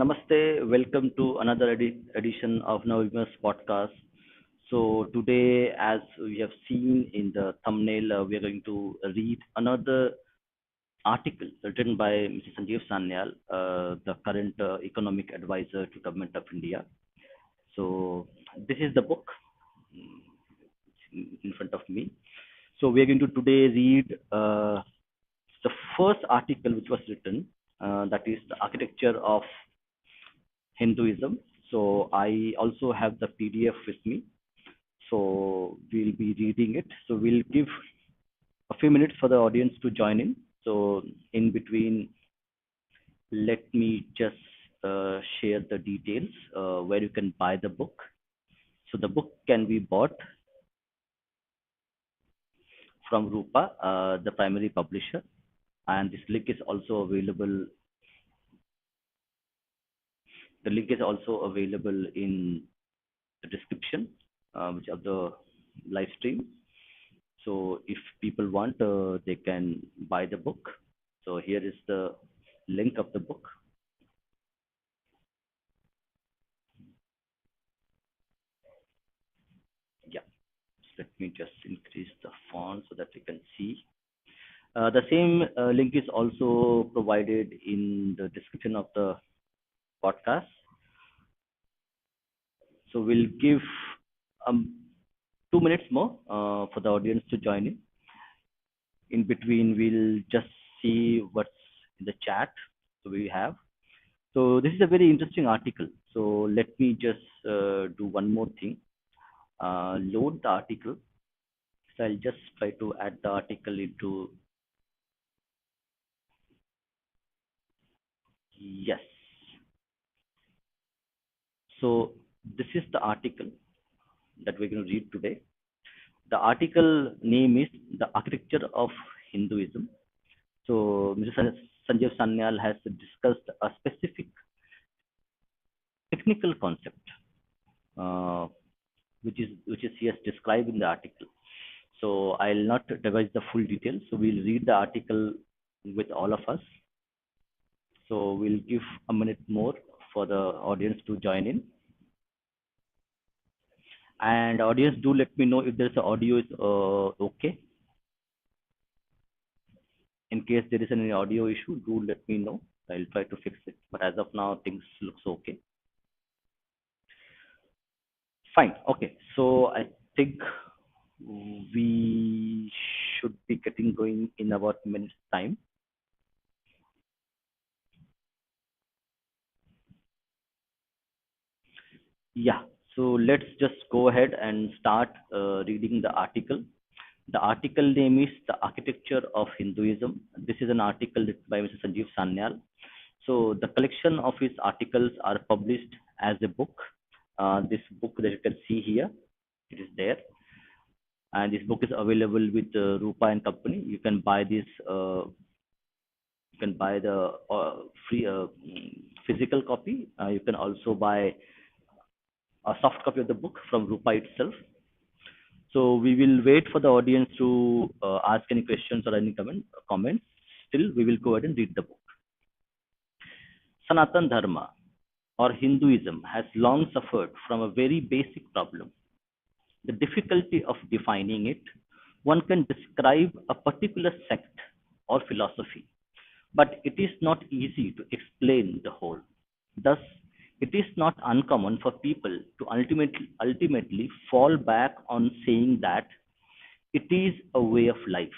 Namaste. Welcome to another edition of Navimas podcast. So today, as we have seen in the thumbnail, we are going to read another article written by Mr. Sanjeev Sanyal, the current economic advisor to Government of India. So this is the book in front of me. So we are going to today read the first article which was written, that is the architecture of Hinduism. So I also have the PDF with me. So we'll be reading it. So we'll give a few minutes for the audience to join in. So in between, let me just share the details where you can buy the book. So the book can be bought from Rupa, the primary publisher, and this link is also available. The link is also available in the description, which of the live stream. So if people want, they can buy the book. So here is the link of the book. Yeah, let me just increase the font so that you can see. The same link is also provided in the description of the podcast. So we'll give 2 minutes more for the audience to join in. In between, we'll just see what's in the chat. So we have. So this is a very interesting article. So let me just do one more thing. Load the article. So I'll just try to add the article into. Yes. So this is the article that we're going to read today. The article name is The Architecture of Hinduism. So Mr. Sanjeev Sanyal has discussed a specific technical concept, uh, which is he has described in the article. So I'll not devise the full details. So we'll read the article with all of us. So we'll give a minute more for the audience to join in. And audience, do let me know if there's an audio is okay. In case there is any audio issue, do let me know. I'll try to fix it. But as of now, things looks okay. Fine. Okay. So I think we should be getting going in about a minute's time. Yeah. So let's just go ahead and start reading the article. The article name is The Architecture of Hinduism. This is an article written by Mr. Sanjeev Sanyal. So the collection of his articles are published as a book. This book that you can see here, it is there. And this book is available with Rupa and Company. You can buy this. You can buy the free physical copy. You can also buy a soft copy of the book from Rupa itself. So we will wait for the audience to ask any questions or any comments. Still, we will go ahead and read the book. Sanatan Dharma or Hinduism has long suffered from a very basic problem, the difficulty of defining it. One can describe a particular sect or philosophy, but it is not easy to explain the whole. Thus, it is not uncommon for people to ultimately fall back on saying that it is a way of life.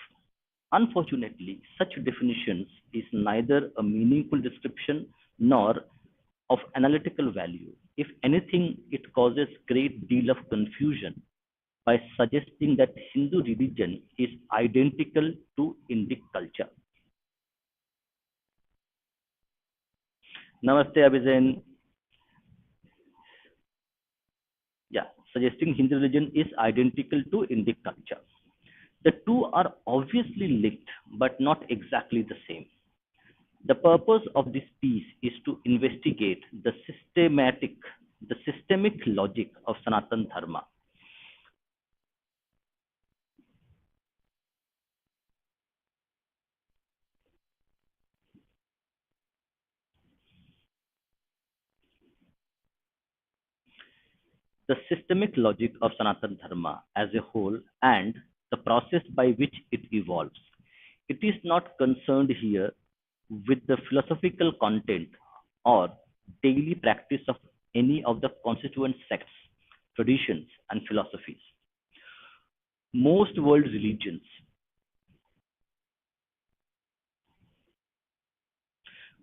Unfortunately, such definitions is neither a meaningful description nor of analytical value. If anything, it causes great deal of confusion by suggesting that Hindu religion is identical to Indic culture. Namaste, Abhizen. Yeah, suggesting Hindu religion is identical to Indic culture. The two are obviously linked, but not exactly the same. The purpose of this piece is to investigate the systemic logic of Sanatan Dharma. the systemic logic of Sanatan Dharma as a whole and the process by which it evolves. It is not concerned here with the philosophical content or daily practice of any of the constituent sects, traditions, and philosophies. Most world religions,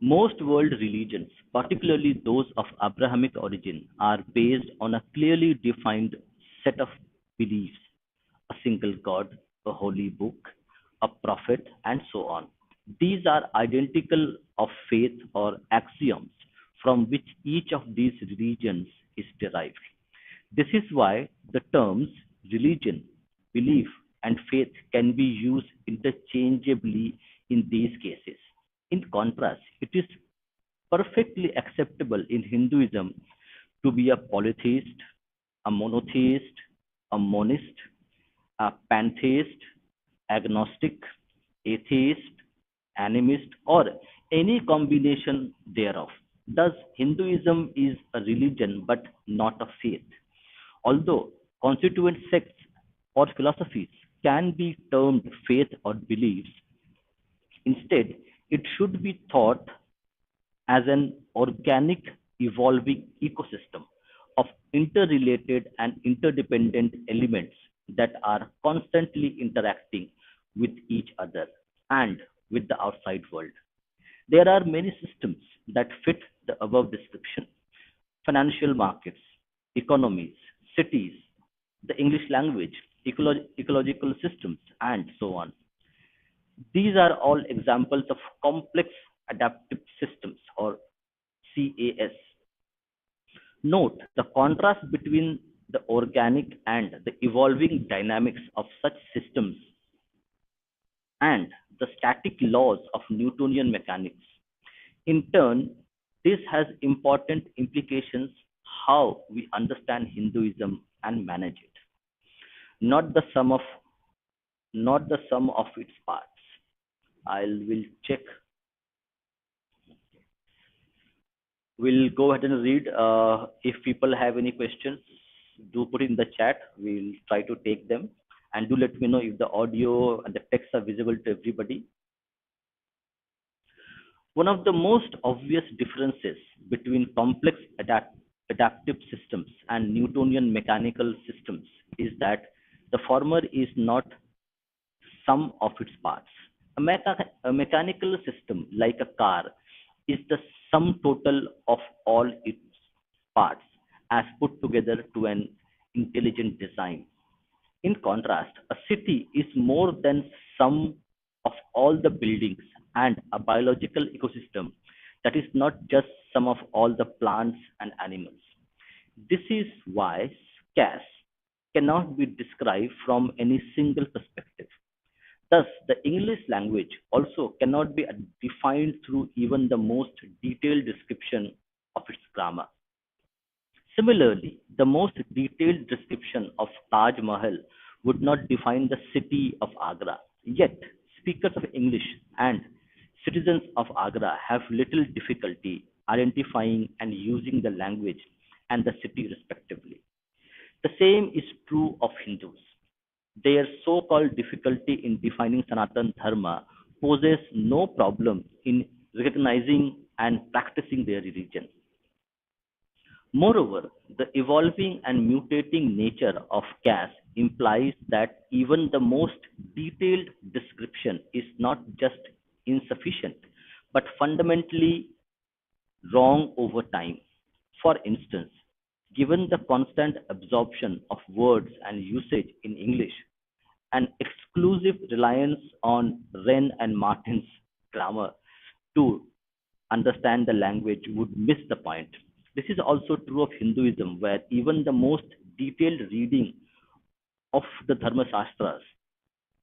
most world religions, particularly those of Abrahamic origin, are based on a clearly defined set of beliefs: a single God, a holy book, a prophet, and so on. These are identical of faith or axioms from which each of these religions is derived. This is why the terms religion, belief, and faith can be used interchangeably in these cases. In contrast, it is perfectly acceptable in Hinduism to be a polytheist, a monotheist, a monist, a pantheist, agnostic, atheist, animist, or any combination thereof. Thus, Hinduism is a religion but not a faith. Although constituent sects or philosophies can be termed faith or beliefs, instead, it should be thought as an organic, evolving ecosystem of interrelated and interdependent elements that are constantly interacting with each other and with the outside world. There are many systems that fit the above description: financial markets, economies, cities, the English language, ecological systems, and so on. These are all examples of complex adaptive systems or CAS. Note the contrast between the organic and the evolving dynamics of such systems and the static laws of Newtonian mechanics. In turn, this has important implications how we understand Hinduism and manage it, not the sum of not the sum of its parts. I will check. We'll go ahead and read. If people have any questions, do put in the chat. We'll try to take them. And do let me know if the audio and the text are visible to everybody. One of the most obvious differences between complex adaptive systems and Newtonian mechanical systems is that the former is not sum of its parts. A mechanical system, like a car, is the sum total of all its parts as put together to an intelligent design. In contrast, a city is more than sum of all the buildings and a biological ecosystem that is not just sum of all the plants and animals. This is why CAS cannot be described from any single perspective. Thus, the English language also cannot be defined through even the most detailed description of its grammar. Similarly, the most detailed description of Taj Mahal would not define the city of Agra. Yet, speakers of English and citizens of Agra have little difficulty identifying and using the language and the city respectively. The same is true of Hindus. Their so-called difficulty in defining Sanatan Dharma poses no problem in recognizing and practicing their religion. Moreover, the evolving and mutating nature of caste implies that even the most detailed description is not just insufficient, but fundamentally wrong over time. For instance, given the constant absorption of words and usage in English, an exclusive reliance on Wren and Martin's grammar to understand the language would miss the point. This is also true of Hinduism, where even the most detailed reading of the Dharma Shastras,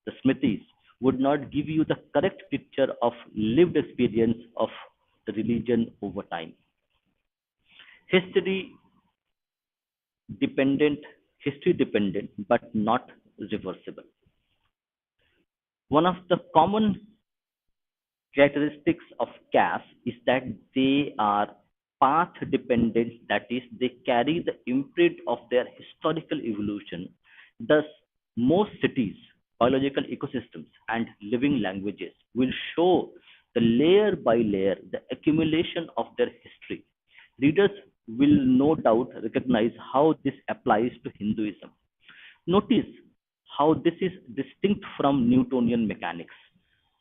the Smritis, would not give you the correct picture of lived experience of the religion over time. History dependent, history dependent, but not reversible. One of the common characteristics of caste is that they are path dependent, that is, they carry the imprint of their historical evolution. Thus, most cities, biological ecosystems, and living languages will show the layer by layer the accumulation of their history. Readers will no doubt recognize how this applies to Hinduism. Notice how this is distinct from Newtonian mechanics.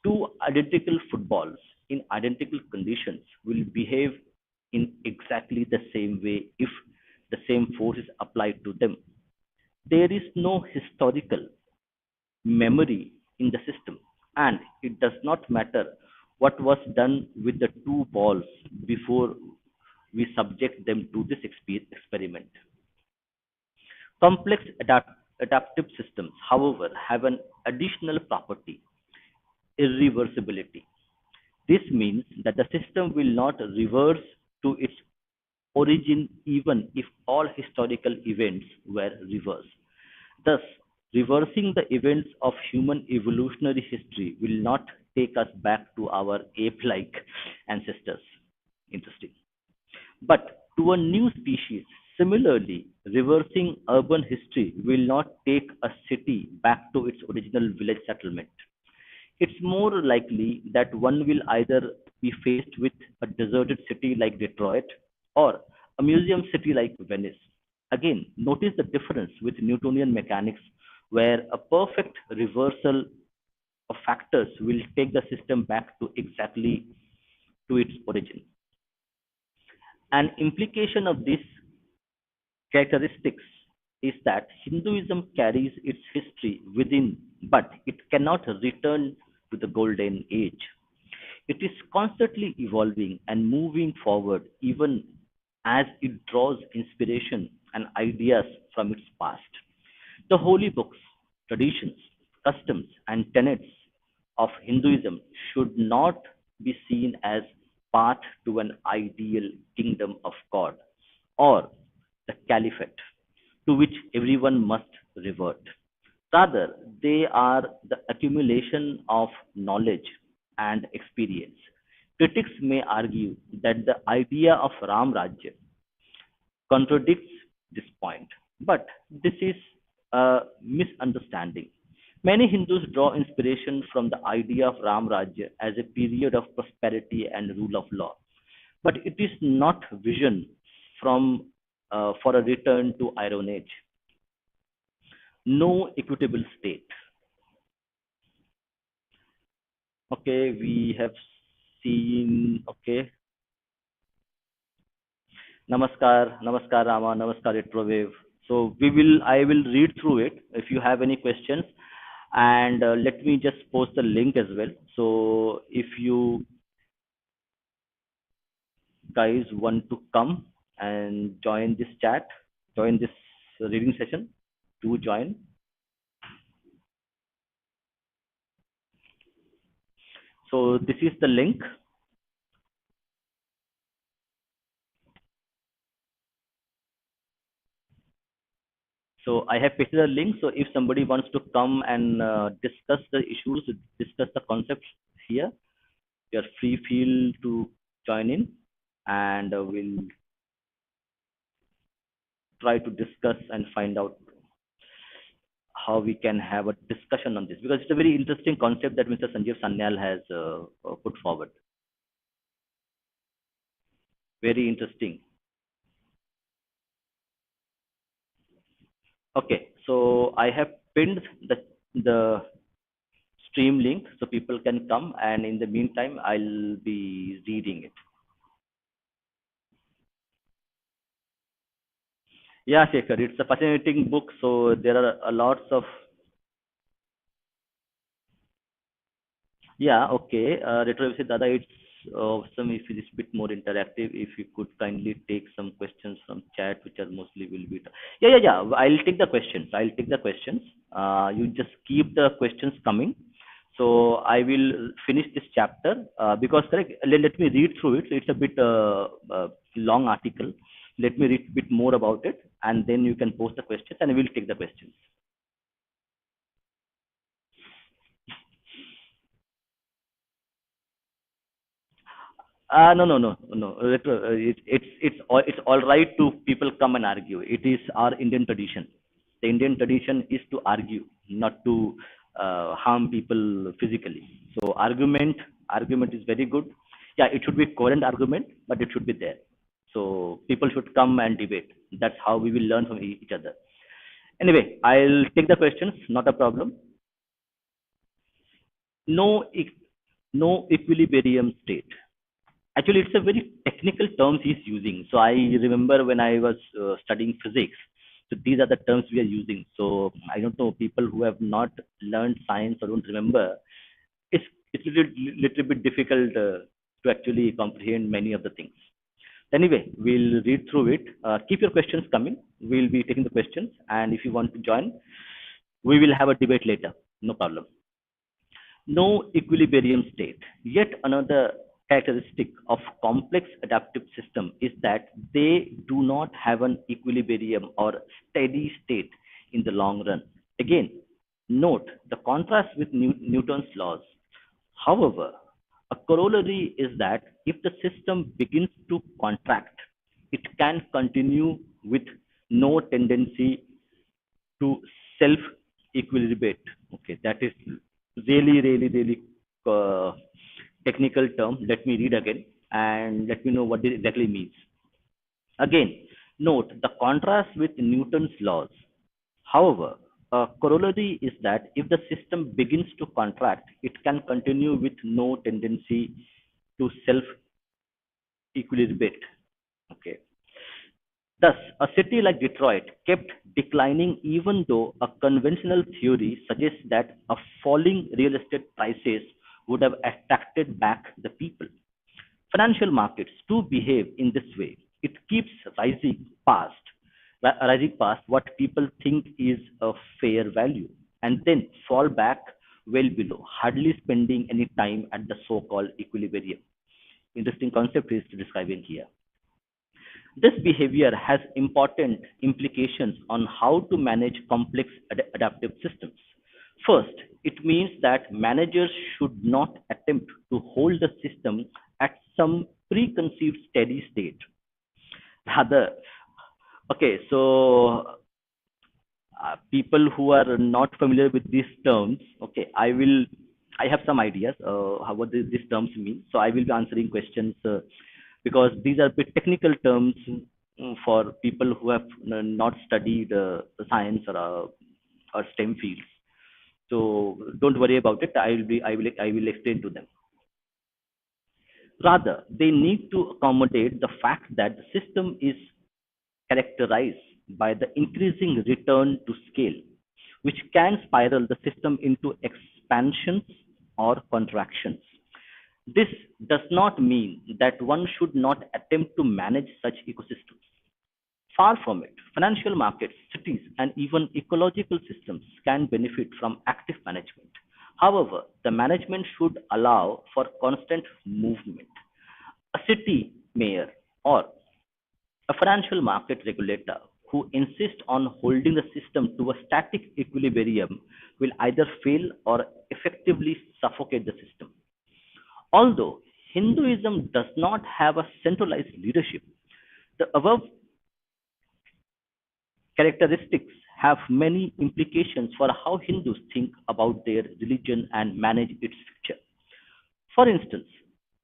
Two identical footballs in identical conditions will behave in exactly the same way if the same force is applied to them. There is no historical memory in the system, and it does not matter what was done with the two balls before we subject them to this experiment. Complex adaptive systems, however, have an additional property: irreversibility. This means that the system will not reverse to its origin even if all historical events were reversed. Thus, reversing the events of human evolutionary history will not take us back to our ape like ancestors. Interesting. But to a new species, similarly, reversing urban history will not take a city back to its original village settlement. It's more likely that one will either be faced with a deserted city like Detroit or a museum city like Venice. Again, notice the difference with Newtonian mechanics, where a perfect reversal of factors will take the system back to exactly to its origin. An implication of this characteristics is that Hinduism carries its history within, but it cannot return to the golden age. It is constantly evolving and moving forward, even as it draws inspiration and ideas from its past. The holy books, traditions, customs, and tenets of Hinduism should not be seen as path to an ideal kingdom of God or the caliphate to which everyone must revert. Rather, they are the accumulation of knowledge and experience. Critics may argue that the idea of Ram Rajya contradicts this point, but this is a misunderstanding. Many Hindus draw inspiration from the idea of Ram Rajya as a period of prosperity and rule of law, but it is not vision from for a return to Iron Age. No equitable state. Okay, we have seen. Okay, Namaskar Rama, Namaskar Retrowave. So I will read through it. If you have any questions, and let me just post the link as well. So if you guys want to come and join this chat, join this reading session, do join. So this is the link. So I have pasted a link. So if somebody wants to come and discuss the issues, discuss the concepts here, you're free feel to join in, and we'll try to discuss and find out how we can have a discussion on this, because it's a very interesting concept that Mr. Sanjeev Sanyal has put forward. Very interesting. Okay, so I have pinned the stream link so people can come, and in the meantime, I'll be reading it. Yeah, Shekhar, it's a fascinating book. So there are a lots of. Yeah, okay. Retro said, Dada, it's awesome if it is a bit more interactive. If you could kindly take some questions from chat, which are mostly will be. Yeah. I'll take the questions. I'll take the questions. You just keep the questions coming. So I will finish this chapter because correct. Let me read through it. So it's a bit long article. Let me read a bit more about it, and then you can post the questions, and we'll take the questions. No. It's all right to people come and argue. It is our Indian tradition. The Indian tradition is to argue, not to harm people physically. So argument is very good. Yeah, it should be coherent argument, but it should be there. So people should come and debate. That's how we will learn from each other. Anyway, I'll take the questions. Not a problem. No, no equilibrium state. Actually, it's a very technical terms he's using. So I remember when I was studying physics. So these are the terms we are using. So I don't know, people who have not learned science or don't remember, it's little bit difficult to actually comprehend many of the things. Anyway, we'll read through it. Keep your questions coming. We'll be taking the questions, and if you want to join, we will have a debate later. No problem. No equilibrium state. Yet another characteristic of complex adaptive system is that they do not have an equilibrium or steady state in the long run. Again, note the contrast with Newton's laws. However, a corollary is that if the system begins to contract, it can continue with no tendency to self equilibrate. Okay, that is really uh, technical term. Let me read again and let me know what it exactly means. Again, note the contrast with Newton's laws. However, a corollary is that if the system begins to contract, it can continue with no tendency to self equilibrate. Okay. Thus, a city like Detroit kept declining even though a conventional theory suggests that a falling real estate prices would have attracted back the people. Financial markets too behave in this way. It keeps rising past what people think is a fair value, and then fall back well below, hardly spending any time at the so-called equilibrium. Interesting concept is describing here. This behavior has important implications on how to manage complex adaptive systems. First, it means that managers should not attempt to hold the system at some preconceived steady state. Rather, okay, so people who are not familiar with these terms, okay, I have some ideas what these terms mean. So I will be answering questions because these are bit technical terms for people who have not studied science or STEM fields. So don't worry about it. I will explain to them. Rather, they need to accommodate the fact that the system is characterized by the increasing return to scale, which can spiral the system into expansions or contractions. This does not mean that one should not attempt to manage such ecosystems. Far from it, financial markets, cities, and even ecological systems can benefit from active management. However, the management should allow for constant movement. A city mayor or a financial market regulator who insists on holding the system to a static equilibrium will either fail or effectively suffocate the system. Although Hinduism does not have a centralized leadership, the above characteristics have many implications for how Hindus think about their religion and manage its future. For instance,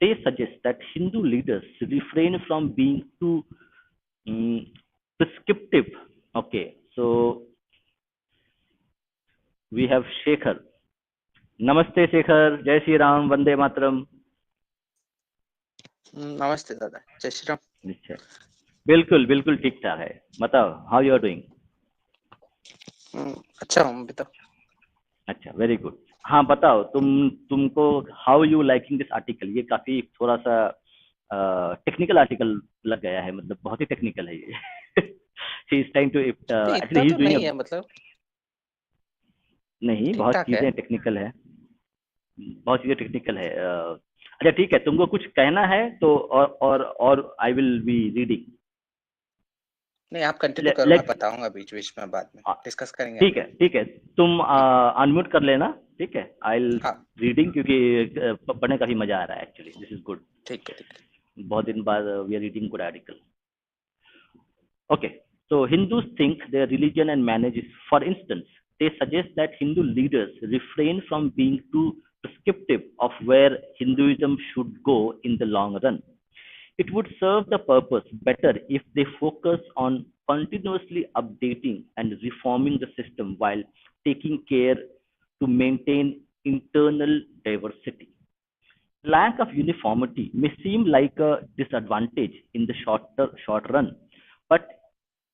they suggest that Hindu leaders refrain from being too prescriptive. Okay, so we have Shekhar. Namaste, Shekhar. Jai Shri Ram. Vande Mataram. नमस्ते दादा, जय श्री राम। अच्छा, बिल्कुल बिल्कुल ठीक ठाक है। बताओ, हाउ यू आर डूइंग? अच्छा हूँ बताओ। अच्छा, वेरी गुड। हाँ बताओ, तुमको how you liking this article? ये काफी थोड़ा सा टेक्निकल आर्टिकल लग गया है, मतलब बहुत ही टेक्निकल है ये। He is trying to actually he is doing नहीं है, मतलब नहीं, बहुत चीजें टेक्निकल है, बहुत चीजें टेक्निकल है। अच्छा ठीक है, तुमको कुछ कहना है तो और आई विल बी रीडिंग। नहीं, आप कंटिन्यू करो, मैं बताऊंगा बीच बीच में, बाद में डिस्कस करेंगे। ठीक है, तुम अनम्यूट कर लेना, ठीक है? आई विल रीडिंग, क्योंकि पढ़ने का भी मजा आ रहा है एक्चुअली। This is good. ठीक है। बहुत दिन बाद we are reading good article. Okay, so Hindus think their religion and manages. For instance, they suggest that Hindu leaders refrain from being too prescriptive of where Hinduism should go in the long run. It would serve the purpose better if they focus on continuously updating and reforming the system while taking care to maintain internal diversity. Lack of uniformity may seem like a disadvantage in the short run, but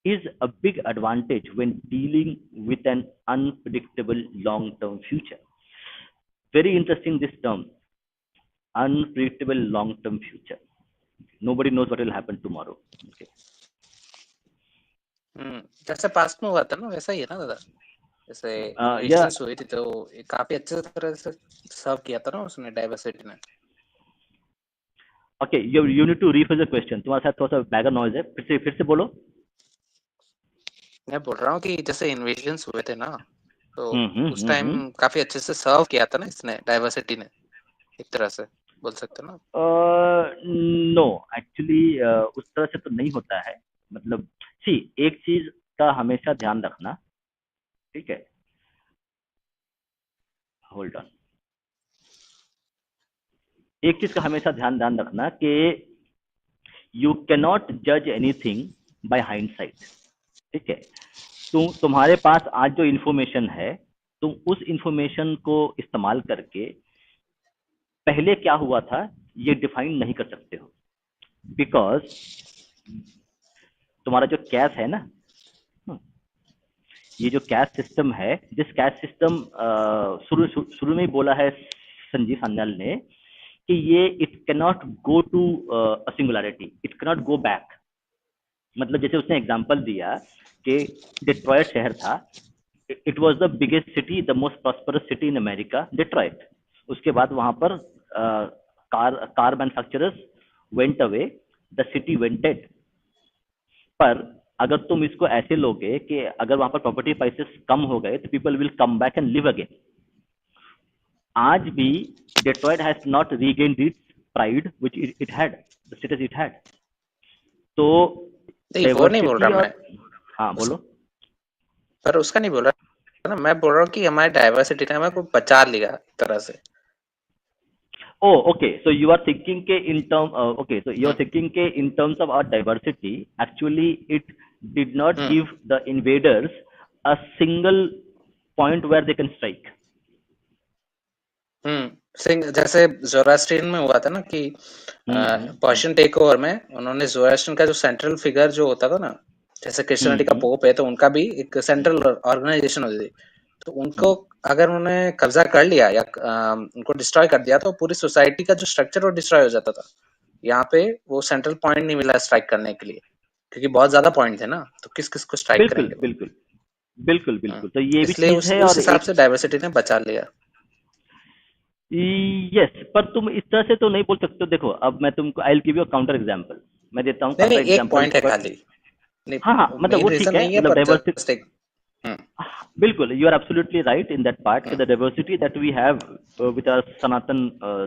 is a big advantage when dealing with an unpredictable long term future. Very interesting this term, unpredictable long term future. Nobody knows what will happen tomorrow. Okay. जैसे past में हुआ था ना वैसा ही है ना दादा, जैसे Yeah. इन्वेजन्स हुई थी तो काफी अच्छे तरह से सर्व किया था ना उसने डाइवर्सिटी ने. Okay, you need to rephrase the question. तुम्हारे साथ थोड़ा सा बैकग्राउंड नॉइज है, फिर से बोलो. मैं बोल रहा हूँ कि जैसे इन्वेजन्स हुए थे ना तो उस टाइम काफी अच्छे से सर्व किया था ना इसने डाइवर्सिटी ने, एक तरह से बोल सकते हो ना. नो एक्चुअली उस तरह से तो नहीं होता है. मतलब सी एक चीज का हमेशा ध्यान रखना, ठीक है, होल्ड ऑन. एक चीज का हमेशा ध्यान रखना कि यू कैन नॉट जज एनीथिंग बाय हाइंडसाइट. ठीक है, तुम्हारे पास आज जो इन्फॉर्मेशन है, तुम उस इन्फॉर्मेशन को इस्तेमाल करके पहले क्या हुआ था ये डिफाइन नहीं कर सकते हो. बिकॉज तुम्हारा जो कैश है ना, ये जो कैश सिस्टम है, जिस कैश सिस्टम शुरू में ही बोला है संजीव सान्याल ने कि ये it can not go to a singularity, it can not go back. मतलब जैसे उसने एग्जांपल दिया कि डिट्रॉयट शहर था, it was the biggest city, the most prosperous city in America, Detroit. उसके बाद वहां पर car manufacturers went away, the city went dead. पर अगर तुम इसको ऐसे लोगे कि अगर वहां पर प्रॉपर्टी प्राइसेस कम हो गए तो people will come back and live again. आज भी Detroit has not regained it's pride which it had, the status it had. तो वो नहीं बोल रहा मैं. हाँ बोलो. पर उसका नहीं बोल रहा ना, मैं बोल रहा हूँ कि हमारी डाइवर्सिटी ने हमें को बचा लिया एक तरह से. Oh, okay. So you are thinking ke in term. Okay, so you are thinking ke in terms of our diversity, actually it did not give the invaders a single point where they can strike. जैसे ज़ोरास्ट्रियन में हुआ था ना कि Persian take over में उन्होंने ज़ोरास्ट्रियन का जो सेंट्रल फिगर जो होता था ना, जैसे क्रिश्चियनिटी का पोप है तो उनका भी एक सेंट्रल ऑर्गेनाइजेशन होती थी. तो उनको अगर उन्होंने कब्जा कर लिया या उनको डिस्ट्रॉय कर दिया तो पूरी सोसाइटी का जो स्ट्रक्चर वो डिस्ट्रॉय हो जाता था. यहाँ पे वो सेंट्रल पॉइंट नहीं मिला स्ट्राइक करने के लिए, क्योंकि बहुत ज्यादा पॉइंट थे ना, तो किस किस को स्ट्राइक करेंगे. बिल्कुल बिल्कुल बिल्कुल. तो ये भी इसलिए चीज है उस और हिसाब से डाइवर्सिटी ने बचा लिया. यस, पर तुम इस तरह से तो नहीं बोल सकते. देखो अब मैं तुमको I will give you a counter example. मैं देता हूँ काउंटर एग्जांपल. एक पॉइंट है खाली. हाँ, मतलब वो ठीक है, मतलब डाइवर्सिटी. बिल्कुल, you are absolutely right in that part. The diversity that we have with our Sanatan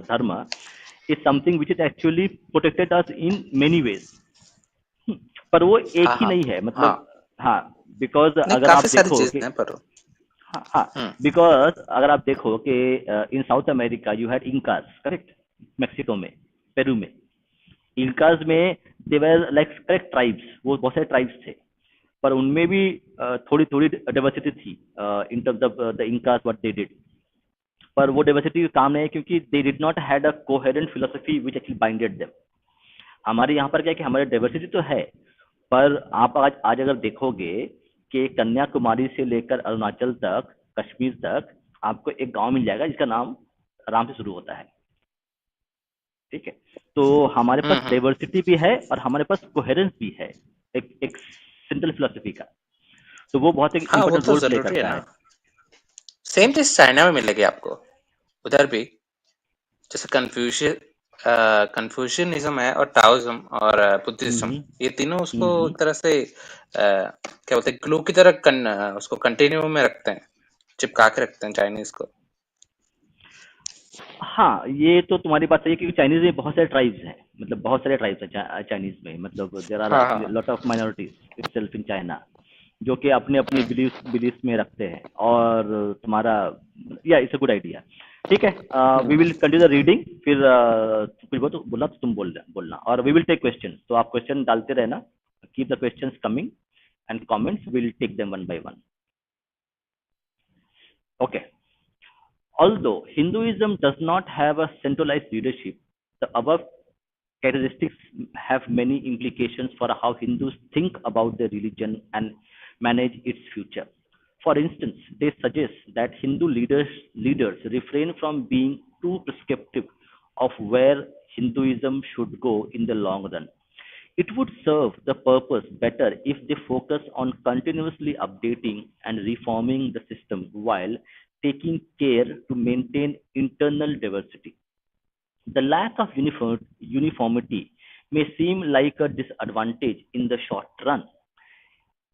Dharma is something which is actually protected us in many ways. पर वो एक ही नहीं है, मतलब हाँ, बिकॉज अगर आप देखो कि हाँ, बिकॉज अगर आप देखो कि in South America you had Incas, correct, Mexico में, पेरू में. इंकास में they were like correct tribes, वो बहुत सारे ट्राइब्स थे, पर उनमें भी थोड़ी थोड़ी डाइवर्सिटी थी in terms of the इंकास what they did. पर वो डाइवर्सिटी काम नहीं है क्योंकि they did not had a coherent philosophy which actually binded them. हमारे यहाँ पर क्या है कि हमारी डाइवर्सिटी तो है, पर आप आज अगर देखोगे कि कन्याकुमारी से लेकर अरुणाचल तक, कश्मीर तक आपको एक गांव मिल जाएगा जिसका नाम राम से शुरू होता है. ठीक है, तो हमारे पास डाइवर्सिटी भी है और हमारे पास कोहेरेंस भी है एक सेंट्रल फिलोसफी का. तो वो बहुत एक इम्पोर्टेंट रोल प्ले करता है. सेम चीज चाइना में मिलेगी आपको, उधर भी जैसे कन्फ्यूशियनिज्म है और टाओइज्म और बुद्धिज्म, ये तीनों उसको एक तरह से क्या बोलते हैं, ग्लू की तरह उसको कंटिन्यू में रखते हैं, चिपका के रखते हैं चाइनीज को. हाँ, ये तो तुम्हारी बात सही है, क्योंकि चाइनीज में बहुत सारे ट्राइब्स हैं, मतलब बहुत सारे ट्राइब्स हैं चाइनीज में, मतलब देर आर हाँ हाँ lot of minorities itself in China, जो कि अपने अपनी बिलीफ में रखते हैं। और तुम्हारा, या इट्स अ गुड आइडिया। ठीक है, we will continue the reading, फिर कुछ बोला तो तुम बोलना, और वी विल टेक क्वेश्चन, तो आप क्वेश्चन डालते रहना, keep the questions coming, and comments will take them one by one. Okay. Although Hinduism does not have a centralized leadership, the above characteristics have many implications for how Hindus think about their religion and manage its future. For instance, they suggest that Hindu leaders refrain from being too prescriptive of where Hinduism should go in the long run. It would serve the purpose better if they focus on continuously updating and reforming the system while taking care to maintain internal diversity. The lack of uniformity may seem like a disadvantage in the short run,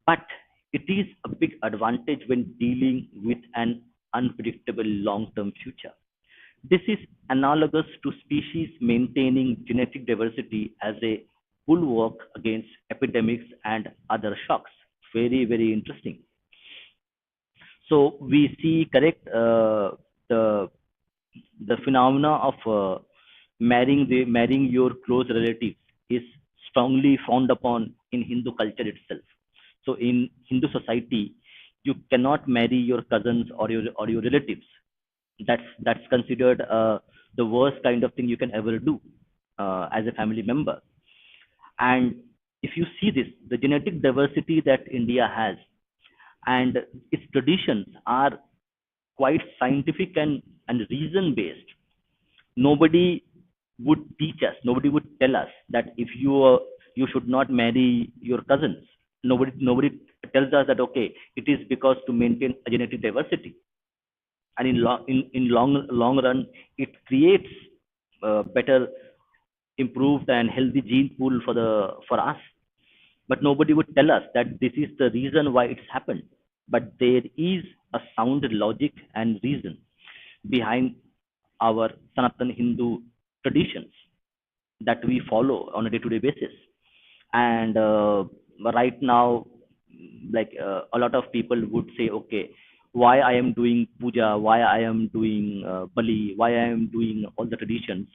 but it is a big advantage when dealing with an unpredictable long term future. This is analogous to species maintaining genetic diversity as a bulwark against epidemics and other shocks. Very, very interesting. So we see, correct, the the phenomena of marrying your close relatives is strongly frowned upon in Hindu culture itself. So in Hindu society, you cannot marry your cousins or your relatives. That's considered the worst kind of thing you can ever do as a family member. And if you see this, the genetic diversity that India has and its traditions are quite scientific and reason based. Nobody would teach us, nobody would tell us that if you should not marry your cousins. Nobody tells us that okay, it is because to maintain a genetic diversity, and in long run it creates better, improved and healthy gene pool for us. But nobody would tell us that this is the reason why it's happened. But there is a sound logic and reason behind our Sanatan Hindu traditions that we follow on a day-to-day basis. And right now, like a lot of people would say, okay, why I am doing puja, why I am doing bali, why I am doing all the traditions.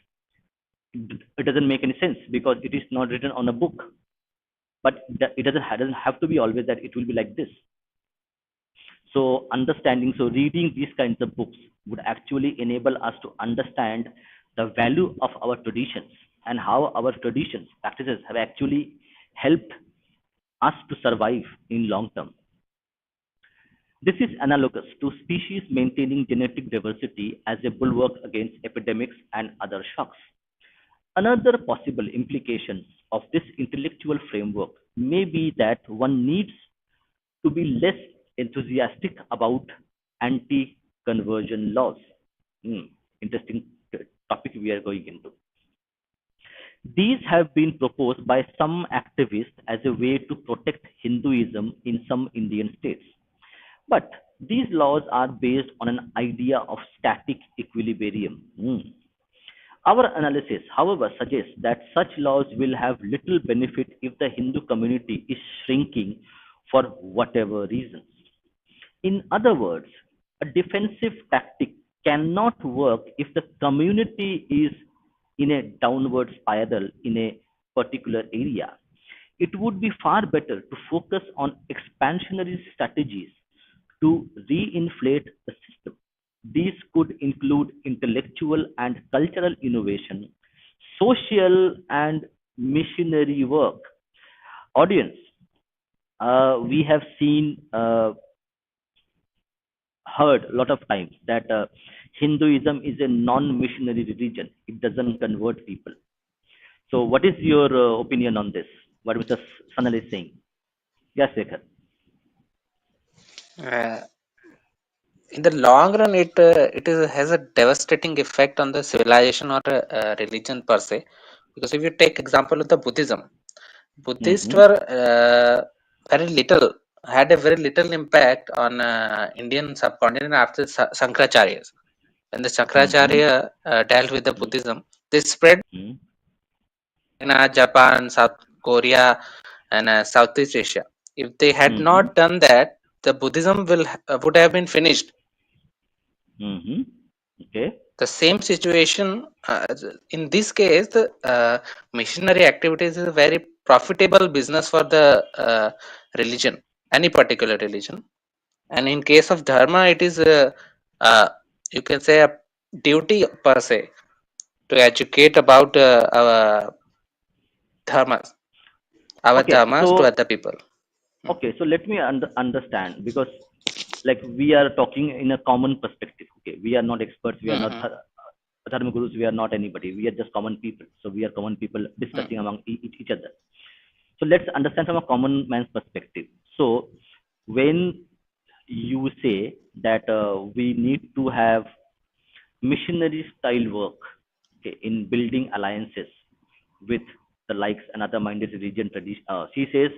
It doesn't make any sense because it is not written on a book. But it doesn't have to be always that it will be like this. So so reading these kinds of books would actually enable us to understand the value of our traditions and how our traditions, practices have actually helped us to survive in long term. This is analogous to species maintaining genetic diversity as a bulwark against epidemics and other shocks. Another possible implication of this intellectual framework may be that one needs to be less enthusiastic about anti conversion laws. Hmm, interesting topic we are going into. These have been proposed by some activists as a way to protect Hinduism in some Indian states. But these laws are based on an idea of static equilibrium. Our analysis, however, suggests that such laws will have little benefit if the Hindu community is shrinking for whatever reasons. In other words, a defensive tactic cannot work if the community is in a downward spiral in a particular area. It would be far better to focus on expansionary strategies to reinflate the system. These could include intellectual and cultural innovation, social and missionary work. Audience, we have seen, heard a lot of times that Hinduism is a non-missionary religion. It doesn't convert people. So, what is your opinion on this? What Mr. Sanal is saying? Yes, Sekhar. uh, in the long run it has a devastating effect on the civilization or religion per se, because if you take example of the Buddhists Mm-hmm. were very little had a very little impact on Indian subcontinent after Sankaracharya. when the Mm-hmm. Shankaracharya dealt with the Buddhism, they spread Mm-hmm. in Japan, South Korea, and Southeast Asia. If they had Mm-hmm. not done that, the Buddhism would have been finished. Mm-hmm. Okay. The same situation in this case, the missionary activities is a very profitable business for the religion, any particular religion. And in case of dharma, it is uh, you can say a duty per se to educate about dharmas, our Okay. dharmas to other people. So let me understand, because like we are talking in a common perspective. Okay, we are not experts, we are not Mm-hmm. dharma gurus, we are not anybody, we are just common people. So we are common people discussing Mm-hmm. among each other. So let's understand from a common man's perspective. So when you say that we need to have missionary style work, okay, in building alliances with the likes and other minded religion tradition. She says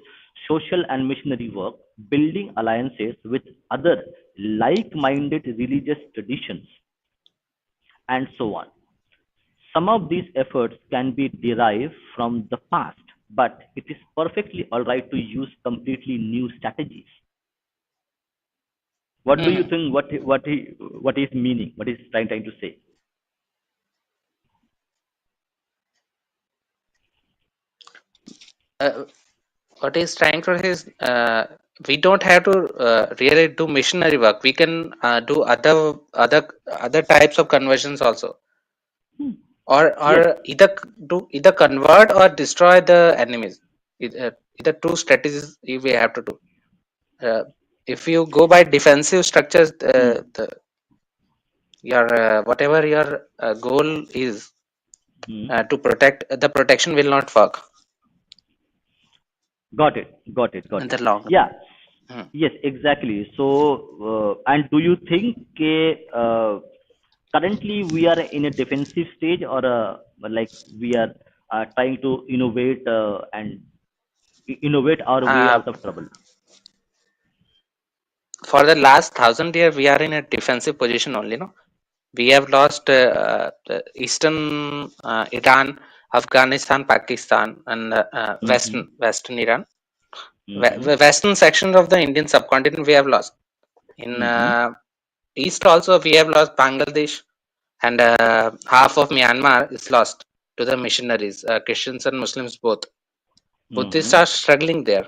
social and missionary work, building alliances with other like minded religious traditions, and so on. Some of these efforts can be derived from the past, but it is perfectly all right to use completely new strategies. What do you Mm-hmm. think? What is meaning? What is trying to say? Uh, what he's trying to say is we don't have to really do missionary work. We can do other types of conversions also, Hmm. or Yes. either convert or destroy the enemies. Either two strategies we have to do. If you go by defensive structures, Hmm. your whatever your goal is Hmm. to protect, the protection will not work Got it. Got it. in Got it. the long run. Yeah. Hmm. Yes, exactly. So, and do you think currently we are in a defensive stage, or like we are trying to innovate and innovate our way Uh, out of trouble? for the last 1,000 years, we are in a defensive position only. No, we have lost the eastern Iran, Afghanistan, Pakistan, and Mm-hmm. western Iran. Mm-hmm. Western section of the Indian subcontinent we have lost. In Mm-hmm. east also we have lost Bangladesh, and half of Myanmar is lost to the missionaries, Christians and Muslims both. Buddhists Mm-hmm. are struggling there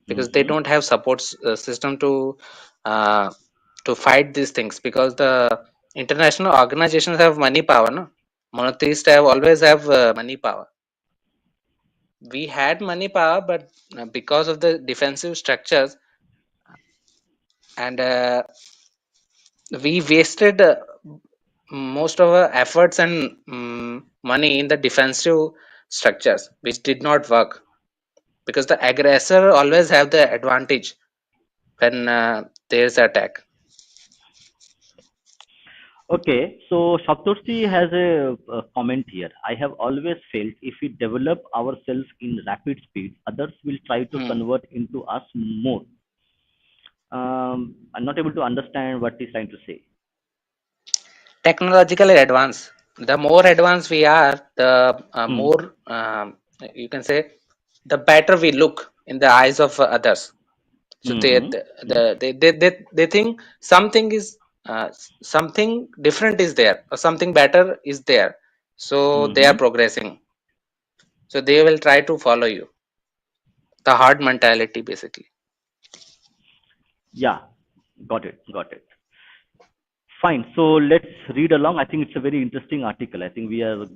because they Mm-hmm. don't have support system uh, to fight these things, because the international organizations have money power. No, monotheists have always have money power. We had money power, but because of the defensive structures, and we wasted most of our efforts and money in the defensive structures, which did not work, because the aggressor always have the advantage when there's attack. Okay, so Saptorsi has a comment here. I have always felt if we develop ourselves in rapid speed, others will try to Hmm. convert into us more. I'm not able to understand what he's trying to say. Technologically advanced, the more advanced we are, the Hmm. more you can say, the better we look in the eyes of others. So Mm-hmm. Yes. they think something is something different is there, or something better is there, so they are Mm-hmm. progressing, so they will try to follow you. The hard mentality basically. Yeah. Got it. Got it. Fine. So let's read along. I think it's a very interesting article. I think we are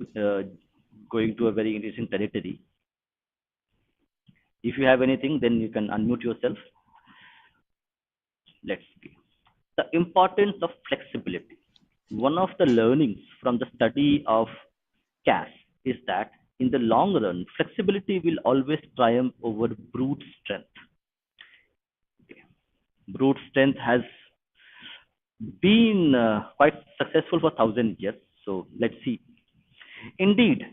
going to a very interesting territory. If you have anything, then you can unmute yourself. Let's see. The importance of flexibility. One of the learnings from the study of CAS is that in the long run, flexibility will always triumph over brute strength. Okay. Brute strength has been quite successful for 1,000 years. So let's see. Indeed,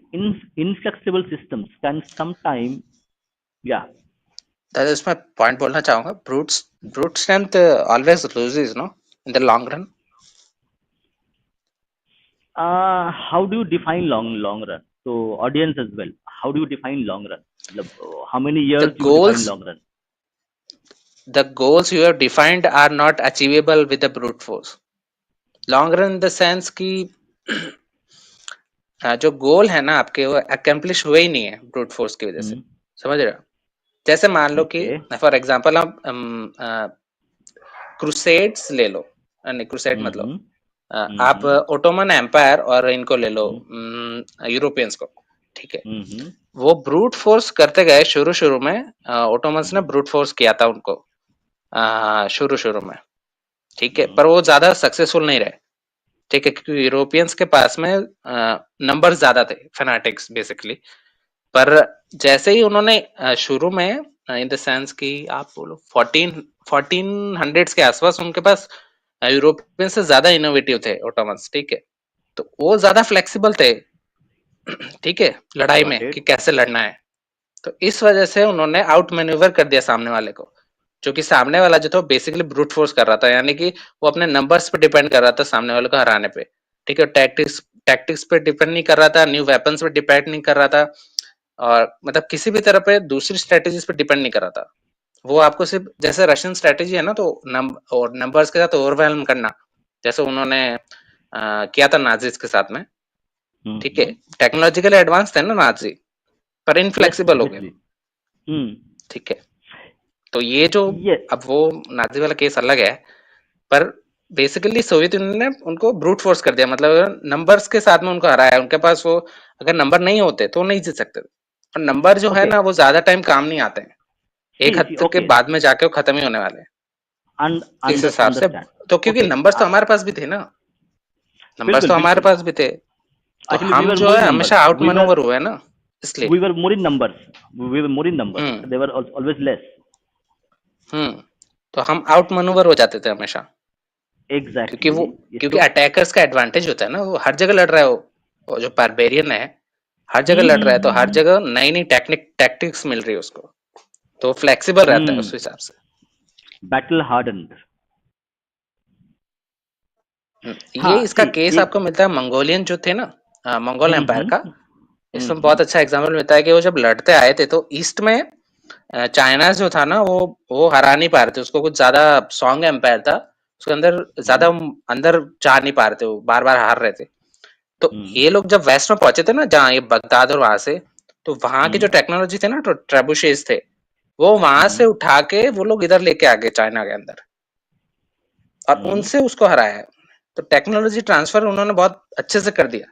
inflexible systems can sometime, yeah, That is my point बोलना चाहूंगा. Brute strength always loses, no, in the long run. How do you define long run? So audience as well. How do you define long run? How many The years you define goals long run? the goals you have defined are not achievable with the brute force. Long run in the sense कि जो गोल है ना आपके वो accomplish हुए ही नहीं है brute force की वजह से, समझ रहे हो? जैसे मान लो कि ओके. फॉर एग्जांपल आप क्रूसेड्स ले लो, नहीं क्रूसेड मतलब आप ओटोमन एम्पायर और इनको ले लो, यूरोपियंस को, ठीक है? वो ब्रूट फोर्स करते गए शुरू शुरू में, ओटोमन्स ने ब्रूट फोर्स किया था उनको शुरू शुरू में, ठीक है, पर वो ज्यादा सक्सेसफुल नहीं रहे, ठीक है, क्योंकि यूरोपियंस के पास में नंबर ज्यादा थे, फैनाटिक्स बेसिकली। पर जैसे ही उन्होंने शुरू में इन द सेंस कि आप बोलो 1400s के आसपास उनके पास यूरोपियन से ज्यादा इनोवेटिव थे ओटोमन्स, ठीक है, तो वो ज्यादा फ्लेक्सिबल थे, ठीक है, लड़ाई में गॉट कि इट. कैसे लड़ना है। तो इस वजह से उन्होंने आउट मैन्यूवर कर दिया सामने वाले को, जो कि सामने वाला जो था बेसिकली ब्रूट फोर्स कर रहा था, यानी कि वो अपने नंबर्स पे डिपेंड कर रहा था सामने वाले को हराने पे, ठीक है, टैक्टिक्स टैक्टिक्स पे डिपेंड नहीं कर रहा था, न्यू वेपन्स पे डिपेंड नहीं कर रहा था, और मतलब किसी भी तरह पे दूसरी स्ट्रेटेजीज पे डिपेंड नहीं कर रहा था। वो आपको सिर्फ जैसे रशियन स्ट्रेटेजी है ना, तो और नंबर्स के साथ ओवरवेलम करना, जैसे उन्होंने किया था नाजीज के साथ में, ठीक है, टेक्नोलॉजिकली एडवांस थे ना नाजी, पर यस, इनफ्लेक्सिबल हो गए, ऑब्वियसली. ठीक है। तो ये जो ये अब वो नाजी वाला केस अलग है, पर बेसिकली सोवियत यूनियन ने उनको ब्रूट फोर्स कर दिया, मतलब नंबर्स के साथ में उनको हराया, उनके पास वो अगर नंबर नहीं होते तो नहीं जीत सकते, और नंबर जो है ओके. ना वो ज्यादा टाइम काम नहीं आते हैं, एक सी हद सी तक के ओके. बाद में जाके वो खत्म ही होने वाले हैं इस हिसाब से। अंडरस्टैंड. तो क्योंकि ओके. नंबर्स तो हमारे पास भी थे ना, नंबर्स बिल्कुल तो हमारे बिल्कुल. पास भी थे, तो एक्चुअली वी हम वर जो मोर है इन हमेशा नंबर्स. आउट मैनूवर हुए हैं ना, इसलिए। We were more in numbers. We were more in numbers. Hmm They were always less. हम्म तो हम आउट मैनूवर हो जाते थे हमेशा, क्योंकि वो Exactly. क्योंकि So, अटैकर्स का एडवांटेज होता है ना, वो हर जगह लड़ रहा है, वो जो बारबेरियन है हर जगह लड़ रहा है, तो हर जगह नई नई टैक्टिक्स मिल रही है उसको, तो फ्लेक्सिबल रहता है उस हिसाब से। battle hardened. ये हाँ, इसका सी केस एक. आपको मिलता है मंगोलियन जो थे ना, मंगोल एम्पायर का, इसमें हम्म. बहुत अच्छा एग्जाम्पल मिलता है कि वो जब लड़ते आए थे तो ईस्ट में चाइना जो था ना वो हरा नहीं पा रहे थे उसको, कुछ ज्यादा स्ट्रॉन्ग एम्पायर था, उसके अंदर ज्यादा अंदर जा नहीं पा रहे थे, वो बार बार हार रहे थे। तो ये लोग जब वेस्ट में पहुंचे थे ना, जहाँ ये बगदाद और वहां से, तो वहां की जो टेक्नोलॉजी थे ना, तो ट्रेबुशेस थे, वो वहां से उठा के वो लोग इधर लेके आ गए चाइना के अंदर, और उनसे उसको हराया है। तो टेक्नोलॉजी ट्रांसफर उन्होंने बहुत अच्छे से कर दिया,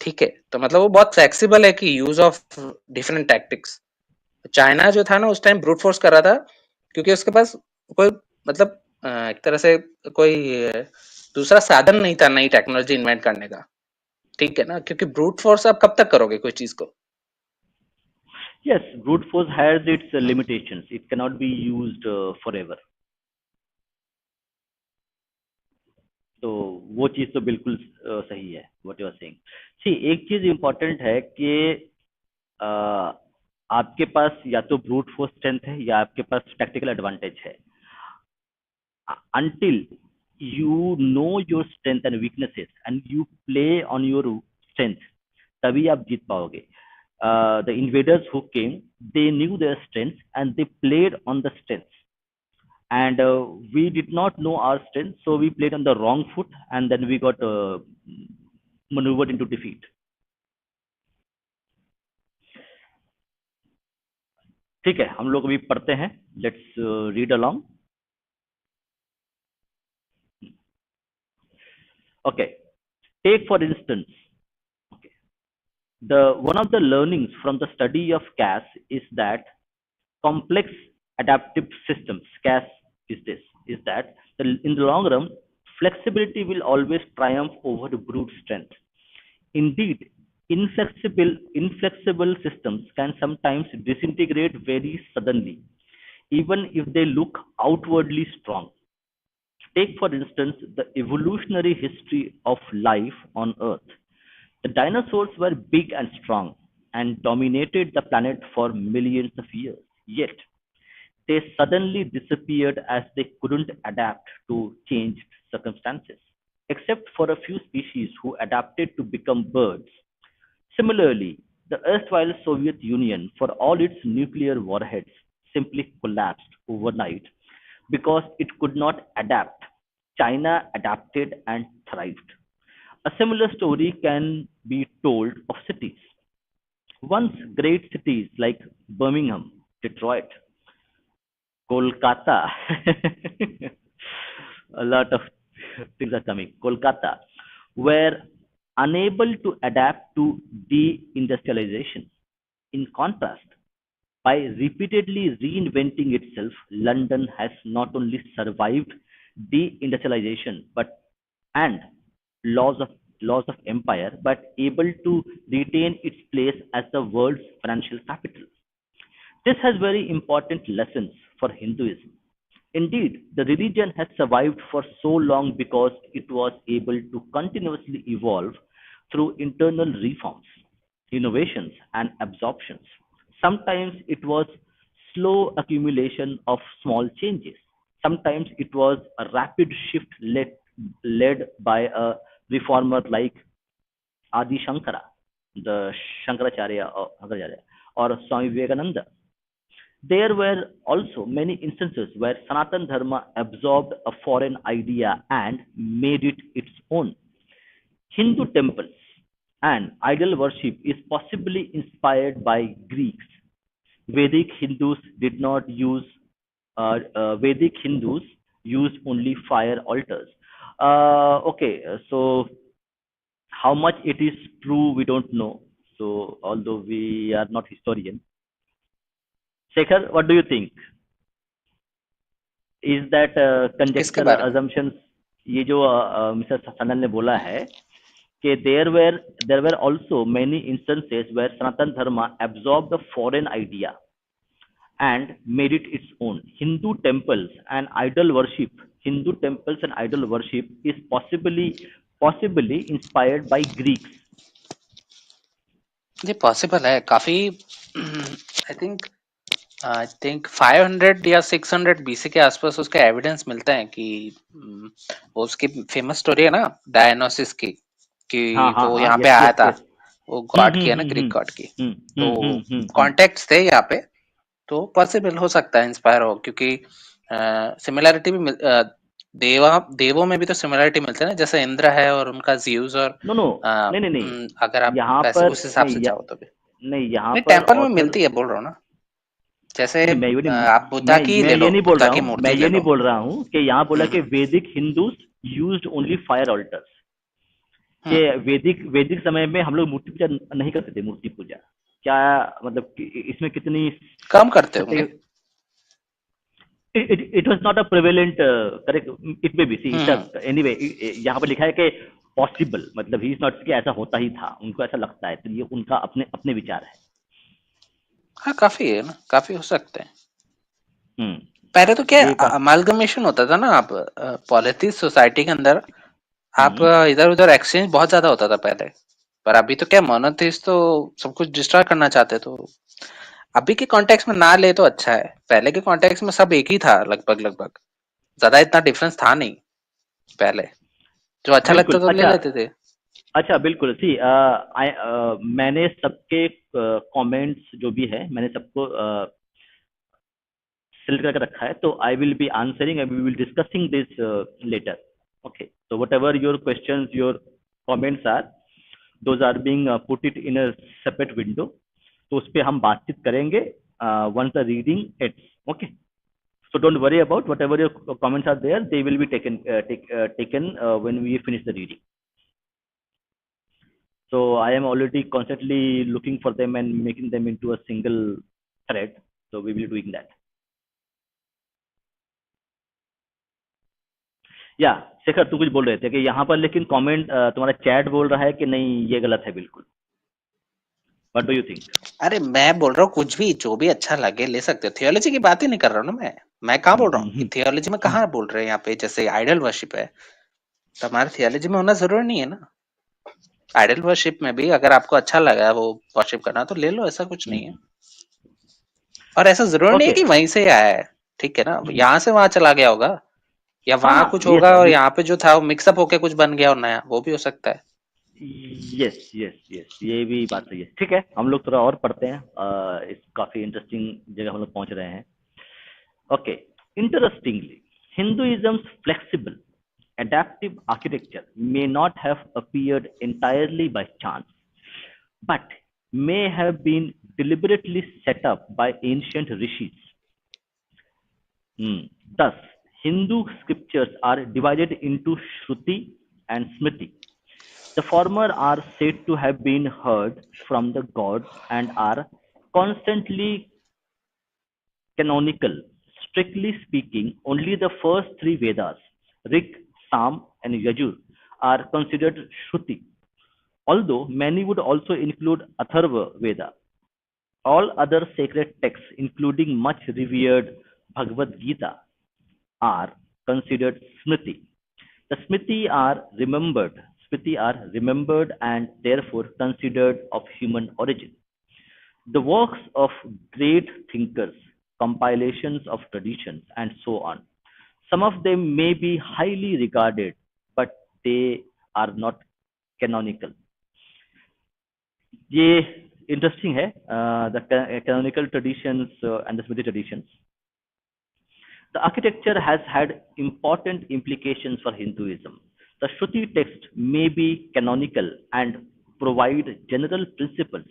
ठीक है, तो मतलब वो बहुत फ्लेक्सिबल है कि use of different tactics. China जो था ना उस टाइम ब्रूट फोर्स कर रहा था, क्योंकि उसके पास कोई मतलब एक तरह से कोई दूसरा साधन नहीं था नई टेक्नोलॉजी इन्वेंट करने का, ठीक है ना, क्योंकि ब्रूट फोर्स आप कब तक करोगे कोई चीज को। Yes, brute force has its limitations. It cannot be used forever. तो वो चीज तो बिल्कुल सही है व्हाट यू आर सेइंग. सी एक चीज इम्पोर्टेंट है कि अ, आपके पास या तो ब्रूट फोर्स स्ट्रेंथ है या आपके पास टैक्टिकल एडवांटेज है. Until you know your strength and weaknesses and you play on your strength, तभी आप जीत पाओगे. The invaders who came, they knew their strengths and they played on the strengths, and we did not know our strength, so we played on the wrong foot and then we got maneuvered into defeat. ठीक है, हम लोग अभी पढ़ते हैं. Let's read along. Okay, take for instance, okay, the one of the learnings from the study of CAS is that complex adaptive systems, CAS is this, is that in the long run, flexibility will always triumph over the brute strength. Indeed, inflexible systems can sometimes disintegrate very suddenly, even if they look outwardly strong. Take, for instance, the evolutionary history of life on Earth. The dinosaurs were big and strong and dominated the planet for millions of years. Yet, they suddenly disappeared as they couldn't adapt to changed circumstances. except for a few species who adapted to become birds. Similarly, the erstwhile Soviet Union, for all its nuclear warheads, simply collapsed overnight because it could not adapt. China adapted and thrived. A similar story can be told of cities. Once great cities like Birmingham, Detroit, Kolkata, a lot of things are coming, Kolkata, were unable to adapt to deindustrialization. In contrast, by repeatedly reinventing itself, London has not only survived deindustrialization but and laws of laws of empire, but able to retain its place as the world's financial capital. This has very important lessons for Hinduism. Indeed, the religion has survived for so long because it was able to continuously evolve through internal reforms, innovations, and absorptions. Sometimes it was slow accumulation of small changes. Sometimes it was a rapid shift led by a reformer like Adi Shankara, the Shankaracharya or Swami Vivekananda. There were also many instances where Sanatan Dharma absorbed a foreign idea and made it its own. Hindu temples and idol worship is possibly inspired by Greeks. Vedic Hindus did not use Vedic Hindus used only fire altars. Okay, so how much it is true we don't know. So although we are not historian, Shekhar, what do you think? Is that किसके conjecture बारे में? assumptions? ये जो mister Sanal ने बोला है कि there were also many instances where Sanatan Dharma absorbed a foreign idea and made it its own. Hindu temples and idol worship is possibly inspired by Greeks. ये पॉसिबल है काफी। आई थिंक 500 या 600 BC के आसपास उसके evidence मिलते हैं कि वो उसकी फेमस स्टोरी है ना डायनोसिस की, कि हाँ हाँ वो हाँ, यहाँ पे यस आया यस था, यस। वो गॉड की है ना, ग्रीक हम्म गॉड की। हम्म तो हम्म हम्म हम्म हम्म कॉन्टेक्ट्स थे यहाँ पे, तो पॉसिबल हो सकता है इंस्पायर हो, क्योंकि सिमिलैरिटी भी देवों में भी तो सिमिलैरिटी मिलती है ना, जैसे इंद्र है और उनका ज्यूस, और नो नो, नहीं नहीं नहीं, अगर आप यहाँ वैसे पर उस हिसाब नहीं से जाओ तो भी नहीं, यहाँ नहीं, पर टेम्पल में ऑथर, मिलती है बोल रहा हूँ ना। जैसे नहीं मैं ये नहीं, आप बुद्धा की ही मैं ले लो, ये नहीं बोल बुद्धा रहा की हूँ, मैं मूर्ति ये ले नहीं लो। बोल रहा हूँ कि यहाँ बोला कि हम्म वैदिक Hindus used only fire alters, कि हम्म वैदिक समय में हम लोग मूर्ति पूजा नहीं करते थे। मूर्ति पूजा क्या मतलब इसमें कितनी कम करते सत्य, होंगे। it was not a prevalent correct, it may be, see hmm it's hmm a anyway यहाँ पर लिखा है कि पॉसिबल, मतलब ही इज नॉट कि ऐसा होता ही था, उनको ऐसा लगता है, तो ये उनका अपने अपने विचार है। हाँ, काफी है ना, काफी हो सकते हैं। हम्म, पहले तो क्या ये का अमालगमेशन होता था ना, आप पॉलिटिक्स सोसाइटी के अंदर आप हम्म, इधर उधर एक्सचेंज बहुत ज्यादा होता था पहले। पर अभी तो क्या मोनोथिस्ट तो सब कुछ डिस्ट्रॉय करना चाहते, तो अभी के कॉन्टेक्स्ट में ना ले तो अच्छा है। पहले के कॉन्टेक्स्ट में सब एक ही था लगभग लगभग, ज्यादा इतना डिफरेंस था नहीं पहले, जो अच्छा लगता बिल्कुल। तो ले अच्छा लेते थे। अच्छा, बिल्कुल। सी मैंने सबके कमेंट्स जो भी है मैंने सबको सेलेक्ट करके रखा है, तो I will be answering and we will discussing this later. Okay, so whatever your questions, your comments are, those are being put it in a separate window, तो उस पर हम बातचीत करेंगे once the reading ends. Okay, so don't worry about whatever your comments are there, they will be taken when we finish the reading. So I am already constantly looking for them and making them into a single thread, so we will be doing that. या शेखर, तू कुछ बोल रहे थे कि यहाँ पर लेकिन कमेंट तुम्हारा चैट बोल रहा है कि नहीं ये गलत है बिल्कुल। What do you think? अरे मैं बोल रहा हूँ कुछ भी, जो भी अच्छा लगे ले सकते हो। थियोलॉजी की बात ही नहीं कर रहा हूँ ना मैं कहाँ बोल रहा हूँ कि थियोलॉजी में कहाँ बोल रहे हैं यहाँ पे, जैसे आइडल वर्शिप है तो हमारे थियोलॉजी में होना जरूरी नहीं है ना। आइडल वर्शिप में भी अगर आपको अच्छा लगा वो वर्शिप करना तो ले लो, ऐसा कुछ नहीं है। और ऐसा जरूरी नहीं है ओके, कि वहीं से आया है, ठीक है ना, यहाँ से वहां चला गया होगा। या वहां हाँ कुछ यस होगा और यहाँ पे जो था वो मिक्सअप होके कुछ बन गया और नया, वो भी हो सकता है। यस यस यस, ये भी बात सही है। ठीक है, हम लोग थोड़ा और पढ़ते हैं, इस काफी इंटरेस्टिंग जगह हम लोग पहुंच रहे हैं। Okay, interestingly Hinduism's flexible, adaptive architecture may not have appeared entirely by chance, but may have been deliberately set up by ancient rishis. Thus, Hindu scriptures are divided into Shruti and Smriti. The former are said to have been heard from the gods and are constantly canonical. Strictly speaking, only the first three Vedas, Rig, Sam, and Yajur, are considered Shruti, although many would also include Atharva Veda. All other sacred texts, including much revered Bhagavad Gita, are considered Smriti. The Smriti are remembered and therefore considered of human origin. The works of great thinkers, compilations of traditions, and so on. Some of them may be highly regarded, but they are not canonical. ये interesting है, the canonical traditions and the Smriti traditions. The architecture has had important implications for Hinduism. The Shruti text may be canonical and provide general principles,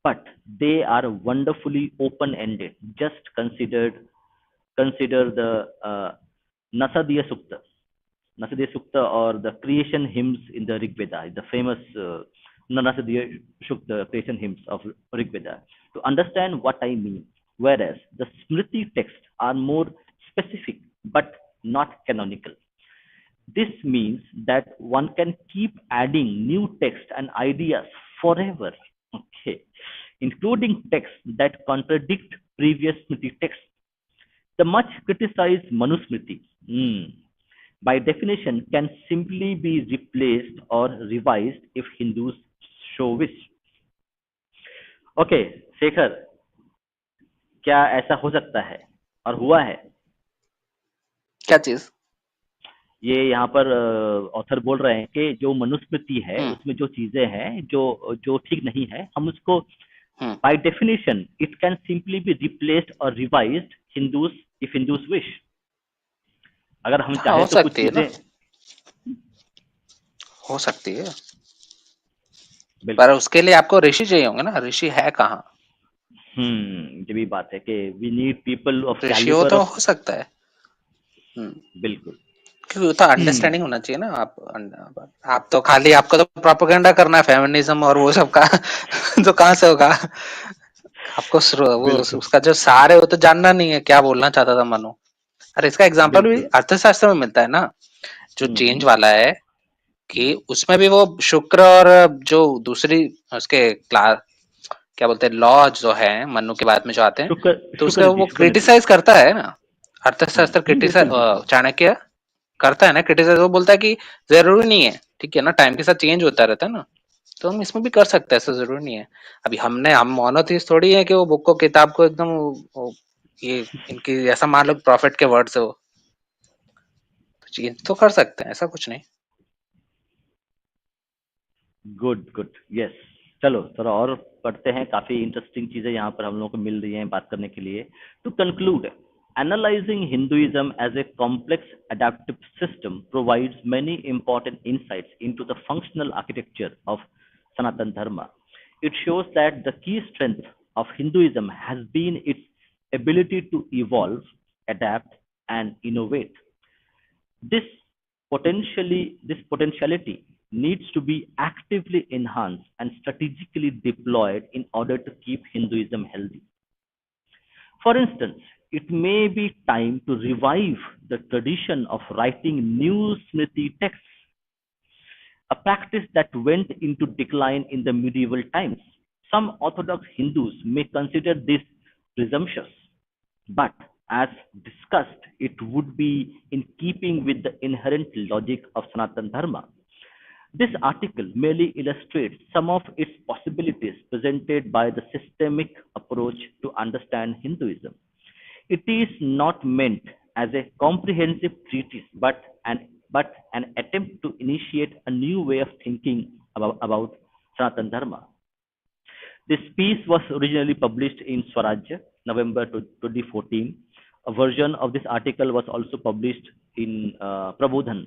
but they are wonderfully open-ended. Just consider the Nasadiya Sukta, Nasadiya Sukta, or the creation hymns in the Rig Veda, the famous Nasadiya Sukta creation hymns of Rig Veda, to understand what I mean. Whereas the Smriti texts are more specific but not canonical. This means that one can keep adding new text and ideas forever, okay, including texts that contradict previous Smriti texts. The much criticized Manusmriti, by definition, can simply be replaced or revised if Hindus so wish. Okay, Shekhar, क्या ऐसा हो सकता है और हुआ है? क्या चीज? ये यहाँ पर ऑथर बोल रहे हैं कि जो मनुस्मृति है हम्म। उसमें जो चीजें हैं जो जो ठीक नहीं है, हम उसको हम्म। by definition it can simply be replaced or revised Hindus if Hindus wish. अगर हम हाँ, चाहे हो तो कुछ सकती है ना, चीजें हो सकती है, पर बिल्कुल। उसके लिए आपको ऋषि चाहिए होंगे ना, ऋषि है कहाँ? ये भी बात है कि वी नीड पीपल ऑफ ऋषि हो कैलिबर तो ऑफ। हो सकता है। हम्म। बिल्कुल। क्योंकि उतना अंडरस्टैंडिंग होना चाहिए ना। आप तो खाली, आपको तो प्रोपेगेंडा करना है फेमिनिज्म और वो सब का तो कहाँ से होगा? आपको वो बिल्कुल उसका जो सार है वो तो जानना नहीं है, क्या बोलना चाहता था मनु। अरे इसका एग्जाम्पल भी बिल्कुल। अर्थशास्त्र में मिलता है ना, जो हम्म चेंज वाला है, कि हम्म। उसमें भी वो शुक्र और जो दूसरी उसके क्लास, क्या बोलते हैं, लॉ जो है मनु के बाद में जो आते हैं, शुक्र तो उसका शुक्र जी, वो शुक्र जी। क्रिटिसाइज करता है ना। अर्थशास्त्र बिल्कुल बिल्कुल। क्रिटिसाइज, चाणक्य करता है ना क्रिटिसाइज। वो बोलता है कि जरूरी नहीं है, ठीक है ना, टाइम के साथ चेंज होता रहता है ना, तो हम इसमें भी कर सकते हैं, ऐसा जरूरी नहीं है। अभी हम मोनोथीस्ट थोड़ी है कि वो बुक को, किताब को एकदम ये इनकी ऐसा मान लो प्रॉफिट के वर्ड से वो चेंज तो कर सकते हैं, ऐसा कुछ नहीं। Good good, yes. चलो थोड़ा और पढ़ते हैं, काफी इंटरेस्टिंग चीजें यहाँ पर हम लोगों को मिल रही हैं बात करने के लिए। To conclude, analyzing Hinduism as a complex adaptive system provides many important insights into the functional architecture of Sanatan Dharma. It shows that the key strength of Hinduism has been its ability to evolve, adapt, and innovate. This this potentiality needs to be actively enhanced and strategically deployed in order to keep Hinduism healthy. For instance, it may be time to revive the tradition of writing new Smriti texts, a practice that went into decline in the medieval times. Some Orthodox Hindus may consider this presumptuous, but as discussed, it would be in keeping with the inherent logic of Sanatan Dharma. This article merely illustrates some of its possibilities presented by the systemic approach to understand Hinduism. It is not meant as a comprehensive treatise, but an attempt to initiate a new way of thinking about Sanatan Dharma. This piece was originally published in Swarajya, November 2014. A version of this article was also published in Prabodhan.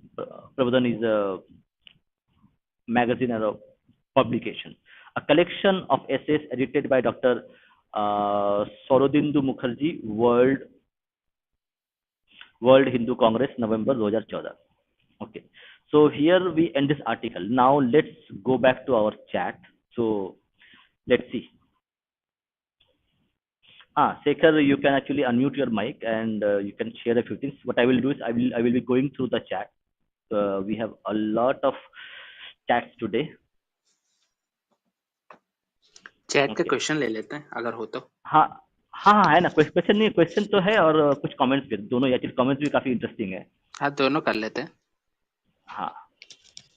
Prabodhan is a magazine and a publication. A collection of essays edited by Dr. Saurodindu Mukherjee, World Hindu Congress, November 2014. Okay. So here we end this article. Now let's go back to our chat. So let's see. Sekhar, you can actually unmute your mic and you can share a few things. What I will do is I will be going through the chat. We have a lot of chats today. Chat के question ले लेते हैं अगर हो तो. हाँ हाँ है ना, क्वेश्चन नहीं, क्वेश्चन तो है और कुछ कमेंट्स भी, दोनों या कमेंट्स भी काफी इंटरेस्टिंग है. हाँ दोनों कर लेते हैं. हाँ,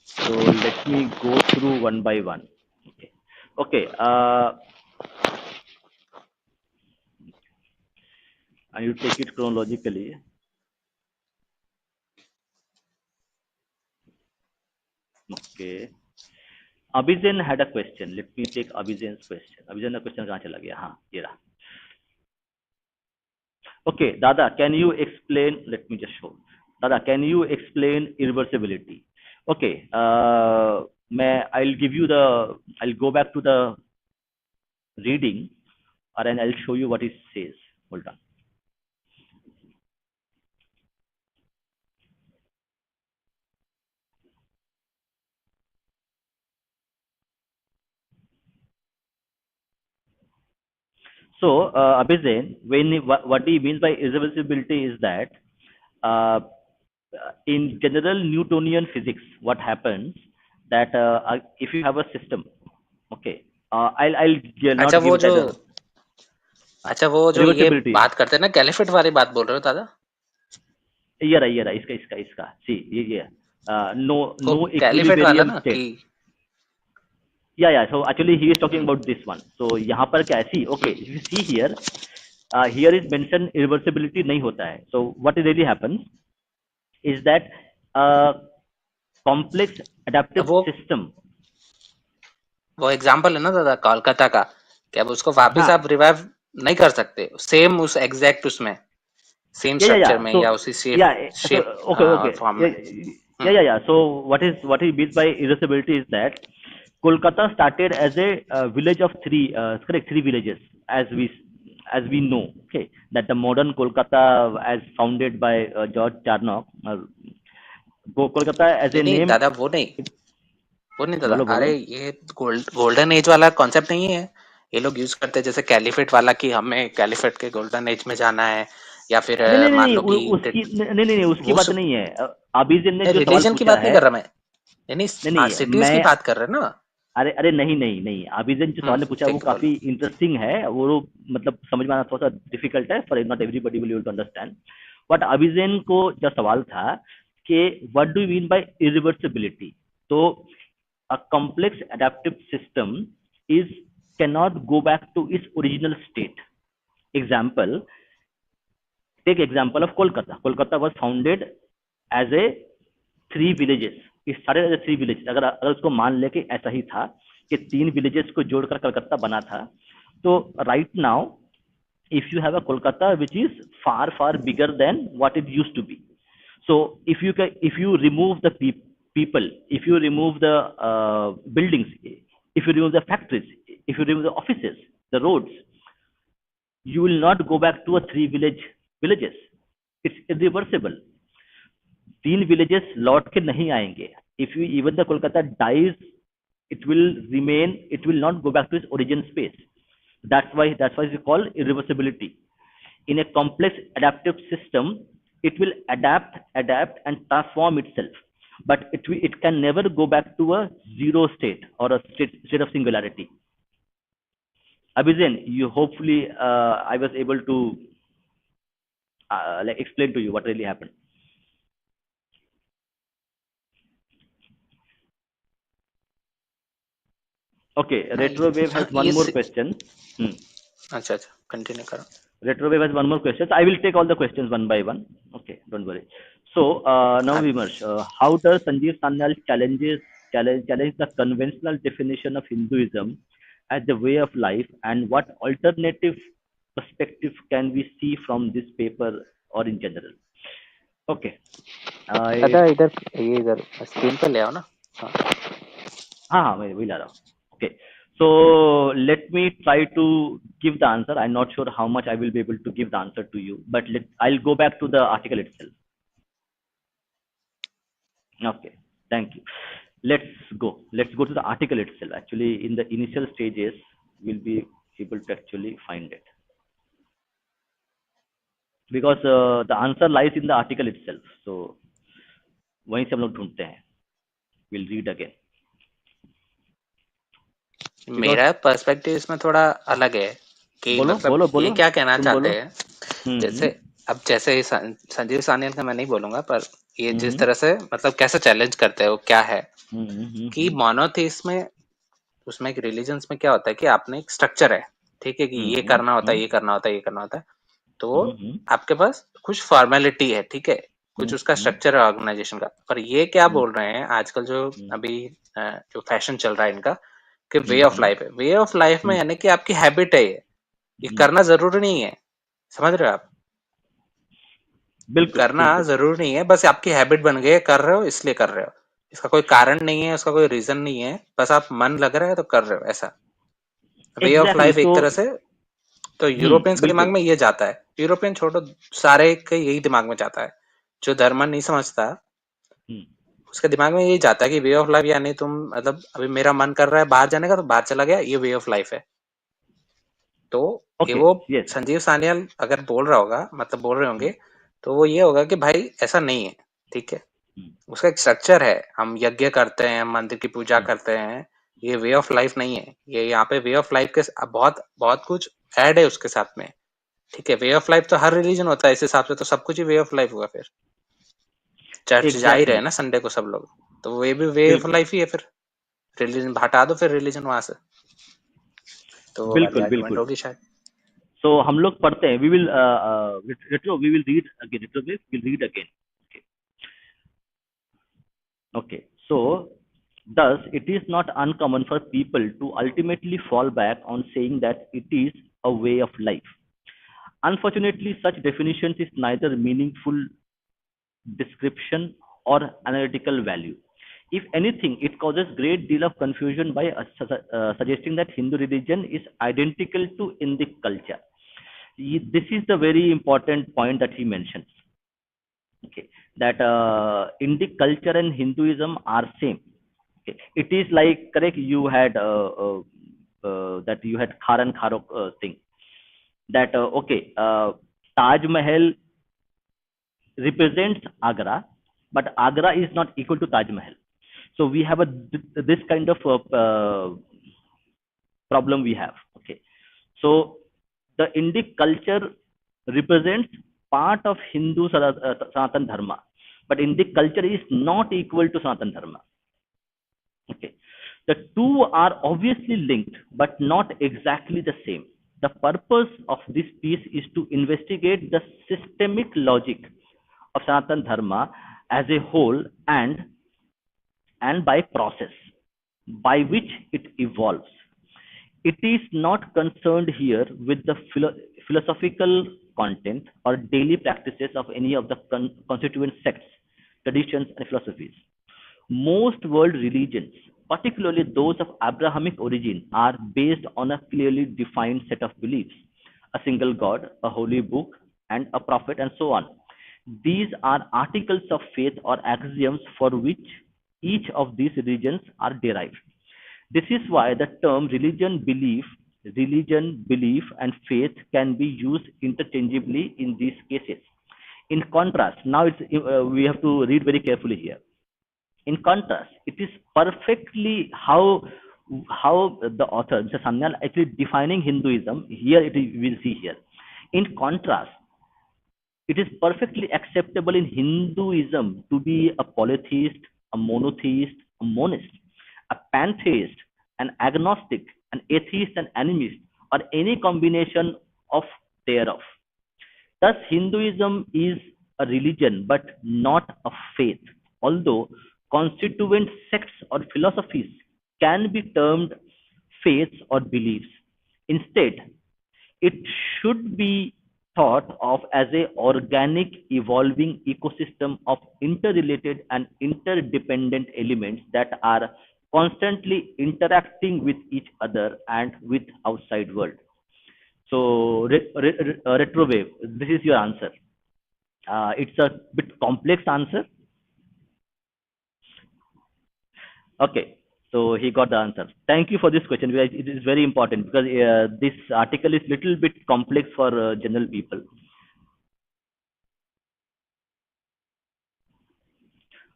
so let me go through one by one. Okay. I will take it chronologically. Okay. Abhizen had a question. Let me take Abhizen's question. Abhizen का question कहाँ चला गया? हाँ, ये रहा. Okay, Dada, can you explain? Let me just show. Dada, can you explain irreversibility? Okay. I'll go back to the reading, and I'll show you what it says. Hold on. So, Abhizen, what he means by irreversibility is that in general Newtonian physics, what happens that if you have a system, okay, I'll not अच्छा give it as a वो जो ये reversibility. बात करते हैं ना, caliphate वाली बात बोल रहे हो दादा? ये रहा इसका सी ये no कैलिफेट वाला equilibrium ना state. कि Yeah, so actually he is talking about this one. So यहाँ पर क्या है, see, okay, if you see here, here is mentioned irreversibility नहीं होता है. So what really happens is that complex adaptive system. वो एग्जांपल है ना दादा कोलकाता का, क्या उसको वापस आप रिवाइव नहीं कर सकते सेम उस एग्जैक्ट उसमें सेम स्ट्रक्चर में या उसी शेप फॉर्म में? Yeah. So what he means by irreversibility is that Kolkata started as a village of three villages, as we know. Okay, that the modern Kolkata, as founded by George Charnock, Kolkata as a name. दादा वो नहीं दादा, अरे ये golden age वाला concept नहीं है. ये लोग यूज करते हैं जैसे कैलिफेट वाला कि हमें कैलिफेट के गोल्डन एज में जाना है, या फिर मान लो कि नहीं उसकी बात नहीं है. अभिजिन ने जो सवाल रिलीजन की बात नहीं कर रहा मैं, नहीं सिटीज की बात कर रहे हैं ना. अरे नहीं अभिजिन जो सवाल ने पूछा वो काफी इंटरेस्टिंग है. वो मतलब समझ में आना थोड़ा सा डिफिकल्ट है, for not everybody will able to understand. But Abhijin को जो सवाल था कि what do you mean by irreversibility. तो a complex adaptive system cannot go back to its original state. Take example of Kolkata. Kolkata was founded as a 3 villages. It started as a 3 villages. अगर उसको मान ले कि ऐसा ही था कि 3 villages को जोड़कर कलकत्ता बना था, तो right now if you have a Kolkata which is far bigger than what it used to be. So if you remove the people, if you remove the buildings, if you remove the factories, if you remove the offices, the roads, you will not go back to a 3 villages. It's irreversible. 3 villages लौट के नहीं आएंगे. If you even the Kolkata dies, it will not go back to its origin space. That's why we call irreversibility. In a complex adaptive system, it will adapt and transform itself, but it can never go back to a zero state or a state of singularity. Abhizen, you hopefully I was able to explain to you what really happened. Okay, Retrowave has one more question. अच्छा continue करो. Retrowave has one more question. I will take all the questions one by one. Okay, don't worry. So now हाँ Vimarsh, how does Sanjeev Sanyal challenge the conventional definition of Hinduism as a way of life, and what alternative perspective can we see from this paper or in general? Okay. दादा इधर ये इधर screen पे ले आओ ना हाँ हाँ हाँ मैं वही ला रहा हूँ. Okay. So let me try to give the answer. I'm not sure how much I will be able to give the answer to you, but I'll go back to the article itself. Okay, thank you. Let's go. Let's go to the article itself. Actually, in the initial stages, we'll be able to actually find it because the answer lies in the article itself. So वहीं से हम लोग ढूंढते हैं. We'll read again because मेरा perspective इसमें थोड़ा अलग है कि बोलो मतलब बोलो ये बोलो क्या कहना तुम चाहते बोलो. हैं जैसे हम्म अब जैसे ही संजीव सानियल का मैं नहीं बोलूंगा पर ये जिस हम्म तरह से मतलब कैसे चैलेंज करते हैं वो क्या है कि हम्म मोनोथीइस्ट में उसमें एक रिलीजन्स में क्या होता है कि आपने एक स्ट्रक्चर है ठीक है कि ये करना होता है हम्म ये करना होता है ये करना होता है तो हम्म आपके पास कुछ फॉर्मेलिटी है ठीक है कुछ उसका हम्म स्ट्रक्चर है ऑर्गेनाइजेशन का पर ये क्या हम्म बोल रहे हैं आजकल जो हम्म अभी जो फैशन चल रहा है इनका कि वे ऑफ हम्म लाइफ है वे ऑफ लाइफ में हम्म यानी कि आपकी हैबिट है ये हम्म, करना जरूरी नहीं है समझ रहे हो आप बिल्कुल करना बिल्कुल. जरूरी नहीं है बस आपकी हैबिट बन गई है कर रहे हो इसलिए कर रहे हो इसका कोई कारण नहीं है उसका कोई रीजन नहीं है बस आप मन लग रहा है तो कर रहे हो ऐसा way of exactly life exactly. एक तरह So से तो यूरोपियंस के दिमाग बिल्कुल. में ये जाता है यूरोपियन छोड़ो सारे के यही दिमाग में जाता है जो धर्म नहीं समझता हम्म उसके दिमाग में यही जाता है कि वे ऑफ लाइफ यानी तुम मतलब अभी मेरा मन कर रहा है बाहर जाने का तो बाहर चला गया ये वे ऑफ लाइफ है तो ये ओके. वो यस. संजीव सान्याल अगर बोल रहा होगा मतलब बोल रहे होंगे तो वो ये होगा कि भाई ऐसा नहीं है ठीक है उसका एक स्ट्रक्चर है हम यज्ञ करते हैं मंदिर की पूजा करते हैं ये वे ऑफ लाइफ नहीं है ये यहाँ पे वे ऑफ लाइफ के बहुत बहुत कुछ ऐड है उसके साथ में ठीक है वे ऑफ लाइफ तो हर रिलीजन होता है इस हिसाब से तो सब कुछ ही वे ऑफ लाइफ हुआ फिर चर्च जा ही रहे एग्जैक्टली. ना संडे को सब लोग तो वो ये भी वे ऑफ बिल्कुल लाइफ ही है फिर रिलीजन हटा दो फिर रिलीजन वहां से तो वो वाली बिल्कुल आर्गुमेंट बिल्कुल. होगी शायद सो हम लोग पढ़ते हैं. We will retro we will read again. Retro will read again. Okay. So, thus, it is not uncommon for people to ultimately fall back on saying that it is a way of life. Unfortunately, such definitions is neither meaningful description or analytical value. If anything, it causes great deal of confusion by suggesting that Hindu religion is identical to Indic culture. This is the very important point that he mentions. Okay, that Indic culture and Hinduism are same. Okay, it is like correct. You had that you had Khar and Kharok thing. That okay, Taj Mahal represents Agra, but Agra is not equal to Taj Mahal. So we have a this kind of problem we have. Okay, so the Indic culture represents part of Hindu Sanatan Dharma, but Indic culture is not equal to Sanatan Dharma. Okay, the two are obviously linked, but not exactly the same. The purpose of this piece is to investigate the systemic logic of Sanatan Dharma as a whole and by process by which it evolves. It is not concerned here with the philosophical content or daily practices of any of the constituent sects, traditions, and philosophies. Most world religions, particularly those of Abrahamic origin, are based on a clearly defined set of beliefs, a single God, a holy book, and a prophet, and so on. These are articles of faith or axioms for which each of these religions are derived. This is why the term religion, belief, and faith can be used interchangeably in these cases. In contrast, now we have to read very carefully here. In contrast, it is perfectly how the author, Mr. Sanyal, actually defining Hinduism. Here it is, we will see here. In contrast, it is perfectly acceptable in Hinduism to be a polytheist, a monotheist, a monist, a pantheist, an agnostic, an atheist, an animist, or any combination of thereof. Thus, Hinduism is a religion but not a faith, although constituent sects or philosophies can be termed faiths or beliefs. Instead, it should be thought of as a organic evolving ecosystem of interrelated and interdependent elements that are constantly interacting with each other and with outside world. So retrowave, this is your answer. It's a bit complex answer. Okay, so he got the answer. Thank you for this question. It is very important because this article is little bit complex for general people.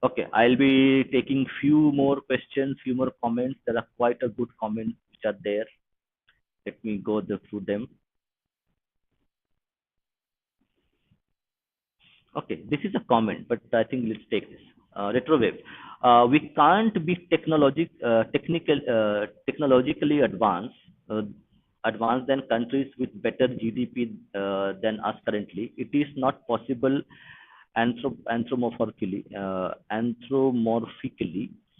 Okay, I'll be taking few more questions, few more comments. There are quite a good comments which are there. Let me go through them. Okay, this is a comment, but I think let's take this. Retrowave. We can't be technologically advanced than countries with better GDP than us currently. It is not possible anthropomorphically,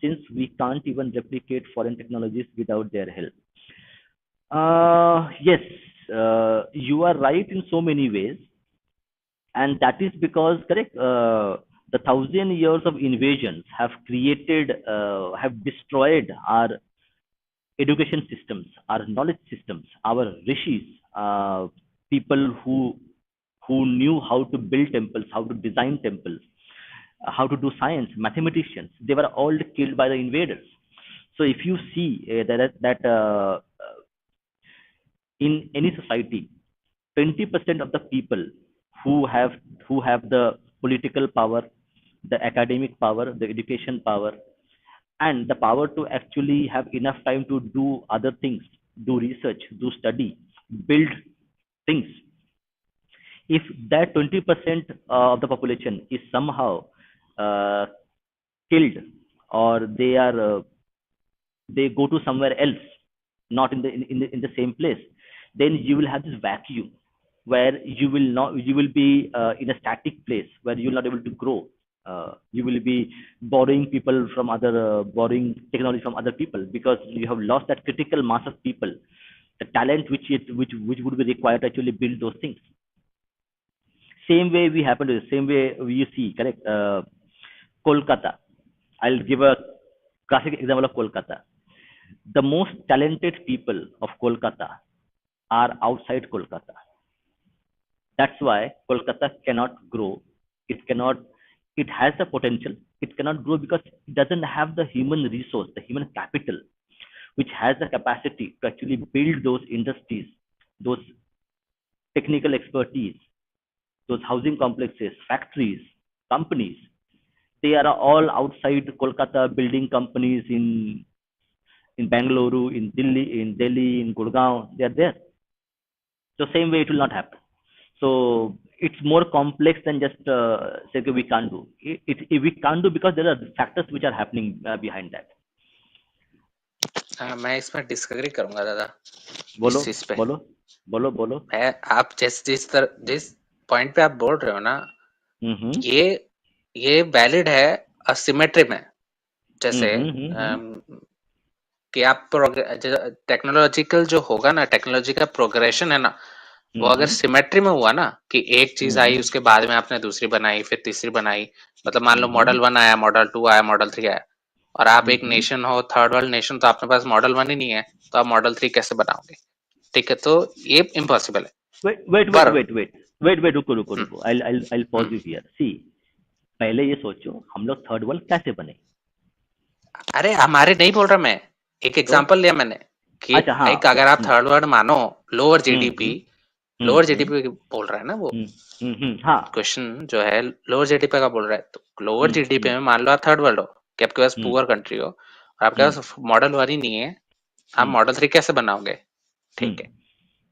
since we can't even replicate foreign technologies without their help. Yes, you are right in so many ways, and that is because correct. The 1,000 years of invasions have destroyed our education systems, our knowledge systems, our rishis, people who knew how to build temples, how to design temples, how to do science, mathematicians. They were all killed by the invaders. So if you see in any society, 20% of the people who have who have the political power, the academic power, the education power, and the power to actually have enough time to do other things, do research, do study, build things. If that 20% of the population is somehow uh, killed, or they go to somewhere else, not in the same place, then you will have this vacuum where you will be in a static place where you will not able to grow. You will be borrowing technology from other people because you have lost that critical mass of people, the talent which would be required to actually build those things. Same way we happen to the same way we see correct. Kolkata, I'll give a classic example of Kolkata. The most talented people of Kolkata are outside Kolkata. That's why Kolkata cannot grow. It cannot. It has the potential. It cannot grow because it doesn't have the human resource, the human capital, which has the capacity to actually build those industries, those technical expertise, those housing complexes, factories, companies. They are all outside Kolkata, building companies in Bangalore, in Delhi, in Gurgaon. They are there. So same way it will not happen. So it's more complex than just say okay, we can't do. We can't do because there are factors which are happening behind that. मैं इसमें disagree करूंगा दादा बोलो इस चीज पे। बोलो बोलो बोलो। आप जिस पॉइंट पे आप बोल रहे हो ना, ये वैलिड है असिमेट्री में। जैसे कि आप टेक्नोलॉजिकल जो होगा ना, टेक्नोलॉजी का प्रोग्रेशन है ना, वो अगर सिमेट्री में हुआ ना कि एक चीज आई उसके बाद में आपने दूसरी बनाई, फिर तीसरी बनाई, मतलब मान लो मॉडल 1 आया, मॉडल 2 आया, मॉडल 3 आया, और आप एक नेशन हो, थर्ड वर्ल्ड नेशन, तो आपके पास मॉडल 1 ही नहीं है, तो आप मॉडल 3 कैसे बनाओगे? ठीक है, तो ये इम्पॉसिबल है। वेट रुको रुको रुको, I'll pause you here. See, पहले ये सोचो हम लोग थर्ड वर्ल्ड कैसे बने। अरे हमारे नहीं बोल रहा मैं, एक एग्जांपल लिया मैंने कि अच्छा, हाँ, एक अगर आप थर्ड वर्ल्ड मानो, लोअर जीडीपी बोल रहा है ना वो हाँ, क्वेश्चन जो है, लोअर जीडीपी का बोल रहा है, तो लोअर जीडीपी में मान लो आप थर्ड वर्ल्ड हो, कि आपके पास पुअर कंट्री हो और आपके पास मॉडल 1 ही नहीं है, आप मॉडल 3 कैसे बनाओगे? ठीक है,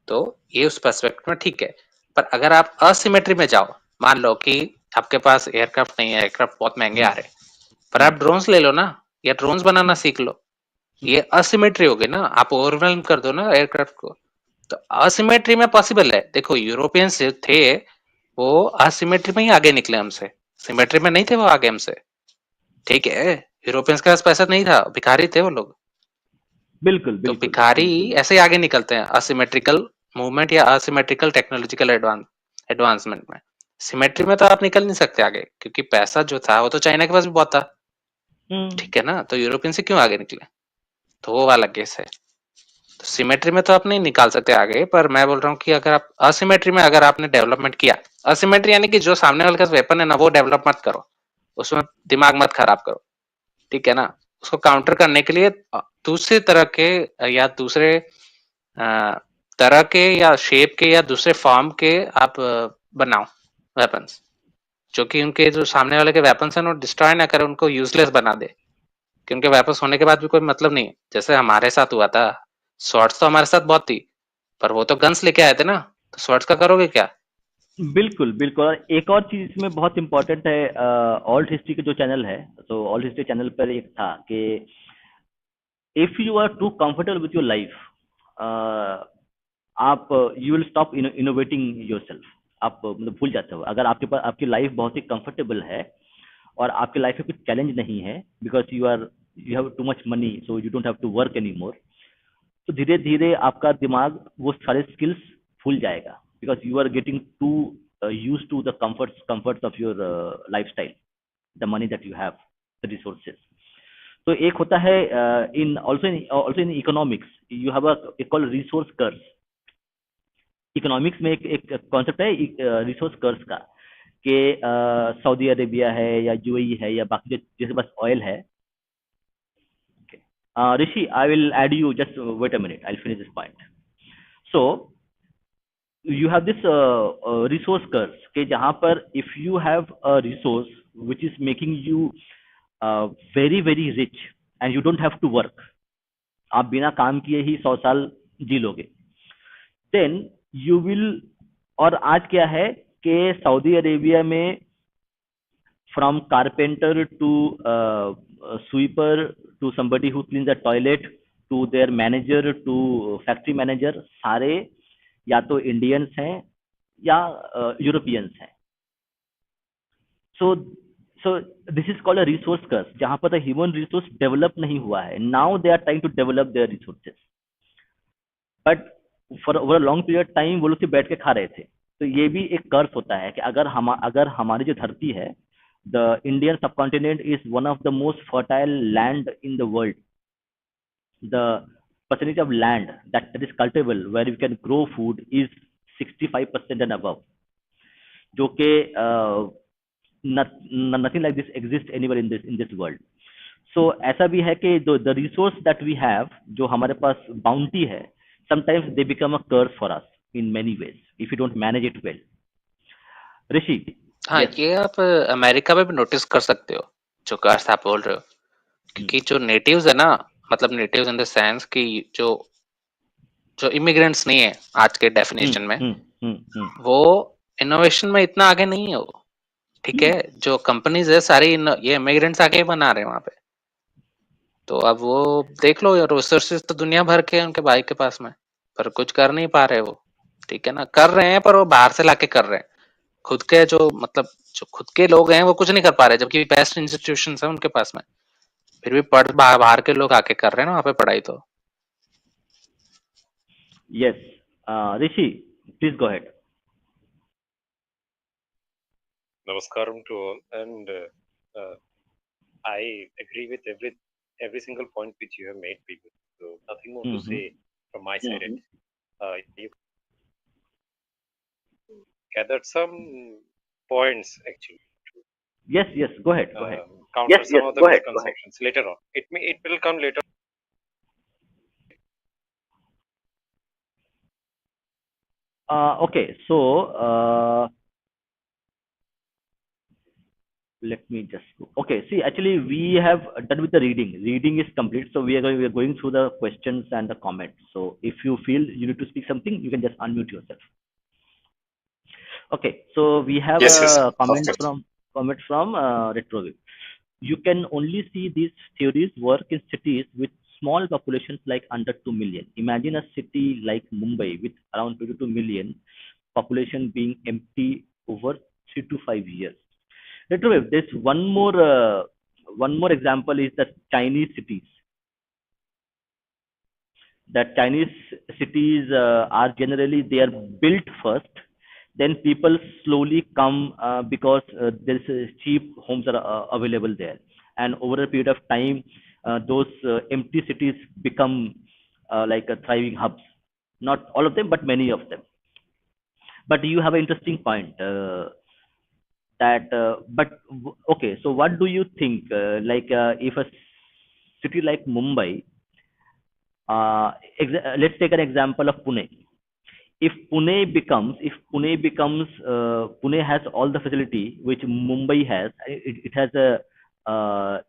तो ये उस पर्सपेक्टिव में ठीक है। पर अगर आप असिमेट्री में जाओ, मान लो कि आपके पास एयरक्राफ्ट नहीं है, एयरक्राफ्ट बहुत महंगे आ रहे, पर आप ड्रोन्स ले लो ना, या ड्रोन्स बनाना सीख लो, ये असिमेट्री होगी ना, आप ओवरवेलम कर दो ना एयरक्राफ्ट को, तो असिमेट्री में पॉसिबल है। देखो यूरोपियंस थे वो असिमेट्री में ही आगे निकले हमसे, सिमेट्री में नहीं थे वो आगे हमसे। ठीक है, यूरोपियंस के पास पैसा नहीं था, भिखारी थे वो लोग। बिल्कुल तो बिल्कुल भिखारी बिल्कुल। ऐसे ही आगे निकलते हैं असिमेट्रिकल मूवमेंट या असिमेट्रिकल टेक्नोलॉजिकल एडवांसमेंट में। सिमेट्री में तो आप निकल नहीं सकते आगे, क्योंकि पैसा जो था वो तो चाइना के पास भी बहुत था। ठीक है ना, तो यूरोपियन से क्यों आगे निकले? तो वो वाला केस है। तो सिमेट्री में तो आप नहीं निकाल सकते आगे, पर मैं बोल रहा हूँ कि अगर आप असिमेट्री में अगर आपने डेवलपमेंट किया, असिमेट्री यानी कि जो सामने वाले का वेपन है ना वो डेवलप मत करो, उसमें दिमाग मत खराब करो। ठीक है ना, उसको काउंटर करने के लिए दूसरे तरह के या दूसरे तरह के या शेप के या दूसरे फॉर्म के आप बनाओ वेपन्स, जो कि उनके जो सामने वाले के वेपन्स हैं वो डिस्ट्रॉय ना करे, उनको यूजलेस बना दे। कि उनके वेपन्स होने के बाद भी कोई मतलब नहीं है। जैसे हमारे साथ हुआ था, स्वॉर्ड्स तो हमारे साथ बहुत थी, पर वो तो गन्स लेके आए थे ना, तो स्वॉर्ड्स का करोगे क्या? बिल्कुल बिल्कुल। और एक और चीज इसमें बहुत इंपॉर्टेंट है, ऑल्ट हिस्ट्री के जो चैनल है, तो ऑल्ट हिस्ट्री चैनल पर एक था कि if you are too comfortable with your life, आप you will stop innovating yourself. आप मतलब भूल जाते हो, अगर आपके पास आपकी लाइफ बहुत ही कंफर्टेबल है और आपकी लाइफ में कुछ चैलेंज नहीं है, because you have too much money so you don't have to work any more, तो धीरे धीरे आपका दिमाग वो सारे स्किल्स भूल जाएगा, because you are getting to use to the comforts of your lifestyle, the money that you have, the resources. तो एक होता है in also in economics you have a called resource curse. Economics में एक concept है resource कर्स का, कि Saudi Arabia है या यूएई है या बाकी जिसके पास ऑयल है। Rishi, I will add you. Just wait a minute. I'll finish this point. So you have this resource curse के जहाँ पर if you have a resource which is making you very very rich and you don't have to work, आप बिना काम किए ही 100 साल जी लोगे, then you will। और आज क्या है कि सऊदी अरेबिया में from carpenter to sweeper to somebody who cleans the toilet to their manager to factory manager, सारे या तो इंडियंस हैं या यूरोपियंस हैं। So so this is called a resource curse, जहां पर ह्यूमन रिसोर्स डेवलप नहीं हुआ है। Now they are trying to develop their resources, but for over long period time वो लोग सिर्फ बैठ के खा रहे थे। तो ये भी एक कर्स होता है कि अगर हमारी जो धरती है, the Indian subcontinent is one of the most fertile land in the world, the percentage of land that is cultivable where you can grow food is 65% and above, जो कि nothing like this exists anywhere in this world. So ऐसा भी है कि the resource that we have, जो हमारे पास bounty है, sometimes they become a curse for us in many ways if you don't manage it well. ऋषि, हाँ, yes. ये आप अमेरिका में भी नोटिस कर सकते हो, जो कार्स आप बोल रहे हो। क्योंकि जो नेटिव्स है ना, मतलब नेटिव्स इन द सेंस कि जो जो इमिग्रेंट्स नहीं है आज के डेफिनेशन में, वो इनोवेशन में इतना आगे नहीं है वो। ठीक है, जो कंपनीज है सारी ये इमिग्रेंट्स आगे ही बना रहे हैं वहां पे। तो अब वो देख लो, रिसोर्सेज तो दुनिया भर के हैं उनके भाई के पास में, पर कुछ कर नहीं पा रहे वो। ठीक है ना, कर रहे हैं पर वो बाहर से लाके कर रहे हैं। खुद के जो मतलब जो खुद के लोग हैं वो कुछ नहीं कर पा रहे, जबकि बेस्ट इंस्टीट्यूशन है उनके पास में, फिर भी पढ़ बाहर के लोग आके कर रहे हैं ना वहाँ पे पढ़ाई। तो Yes. Rishi, please go ahead. Namaskaram to all, and I agree with every single point which you have made, people. So nothing more to say from my side. You gathered some points actually. Yes, go ahead. Counter some of the misconceptions later on. It will come later. Okay, so let me just go. Okay, see, actually, we have done with the reading. Reading is complete, so we are going through the questions and the comments. So if you feel you need to speak something, you can just unmute yourself. Okay, so we have a comment from Retrovic. You can only see these theories work in cities with small populations like under 2 million. Imagine a city like Mumbai with around 22 million population being empty over 3 to 5 years. There's one more example is the Chinese cities. That Chinese cities are generally they are built first, then people slowly come because there's cheap homes are available there, and over a period of time, those empty cities become like a thriving hubs. Not all of them, but many of them. But you have an interesting point okay. So what do you think? If a city like Mumbai, let's take an example of Pune. If Pune becomes Pune has all the facility which Mumbai has. It has a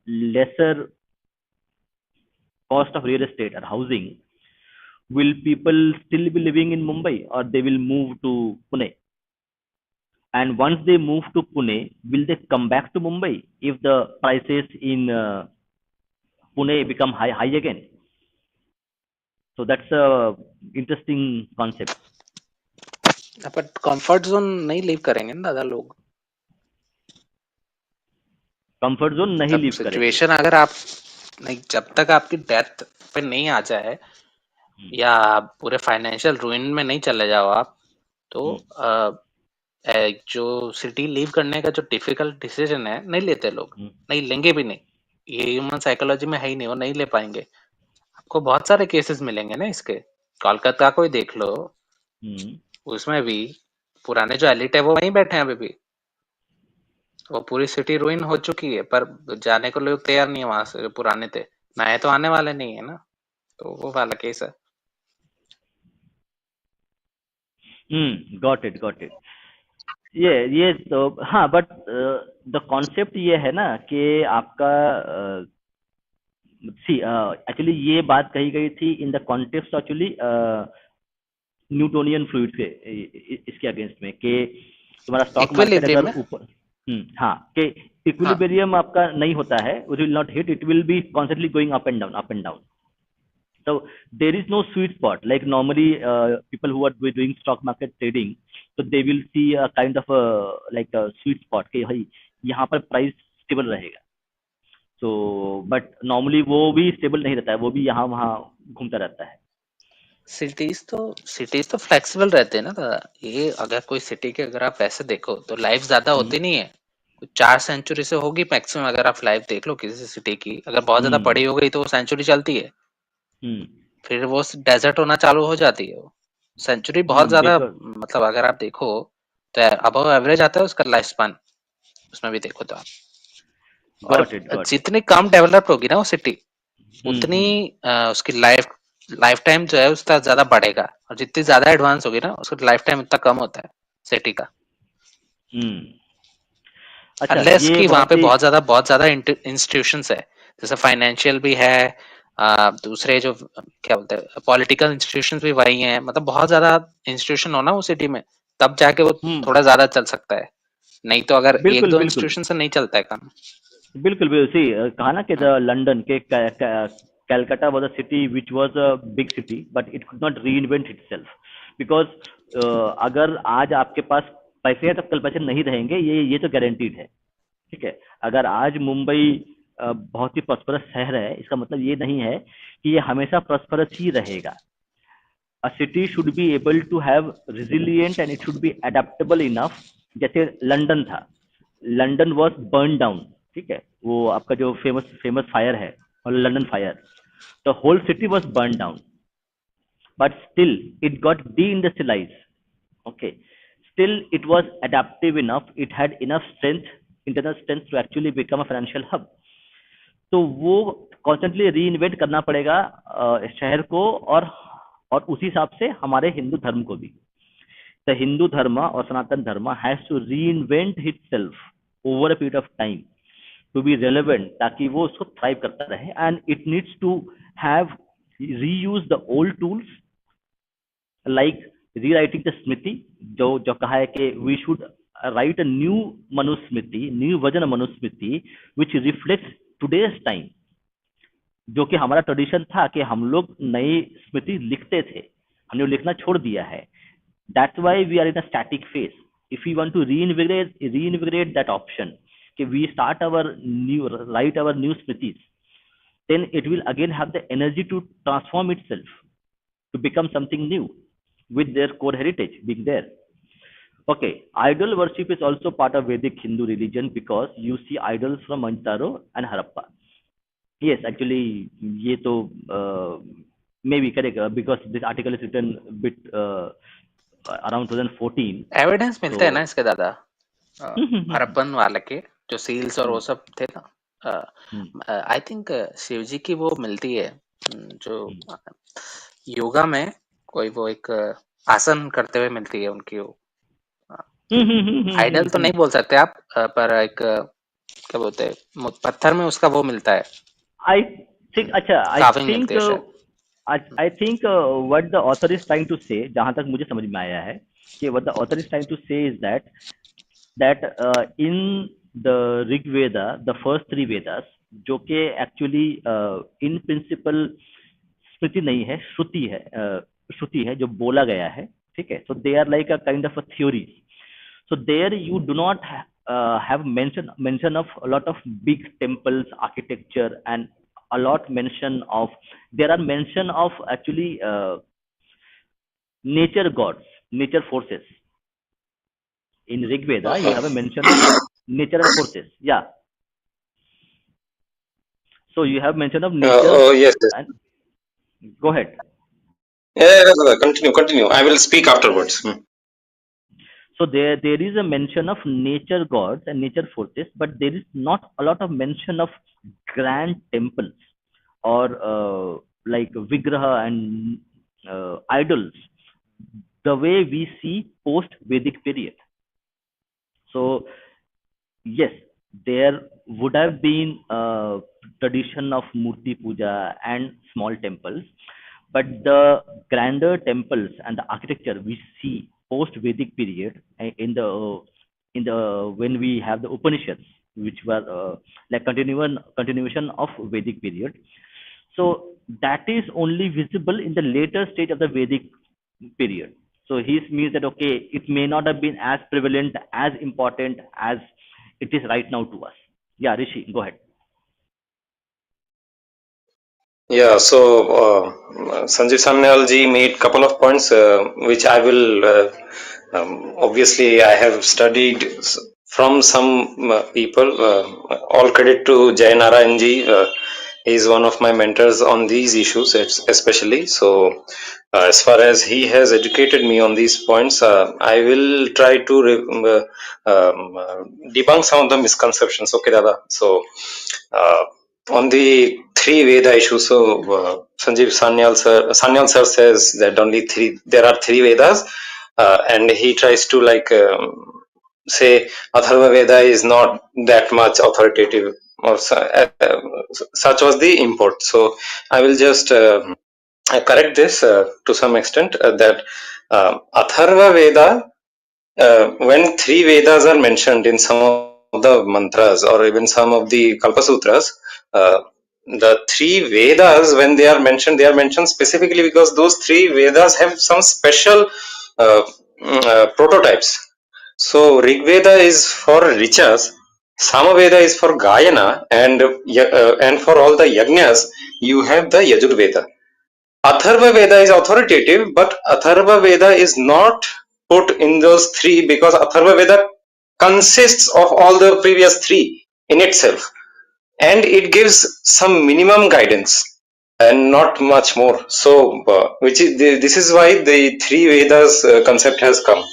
lesser cost of real estate or housing. Will people still be living in Mumbai, or they will move to Pune? And once they move to Pune, will they come back to Mumbai if the prices in Pune become high again? So that's a interesting concept. But comfort zone नहीं leave करेंगे ना दादा लोग. Comfort zone नहीं leave करेंगे. Situation अगर आप नहीं, जब तक आपकी डेथ पे नहीं आ जाए या पूरे फाइनेंशियल रूइन में नहीं चले जाओ आप, तो जो सिटी लीव करने का जो डिफिकल्ट डिसीजन है नहीं लेते लोग, नहीं लेंगे भी नहीं. ये ह्यूमन साइकोलॉजी में है ही नहीं, वो नहीं ले पाएंगे. आपको बहुत सारे केसेस मिलेंगे ना इसके. कोलकाता को ही देख लो, उसमें भी पुराने जो एलिट है वो वहीं बैठे हैं अभी भी. वो पूरी सिटी रूइन हो चुकी है, पर जाने को लोग तैयार नहीं है वहां से. पुराने थे, नए तो आने वाले नहीं है ना. तो वो वाला केस है. Got it. ये तो हाँ, बट द कॉन्सेप्ट ये है ना कि आपका एक्चुअली ये बात कही गई थी in the context actually Newtonian fluid के इसके अगेंस्ट में कि तुम्हारा स्टॉक मार्केट अगर ऊपर हाँ कि इक्विलिब्रियम आपका नहीं होता है, it will not hit, it will be constantly going up and down. So there is no sweet spot. Like normally, people who are doing stock market trading, so they will see a kind of a sweet spot कि भाई यहाँ पर price stable रहेगा. So but normally वो भी stable नहीं रहता है, वो भी यहाँ वहाँ घूमता रहता है. सिटीज तो फ्लेक्सिबल रहते हैं ना दादा. ये अगर कोई सिटी के अगर आप ऐसे देखो तो लाइफ ज्यादा होती नहीं है. 4 सेंचुरी से होगी मैक्सिमम. अगर आप लाइफ देख लो किसी सिटी की, अगर बहुत ज्यादा बड़ी हो गई तो वो सेंचुरी चलती है, फिर वो डेजर्ट होना चालू हो जाती है. वो सेंचुरी बहुत ज्यादा, मतलब अगर आप देखो तो अबव एवरेज आता है उसका लाइफ स्पैन. उसमें भी देखो तो आप, और जितनी कम डेवलप होगी ना वो सिटी, उतनी उसकी लाइफ टाइम जो है उसका ज्यादा बढ़ेगा. और जितनी ज्यादा एडवांस होगी ना उसका लाइफ टाइम उतना कम होता है सिटी का. अनलेस कि वहां पे बहुत ज्यादा इंस्टीट्यूशंस है, जैसे फाइनेंशियल भी है, दूसरे जो क्या बोलते हैं पॉलिटिकल इंस्टीट्यूशंस भी वही हैं. मतलब बहुत ज्यादा इंस्टीट्यूशन हो ना वो सिटी में, तब जाके वो थोड़ा ज्यादा चल सकता है. नहीं तो अगर एक दो इंस्टीट्यूशन से नहीं चलता है काम. बिल्कुल सी कहा ना कि द लंदन के Calcutta was a city which was a big city, but it could not reinvent itself because अगर आज आपके पास पैसे हैं तो कल पैसे नहीं रहेंगे, ये तो गारंटीड है. ठीक है, अगर आज मुंबई बहुत ही प्रॉस्परस शहर है, इसका मतलब ये नहीं है कि ये हमेशा प्रॉस्परस ही रहेगा. A city should be able to have resilient and it should be adaptable enough. जैसे लंदन था, लंदन वॉज बर्न डाउन. ठीक है, वो आपका जो फेमस फायर है और London fire, the whole city was burn down, but still it got deindustrialise. Okay, still it was adaptive enough, it had enough strength, internal strength to actually become a financial hub. तो वो constantly री invent करना पड़ेगा शहर को, और उसी हिसाब से हमारे हिंदू धर्म को भी. द हिंदू धर्म और Sanatan Dharma has to reinvent itself over a period of time to be relevant, ताकि वो उसको थ्राइव करता रहे. And it needs to have reuse the old tools like rewriting the smriti, जो कहा है कि we should write a new Manusmriti, new version of Manusmriti which reflects today's time. जो कि हमारा ट्रेडिशन था कि हम लोग नई स्मृति लिखते थे, हमने लिखना छोड़ दिया है. That's why we are in a static phase. If we want to reinvigorate that option, कि we start write our new smritis, then it will again have the energy to transform itself, to become something new with their core heritage being there. Okay, idol worship is also part of Vedic Hindu religion because you see idols from Mohenjo-daro and Harappa. Yes, actually, ये तो maybe correct because this article is written a bit around 2014. Evidence मिलते हैं ना So इसके दादा, हड़प्पन वाले के जो सील्स और वो सब थे ना. आई थिंक शिव जी की वो मिलती है जो योगा में कोई वो एक आसन करते हुए मिलती है उनकी वो. आइडल तो नहीं बोल सकते आप, पर एक क्या बोलते हैं पत्थर में उसका वो मिलता है. I think अच्छा I think what the author is trying to say, जहां तक मुझे समझ में आया है कि what the author is trying to say is that in the Rig Veda, the first 3 Vedas, जो कि actually in principle स्मृति नहीं है, श्रुति है जो बोला गया है, ठीक है. So they are like a kind of a theory. So there you do not have mention of a lot of big temples, architecture, and a lot there are mention of actually nature gods, nature forces. In Rig Veda, you have a mention of nature and forces. Yeah. So you have mention of nature. Yes. And go ahead. Yeah, continue. I will speak afterwards. So there is a mention of nature gods and nature forces, but there is not a lot of mention of grand temples or like Vigraha and idols, the way we see post-Vedic period. So yes, there would have been a tradition of Murti Puja and small temples, but the grander temples and the architecture we see post-Vedic period in the when we have the Upanishads, which were like continuation of Vedic period. So that is only visible in the later stage of the Vedic period. So he means that okay, it may not have been as prevalent, as important as it is right now to us. Yeah, Rishi, go ahead. Yeah, so Sanjeev Sanyal ji made couple of points which I will obviously I have studied from some people. All credit to Jayanarayan ji. He is one of my mentors on these issues, especially. So, as far as he has educated me on these points, I will try to debunk some of the misconceptions. Okay, Dada. So, on the 3 Veda issue, so Sanjeev Sanyal sir says that there are 3 Vedas, and he tries to say Atharva Veda is not that much authoritative, or such was the import. So I will just correct this to some extent, that Atharva Veda, when 3 Vedas are mentioned in some of the mantras or even some of the Kalpasutras, the 3 Vedas, when they are mentioned specifically because those 3 Vedas have some special prototypes. So Rig Veda is for Richas, Samaveda is for Gayana, and for all the Yajnas, you have the Yajur Veda. Atharva Veda is authoritative, but Atharva Veda is not put in those 3 because Atharva Veda consists of all the previous 3 in itself, and it gives some minimum guidance and not much more. So, this is why the 3 Vedas concept has come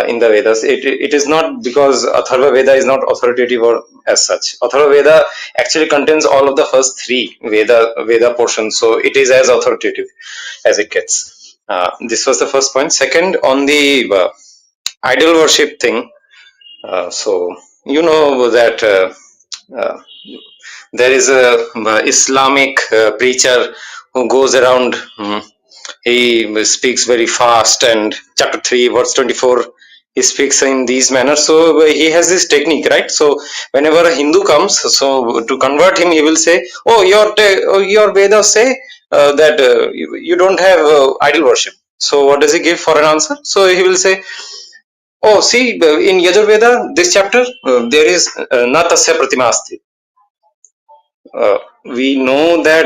in the Vedas. It is not because Atharva Veda is not authoritative or as such. Atharva Veda actually contains all of the first 3 Veda portions, so it is as authoritative as it gets. This was the first point. Second, on the idol worship thing, so you know that there is a Islamic preacher who goes around. He speaks very fast, and chapter 3, verse 24, he speaks in these manners. So he has this technique, right? So whenever a Hindu comes, so to convert him, he will say, oh, your Vedas say that you don't have idol worship. So what does he give for an answer? So he will say, oh, see, in Yajurveda, this chapter, there is na tasya pratima asti. We know that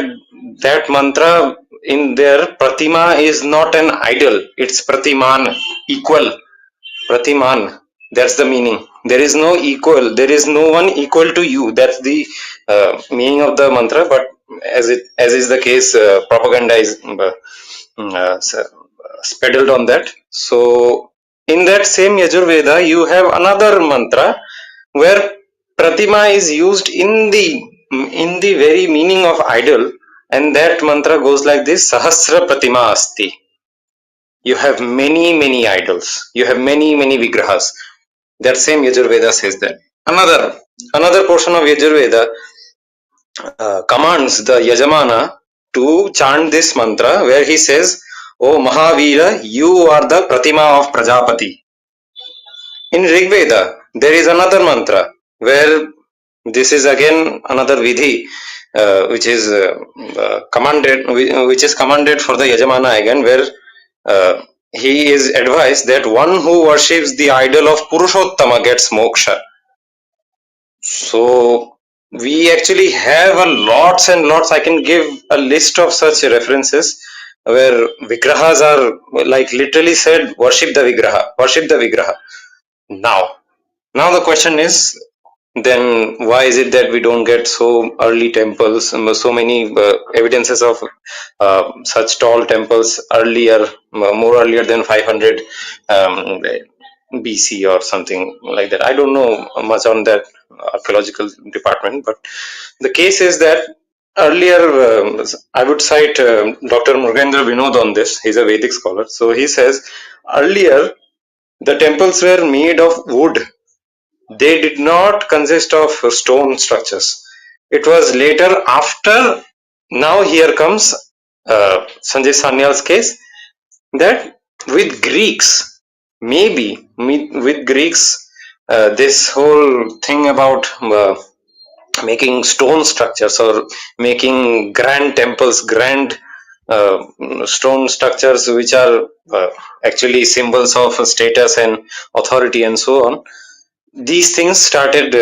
that mantra in there, pratima is not an idol, it's pratiman, equal. Pratiman, that's the meaning. There is no equal, there is no one equal to you. That's the meaning of the mantra. But as is the case, propaganda is peddled on that. So in that same Yajurveda, you have another mantra where pratima is used in the very meaning of idol, and that mantra goes like this: sahasra pratima asti. You have many idols, you have many vigrahas. That same Yajurveda says that. Another portion of Yajurveda commands the Yajamana to chant this mantra, where he says, "O Mahavira, you are the Pratima of Prajapati." In Rigveda, there is another mantra where this is again another vidhi, which is commanded for the Yajamana again, where uh, he is advised that one who worships the idol of Purushottama gets moksha. So we actually have a lots and lots. I can give a list of such references where vigrahas are like literally said, worship the vigraha, worship the vigraha. Now the question is, then why is it that we don't get so early temples, so many evidences of such tall temples earlier, more earlier than 500 BC or something like that? I don't know much on that archaeological department, but the case is that earlier, I would cite Dr. Murugendra Vinod on this. He's a Vedic scholar. So he says earlier the temples were made of wood. They did not consist of stone structures. It was later, after. Now here comes Sanjeev Sanyal's case, that with Greeks, maybe with Greeks, this whole thing about making stone structures or making grand temples, grand uh, stone structures, which are actually symbols of status and authority and so on, these things started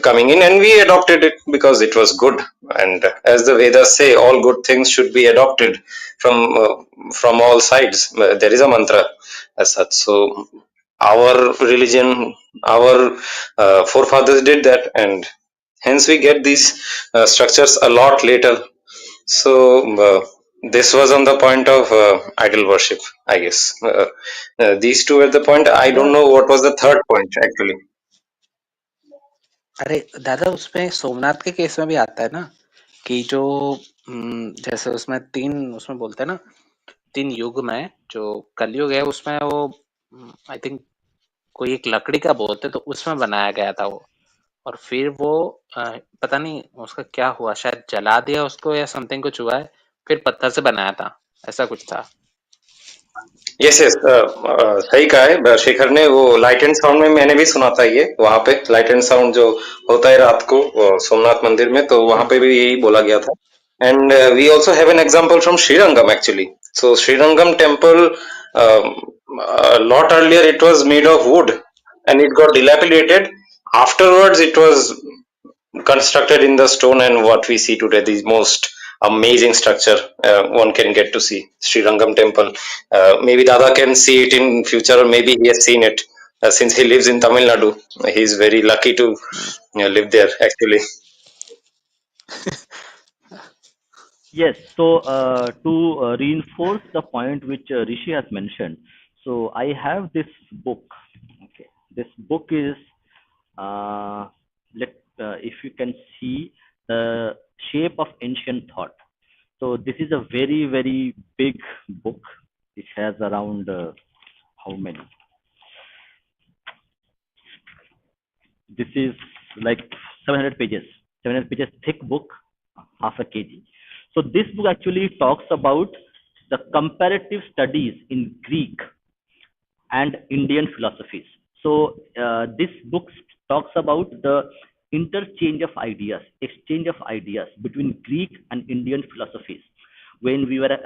coming in, and we adopted it because it was good. And as the Vedas say, all good things should be adopted from all sides. There is a mantra as such. So our religion, our forefathers did that, and hence we get these structures a lot later. So this was on the point of idol worship, I guess. These two were the point. I don't know what was the third point actually. अरे दादा, उसमें सोमनाथ के case में भी आता है ना कि जो जैसे उसमें उसमें बोलते हैं ना, 3 युग में जो कलयुग है उसमें वो आई थिंक कोई एक लकड़ी का बोलते तो उसमें बनाया गया था वो, और फिर वो पता नहीं उसका क्या हुआ, शायद जला दिया उसको या समथिंग कुछ हुआ है, फिर पत्थर से बनाया था, ऐसा कुछ था। यस यस, सही कहा है शेखर ने। वो लाइट एंड साउंड में मैंने भी सुना था ये, वहां पे लाइट एंड साउंड जो होता है रात को सोमनाथ मंदिर में, तो वहां पे भी यही बोला गया था। And we also have an example from Srirangam actually. So Srirangam temple, lot earlier it was made of wood and it got dilapidated. Afterwards it was constructed in the stone, and what we see today, the most amazing structure one can get to see, Sri Rangam temple. Maybe Dada can see it in future, or maybe he has seen it since he lives in Tamil Nadu. He is very lucky to live there actually. Yes, so to reinforce the point which Rishi has mentioned, so I have this book. Okay, this book is if you can see the shape of ancient thought. So this is a very big book. It has around how many? This is like 700 pages. 700 pages thick book, half a kg. So this book actually talks about the comparative studies in Greek and Indian philosophies. So this book talks about the interchange of ideas, exchange of ideas between Greek and Indian philosophies. When we were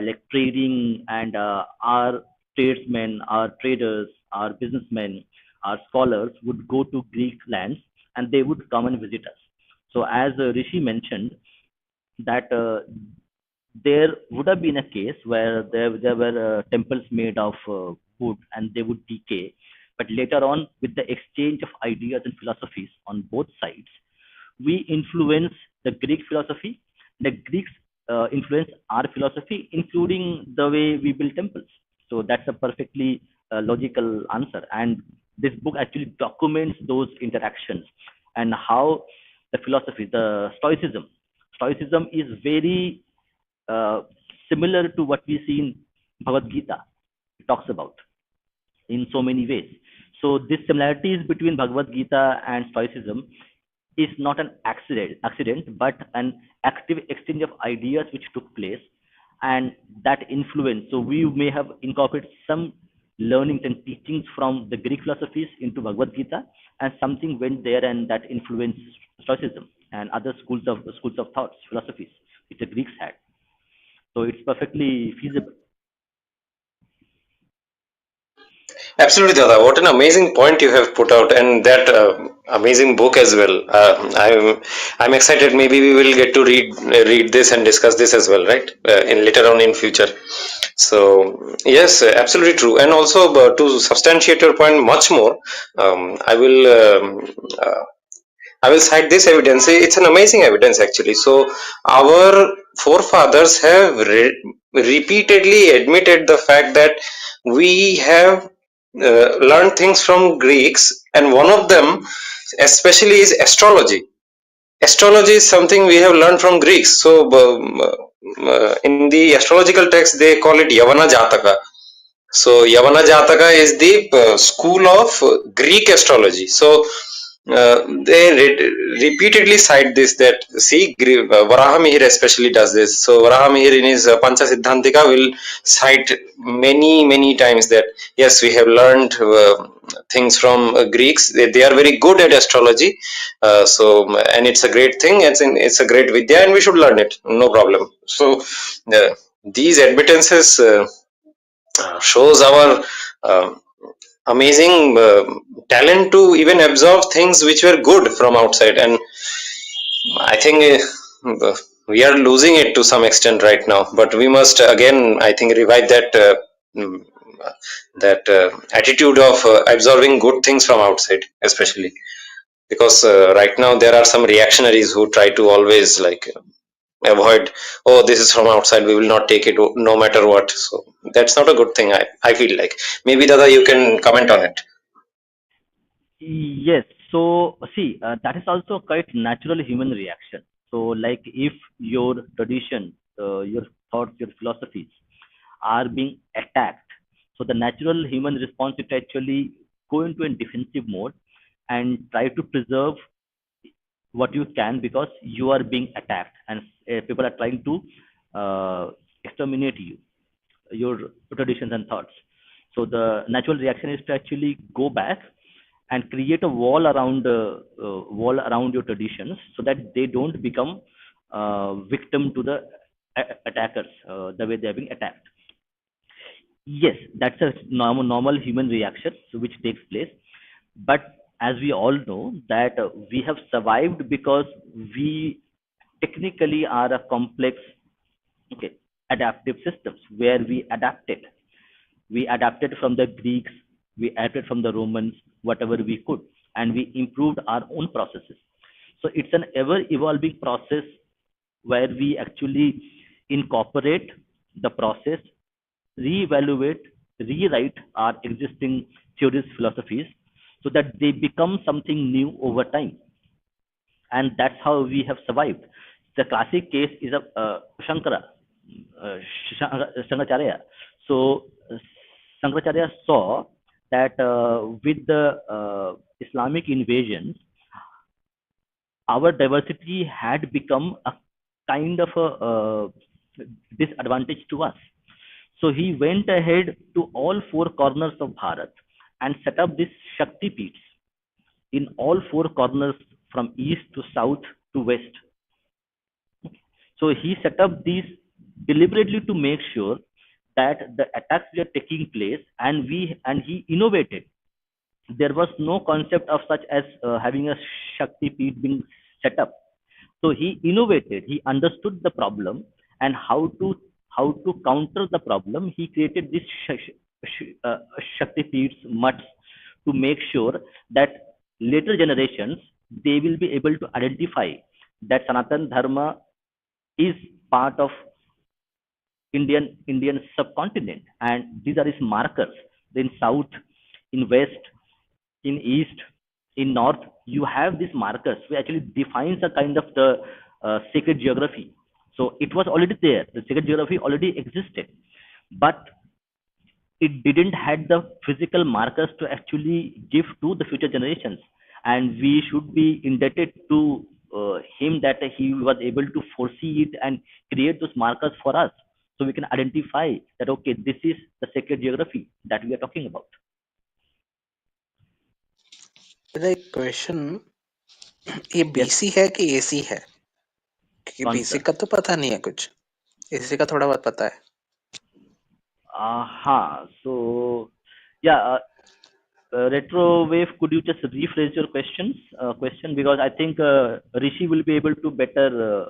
like trading, and our tradesmen, our traders, our businessmen, our scholars would go to Greek lands, and they would come and visit us. So as Rishi mentioned, that there would have been a case where there were temples made of wood, and they would decay. But later on, with the exchange of ideas and philosophies on both sides, we influence the Greek philosophy. The Greeks influence our philosophy, including the way we build temples. So that's a perfectly logical answer. And this book actually documents those interactions, and how the philosophy, the Stoicism is very uh, similar to what we see in Bhagavad Gita. It talks about in so many ways. So these similarities between Bhagavad Gita and Stoicism is not an accident, but an active exchange of ideas which took place, and that influence. So we may have incorporated some learnings and teachings from the Greek philosophies into Bhagavad Gita, and something went there, and that influenced Stoicism and other schools of thoughts, philosophies which the Greeks had. So it's perfectly feasible. Absolutely, Dada. What an amazing point you have put out, and that amazing book as well. I'm excited. Maybe we will get to read this and discuss this as well, right? In later on in future. So yes, absolutely true. And also to substantiate your point much more, I will. I will cite this evidence. It's an amazing evidence actually. So our forefathers have repeatedly admitted the fact that we have learned things from Greeks, and one of them especially is astrology. Astrology is something we have learned from Greeks. So in the astrological text they call it Yavana Jataka. So Yavana Jataka is the school of Greek astrology. So they repeatedly cite this, that see Varahamihir especially does this. So Varahamihir in his Pancha Siddhantika will cite many times that yes, we have learned things from Greeks. They are very good at astrology. And it's a great thing. It's a great vidya, and we should learn it. No problem. So these admittances shows our amazing talent to even absorb things which were good from outside. And I think we are losing it to some extent right now, but we must again, I think, revive mm, that attitude of absorbing good things from outside, especially because right now there are some reactionaries who try to always like avoid, oh, this is from outside, we will not take it no matter what. So that's not a good thing, I feel like. Maybe Dada, you can comment on it. Yes. So see, that is also quite natural human reaction. So like if your tradition, your thoughts, your philosophies are being attacked, so the natural human response is to actually go into a defensive mode and try to preserve what you can, because you are being attacked, and people are trying to exterminate you, your traditions and thoughts. So the natural reaction is to actually go back and create a wall around your traditions, so that they don't become victim to the attackers, the way they are being attacked. Yes, that's a normal human reaction, so which takes place. But as we all know that we have survived because we technically are a complex, okay, adaptive systems, where we adapted from the Greeks, we adapted from the Romans, whatever we could, and we improved our own processes. So it's an ever evolving process, where we actually incorporate the process, reevaluate, rewrite our existing theories, philosophies, so that they become something new over time. And that's how we have survived. The classic case is of Shankara, Shankaracharya. So Shankaracharya saw that with the Islamic invasions, our diversity had become a kind of a disadvantage to us. So he went ahead to all four corners of Bharat and set up these Shakti Peeths in all four corners from east to south to west. So he set up these deliberately to make sure that the attacks were taking place, and he innovated. There was no concept of such as having a Shakti Peeth being set up. So he innovated. He understood the problem and how to counter the problem. He created this Shakti Peeths mutts to make sure that later generations they will be able to identify that Sanatan Dharma is part of Indian subcontinent, and these are his markers. In south, in west, in east, in north, you have these markers which actually defines a kind of the sacred geography. So it was already there. The sacred geography already existed, but it didn't had the physical markers to actually give to the future generations. And we should be indebted to him that he was able to foresee it and create those markers for us, so we can identify that okay, this is the sacred geography that we are talking about. The question, ये BC है कि AC है? क्योंकि BC का तो पता नहीं है कुछ, AC का थोड़ा बहुत पता है. हाँ, so yeah, Retro Wave, could you just rephrase your question, because I think Rishi will be able to better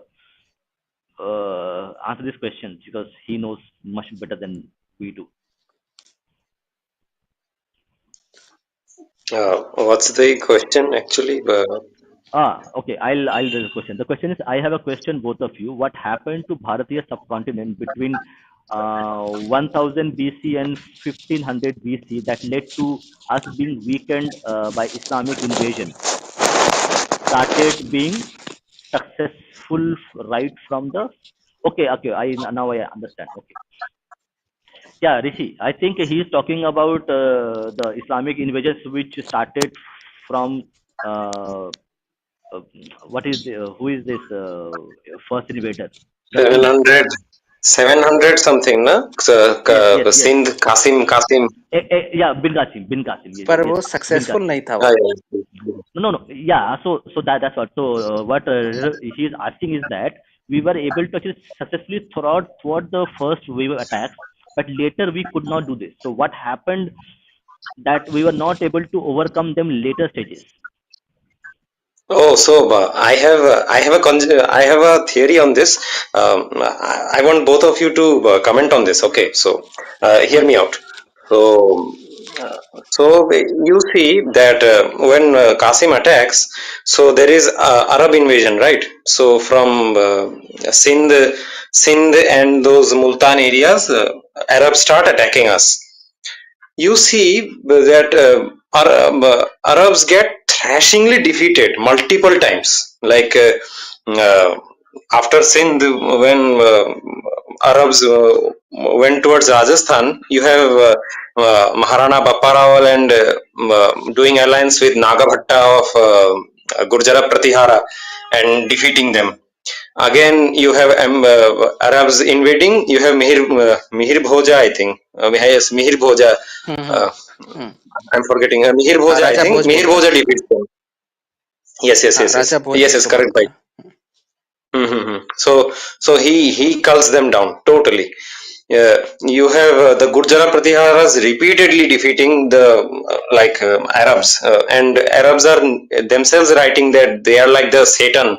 answer this question because he knows much better than we do. What's the question actually? Okay, I'll raise the question. The question is, I have a question, both of you. What happened to Bharatiya subcontinent between 1000 BC and 1500 BC that led to us being weakened by Islamic invasion? Started being successful right from the. Okay, now I understand. Okay. Yeah, Rishi, I think he is talking about the Islamic invasions which started from what is who is this first invader? 700 something, na? Yes. Sindh, Qasim. Yeah, bin Qasim. Yes, पर वो successful नहीं था वो. No. Yeah, so that's what. So what he is asking is that we were able to actually successfully thwart the first wave of attacks, but later we could not do this. So what happened that we were not able to overcome them later stages? Oh, so I have a theory on this. I want both of you to comment on this. Okay, so hear me out. So you see that when Qasim attacks, so there is Arab invasion, right? So from Sindh and those Multan areas, Arabs start attacking us. You see that Arabs get thrashingly defeated multiple times. Like after Sindh, when Arabs went towards Rajasthan, you have Maharana Bappa Rawal and doing alliance with Nagabhatta of Gurjara Pratihara and defeating them. Again, you have Arabs invading. You have Mihir Bhoja, I think. Yes, Mihir Bhoja. I'm forgetting. Mihir Bhoja, I think. Mihir Bhoja defeats them. Yes. Yes, correct. Right. So he culls them down totally. You have the Gurjara Pratiharas repeatedly defeating the Arabs, and Arabs are themselves writing that they are like the Satan.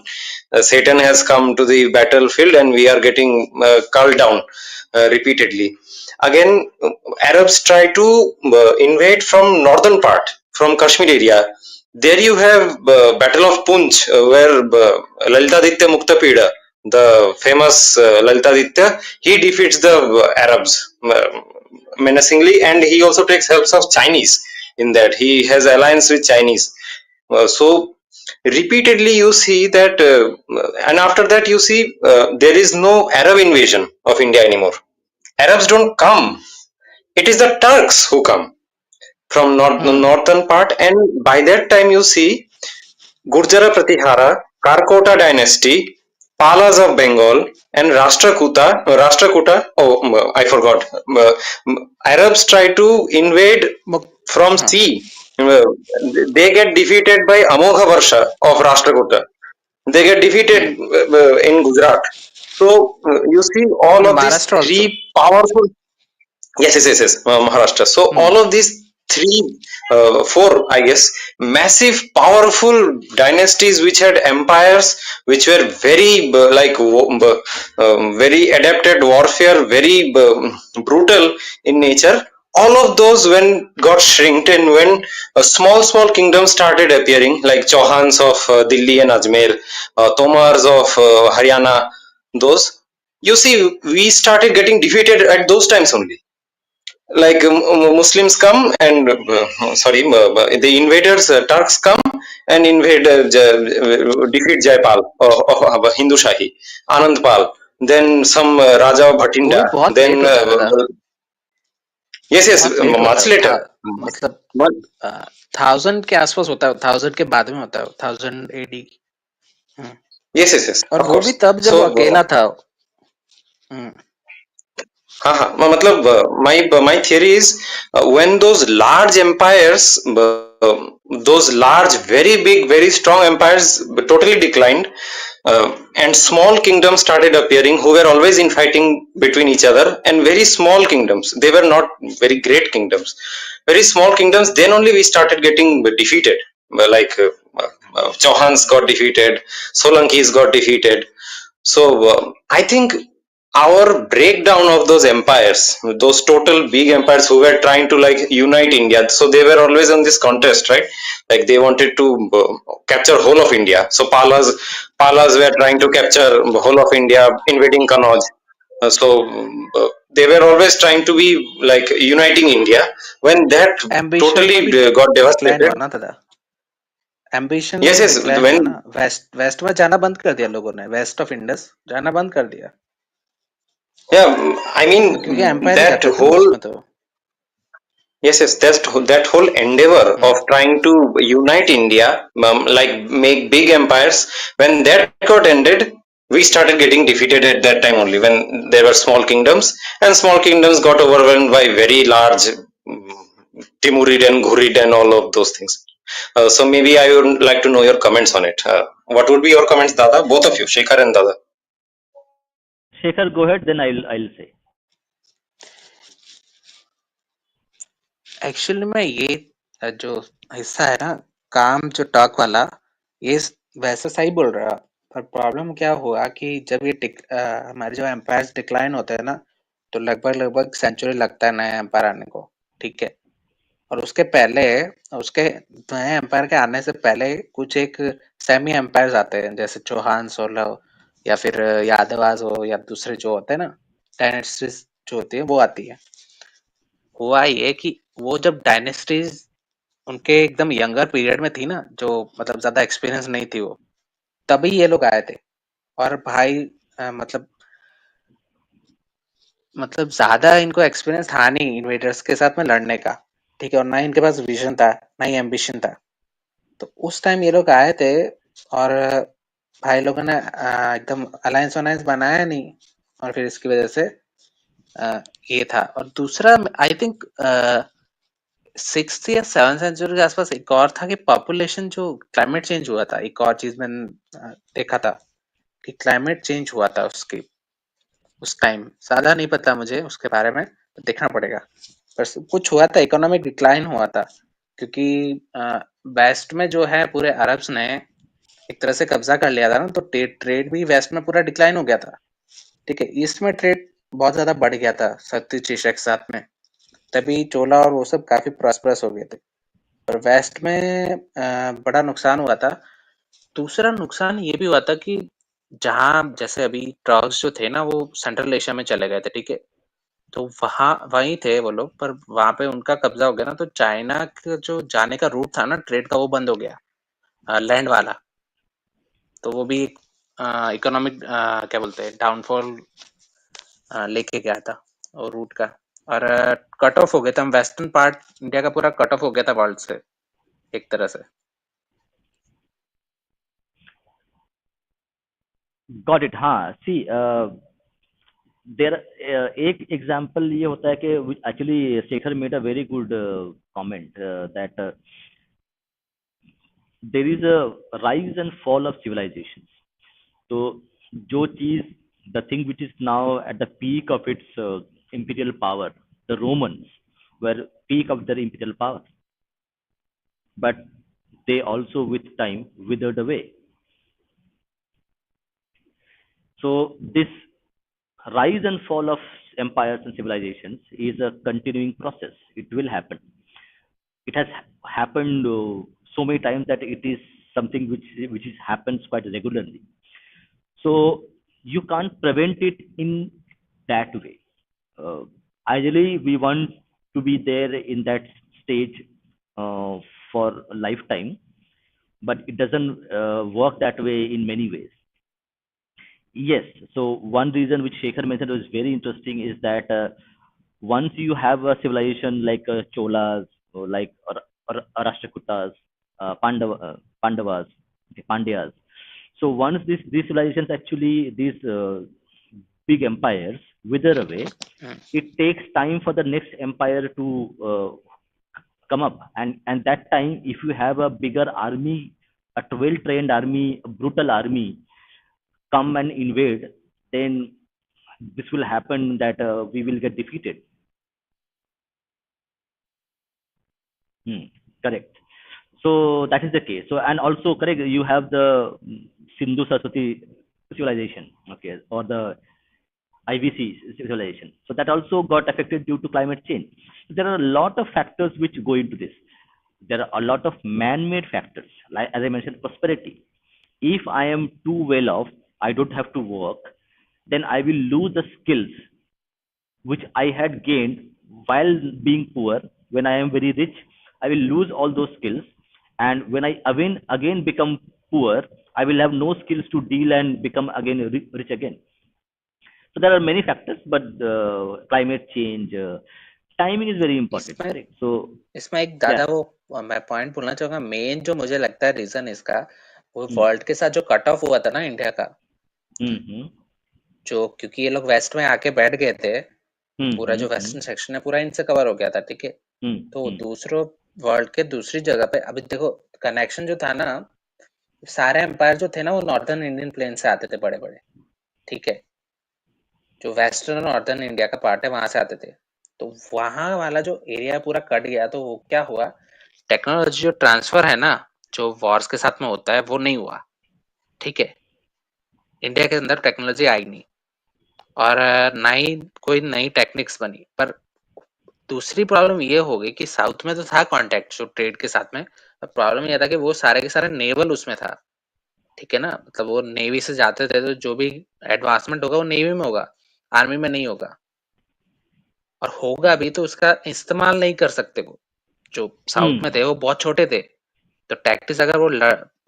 Satan has come to the battlefield, and we are getting culled down repeatedly. Again, Arabs try to invade from northern part, from Kashmir area. There you have Battle of Punch, where Lalitaditya Muktapida, the famous Lalitaditya, he defeats the Arabs menacingly, and he also takes help of Chinese in that. He has alliance with Chinese. So repeatedly you see that, and after that you see there is no Arab invasion of India anymore. Arabs don't come. It is the Turks who come from northern part, and by that time you see Gurjara Pratihara, Karkota dynasty, Palas of Bengal, and Rashtrakuta. Oh, I forgot. Arabs try to invade from sea. Uh, they get defeated by Amogha Varsha of Rashtrakuta. They get defeated in Gujarat. So you see all In of these Maharashtra also. three powerful. Yes, Maharashtra. So all of these three, four, I guess, massive, powerful dynasties which had empires, which were very very adapted warfare, very brutal in nature. All of those when got shrinked and when small kingdoms started appearing, like Chauhans of Delhi and Ajmer, Tomars of Haryana, those. You see, we started getting defeated at those times only, like Muslims come and the invaders Turks come and invade defeat Jaipal of Hindu Shahi, Anand Pal, then some Raja वो Bhatinda, भी बहुत then late होता है दादा, yes, बहुत late होता much है later. मतलब But- 1000 के आसपास होता है, 1000 के बाद में होता है, 1000 एडी। yes, और of वो भी course. तब जब So वो अकेला था। हम्म, हाँ मतलब my theory is when those large empires, those large, very big, very strong empires totally declined, and small kingdoms started appearing who were always infighting between each other, and very small kingdoms, they were not very great kingdoms, very small kingdoms, then only we started getting defeated. Chauhans got defeated, Solankis got defeated. So I think our breakdown of those empires, those total big empires who were trying to like unite India, so they were always on this contest, right? Like they wanted to capture whole of India. So Palas were trying to capture whole of India, invading Kannauj. They were always trying to be like uniting India. When that ambition में totally भी got decline devastated, हुआ ना दादा, ambition में भी yes, decline हुआ when ना, waste में जाना बंद कर दिया लोगों ने, वेस्ट ऑफ इंडस जाना बंद कर दिया, yeah, I क्योंकि mean एम्पायर ही that जाते थे ना whole. उसमें तो। Yes, that whole endeavor of trying to unite India, like make big empires, when that got ended, we started getting defeated at that time only. When there were small kingdoms, and small kingdoms got overwhelmed by very large Timurid and Ghurid and all of those things. So maybe I would like to know your comments on it. What would be your comments, Dada? Both of you, Shekhar and Dada. Shekhar, go ahead, then I'll say. Actually में ये जो हिस्सा है ना, काम जो talk वाला, ये वैसे सही बोल रहा है, पर प्रॉब्लम क्या हुआ कि जब ये हमारे जो एम्पायर्स डिक्लाइन होते हैं ना, तो लगभग सेंचुरी लगता है नए एम्पायर आने को, ठीक है। और उसके पहले, उसके नए एम्पायर के आने से पहले कुछ एक सेमी एम्पायर्स आते हैं, जैसे चौहान, सोलह, या फिर यादवास हो, या दूसरे जो होते हैं ना डायनेस्टीज जो होती है, वो आती है। हुआ ये कि वो जब डायनेस्टीज उनके एकदम यंगर पीरियड में थी ना, जो मतलब ज्यादा एक्सपीरियंस नहीं थी वो, तभी ये लोग आए थे। और भाई मतलब ज्यादा इनको एक्सपीरियंस था नहीं इन्वेडर्स के साथ में लड़ने का, ठीक है, और ना इनके पास विजन था, ना ही एम्बिशन था। तो उस टाइम ये लोग आए थे, और भाई लोगों ने एकदम अलायंस वलायंस बनाया नहीं, और फिर इसकी वजह से ये था। और दूसरा आई थिंक 6th या 7th सेंचुरी के आसपास एक और था कि पॉपुलेशन जो क्लाइमेट चेंज हुआ था, एक और चीज मैंने देखा था कि क्लाइमेट चेंज हुआ था उसकी उस टाइम। ज्यादा नहीं पता मुझे उसके बारे में, तो देखना पड़ेगा, पर कुछ हुआ था, इकोनॉमिक डिक्लाइन हुआ था, क्योंकि वेस्ट में जो है पूरे अरब्स ने एक तरह से कब्जा कर लिया था ना, तो ट्रेड भी वेस्ट में पूरा डिक्लाइन हो गया था, ठीक है। ईस्ट में ट्रेड बहुत ज्यादा बढ़ गया था सत्य एशिया के साथ में, तभी चोला और वो सब काफी प्रॉस्परस हो गए थे। पर वेस्ट में बड़ा नुकसान हुआ था। दूसरा नुकसान ये भी हुआ था कि जहाँ जैसे अभी ट्रक्स जो थे ना वो सेंट्रल एशिया में चले गए थे, ठीक है, तो वहीं थे वो लोग, पर वहां पे उनका कब्जा हो गया ना, तो चाइना का जो जाने का रूट था ना ट्रेड का, वो बंद हो गया, लैंड वाला। तो वो भी इकोनॉमिक क्या बोलते हैं डाउनफॉल लेके गया था और रूट का, और कट ऑफ हो गया था। हम वेस्टर्न पार्ट इंडिया का पूरा कट ऑफ हो गया था वर्ल्ड से एक तरह से। Got it. Huh. See, देर एक एग्जाम्पल ये होता है कि actually Shekhar made a very good comment that there is a rise and fall of civilisation. तो जो चीज the thing which is now at the peak of its imperial power, the Romans were peak of their imperial power, but they also with time withered away. So this rise and fall of empires and civilizations is a continuing process. It will happen. It has happened so many times that it is something which is happens quite regularly. So you can't prevent it in that way. uh, Ideally we want to be there in that stage for a lifetime, but it doesn't work that way in many ways. Yes. So one reason which Shekhar mentioned was very interesting is that once you have a civilization like Cholas or like or Rashtrakutas, Pandavas, okay, Pandyas. So once these civilizations actually these big empires wither away, it takes time for the next empire to come up, and that time if you have a bigger army, a well trained army, a brutal army come and invade, then this will happen that we will get defeated. Correct. So that is the case. So and also correct, you have the Sindhu Saraswati civilization, okay, or the IVC civilization. So that also got affected due to climate change. There are a lot of factors which go into this. There are a lot of man-made factors, like as I mentioned, prosperity. If I am too well off, I don't have to work, then I will lose the skills which I had gained while being poor. When I am very rich, I will lose all those skills. And when I again become poor, I will have no skills to deal and become again rich again. So there are many factors, but climate change, timing is very important. इसमें Correct. So इसमें एक yeah. दादा वो मैं point बोलना चाहूंगा. Main जो मुझे लगता है रीजन इसका, वो वर्ल्ड के साथ जो कट ऑफ हुआ था ना इंडिया का, जो क्योंकि ये लोग वेस्ट में आके बैठ गए थे, पूरा जो वेस्टर्न सेक्शन है पूरा इनसे कवर हो गया था. ठीक है. तो दूसरों वर्ल्ड के दूसरी जगह पे अभी देखो कनेक्शन जो था ना, सारे एम्पायर जो थे ना वो नॉर्दर्न इंडियन प्लेन से आते थे बड़े बड़े. ठीक है. जो वेस्टर्न और नॉर्दर्न इंडिया का पार्ट है वहां से आते थे. तो वहां वाला जो एरिया पूरा कट गया, तो वो क्या हुआ, टेक्नोलॉजी जो ट्रांसफर है ना, जो वॉर्स के साथ में होता है, वो नहीं हुआ. ठीक है. इंडिया के अंदर टेक्नोलॉजी आई नहीं, और ना ही कोई नई टेक्निक्स बनी. पर दूसरी प्रॉब्लम ये हो गई कि साउथ में तो था कांटेक्ट जो ट्रेड के साथ में, पर प्रॉब्लम ये था कि वो सारे के सारे नेवल उसमें था. ठीक है ना, मतलब वो नेवी से जाते थे, तो जो भी एडवांसमेंट होगा वो नेवी में होगा, आर्मी में नहीं होगा. और होगा भी तो उसका इस्तेमाल नहीं कर सकते. वो जो साउथ में थे वो बहुत छोटे थे, तो टैक्टिक्स अगर वो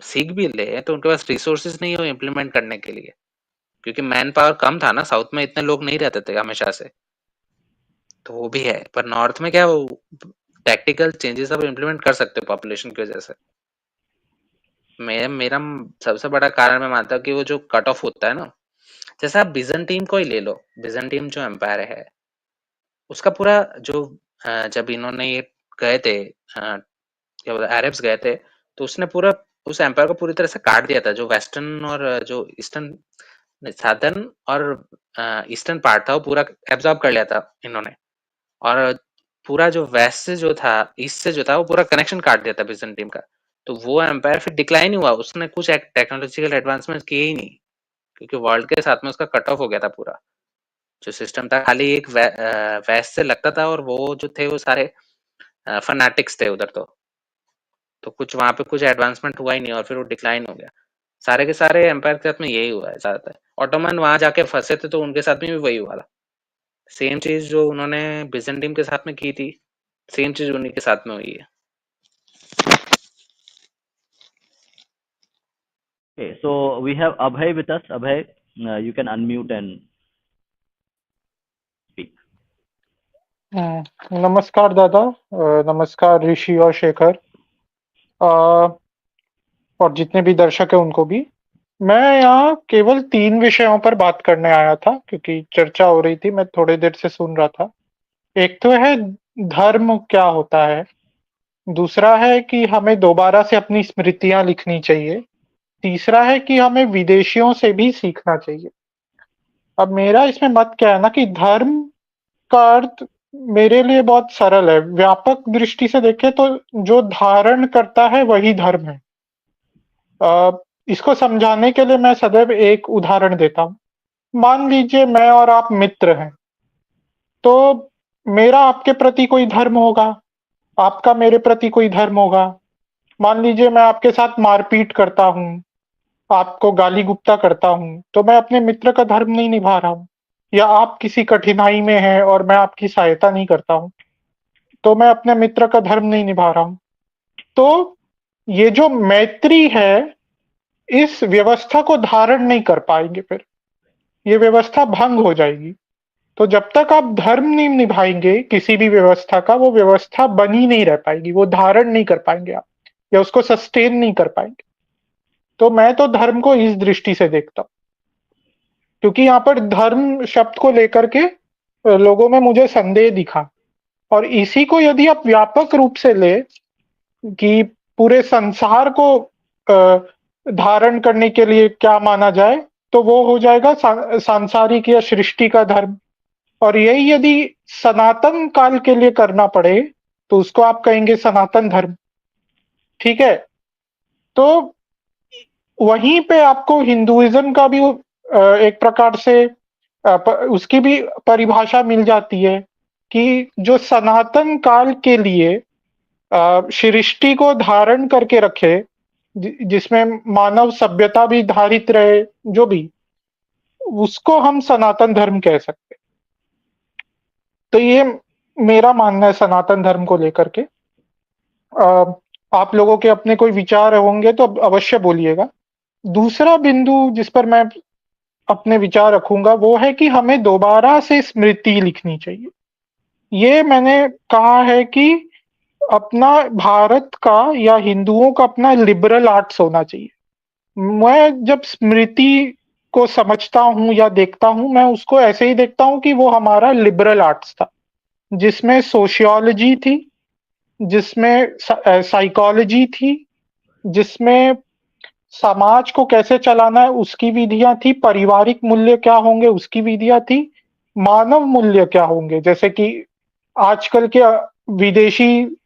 सीख भी ले तो उनके पास रिसोर्सेज नहीं हो इम्प्लीमेंट करने के लिए, क्योंकि मैन पावर कम था ना, साउथ में इतने लोग नहीं रहते थे हमेशा से. तो वो भी है. पर नॉर्थ में क्या वो टैक्टिकल चेंजेस अब इम्प्लीमेंट कर सकते हो पॉपुलेशन की वजह से. मेरा सबसे बड़ा कारण मैं मानता हूँ कि वो जो कट ऑफ होता है ना, जैसे आप बिजंटीन को ही ले लो. बिजंटीन जो एम्पायर है उसका पूरा जो जब इन्होंने ये गए थे, क्या बोला, अरब्स गए थे, तो उसने पूरा उस एम्पायर को पूरी तरह से काट दिया था. जो वेस्टर्न और जो ईस्टर्न, साधर्न और ईस्टर्न पार्ट था वो पूरा एब्जॉर्ब कर लिया था इन्होंने. और पूरा जो वेस्ट से जो था, ईस्ट से जो था, वो पूरा कनेक्शन काट दिया था बिजंटीन का. तो वो एम्पायर फिर डिक्लाइन हुआ, उसने कुछ टेक्नोलॉजिकल एडवांसमेंट किए ही नहीं, क्योंकि वर्ल्ड के साथ में उसका कट ऑफ हो गया था. पूरा जो सिस्टम था खाली एक वेस्ट से लगता था, और वो जो थे वो सारे फनाटिक्स थे उधर. तो कुछ वहां पे कुछ एडवांसमेंट हुआ ही नहीं, और फिर वो डिक्लाइन हो गया. सारे के सारे एम्पायर के साथ में यही हुआ है ज्यादातर. ऑटोमन वहां जाके फंसे थे तो उनके साथ में भी वही हुआ था. सेम चीज जो उन्होंने बिजेंटिन के साथ में की थी, सेम चीज उन्हीं के साथ में हुई है. Okay, so we have Abhay with us. Abhay, you can unmute and speak. नमस्कार दादा, नमस्कार ऋषि और शेखर, और जितने भी दर्शक है उनको भी. मैं यहाँ केवल 3 विषयों पर बात करने आया था क्योंकि चर्चा हो रही थी, मैं थोड़ी देर से सुन रहा था। एक तो है धर्म क्या होता है, दूसरा है कि हमें दोबारा से अपनी स्मृतियाँ लिखनी चाहिए, तीसरा है कि हमें विदेशियों से भी सीखना चाहिए। अब मेरा इसमें मत क्या है ना कि धर्म का अर्थ मेरे लिए बहुत सरल है। व्यापक दृष्टि से देखें तो जो धारण करता है वही धर्म है। अ, इसको समझाने के लिए मैं सदैव एक उदाहरण देता हूँ। मान लीजिए मैं और आप मित्र हैं, तो मेरा आपके प्रति कोई धर्म होगा, आपका मेरे प्रति कोई धर्म होगा। मान लीजिए मैं आपके साथ मारपीट करता हूँ, आपको गाली-गुप्ता करता हूँ, तो मैं अपने मित्र का धर्म नहीं निभा रहा हूँ। या आप किसी कठिनाई में हैं और मैं आपकी सहायता नहीं करता हूँ, तो मैं अपने मित्र का धर्म नहीं निभा रहा हूँ। तो ये जो मैत्री है, इस व्यवस्था को धारण नहीं कर पाएँगे फिर, ये व्यवस्था भंग हो जाएगी। तो जब तक आप धर्म नहीं निभाएँगे किसी भी व्यवस्था का, वो व्यवस्था बनी नहीं रह पाएगी, वो धारण नहीं कर पाएँगे आप, या उसको सस्टेन नहीं कर पाएँगे। तो मैं तो धर्म को इस दृष्टि से देखता हूँ, क्योंकि यहाँ पर धर्म शब्द को लेकर के लोगों में मुझे संदेह दिखा। और इसी को यदि आप व्यापक रूप से ले कि पूरे संसार को धारण करने के लिए क्या माना जाए, तो वो हो जाएगा सांसारिक या सृष्टि का धर्म। और यही यदि सनातन काल के लिए करना पड़े, तो उसको आप कहेंगे सनातन धर्म। ठीक है? तो वहीं पे आपको हिंदुइज्म का भी एक प्रकार से उसकी भी परिभाषा मिल जाती है कि जो सनातन काल के लिए सृष्टि को धारण करके रखे, जिसमें मानव सभ्यता भी धारित रहे, जो भी, उसको हम सनातन धर्म कह सकते हैं। तो ये मेरा मानना है सनातन धर्म को लेकर के। आप लोगों के अपने कोई विचार होंगे तो अवश्य बोलिएगा। दूसरा बिंदु जिस पर मैं अपने विचार रखूंगा वो है कि हमें दोबारा से स्मृति लिखनी चाहिए। ये मैंने कहा है कि अपना भारत का या हिंदुओं का अपना लिबरल आर्ट्स होना चाहिए। मैं जब स्मृति को समझता हूँ या देखता हूँ, मैं उसको ऐसे ही देखता हूँ कि वो हमारा लिबरल आर्ट्स था, जिसमें सोशियोलॉजी थी, जिसमें साइकोलॉजी थी, जिसमें समाज को कैसे चलाना है उसकी विधियां थी, पारिवारिक मूल्य क्या होंगे उसकी विधियां थी, मानव मूल्य क्या होंगे, जैसे कि आजकल के विदेशी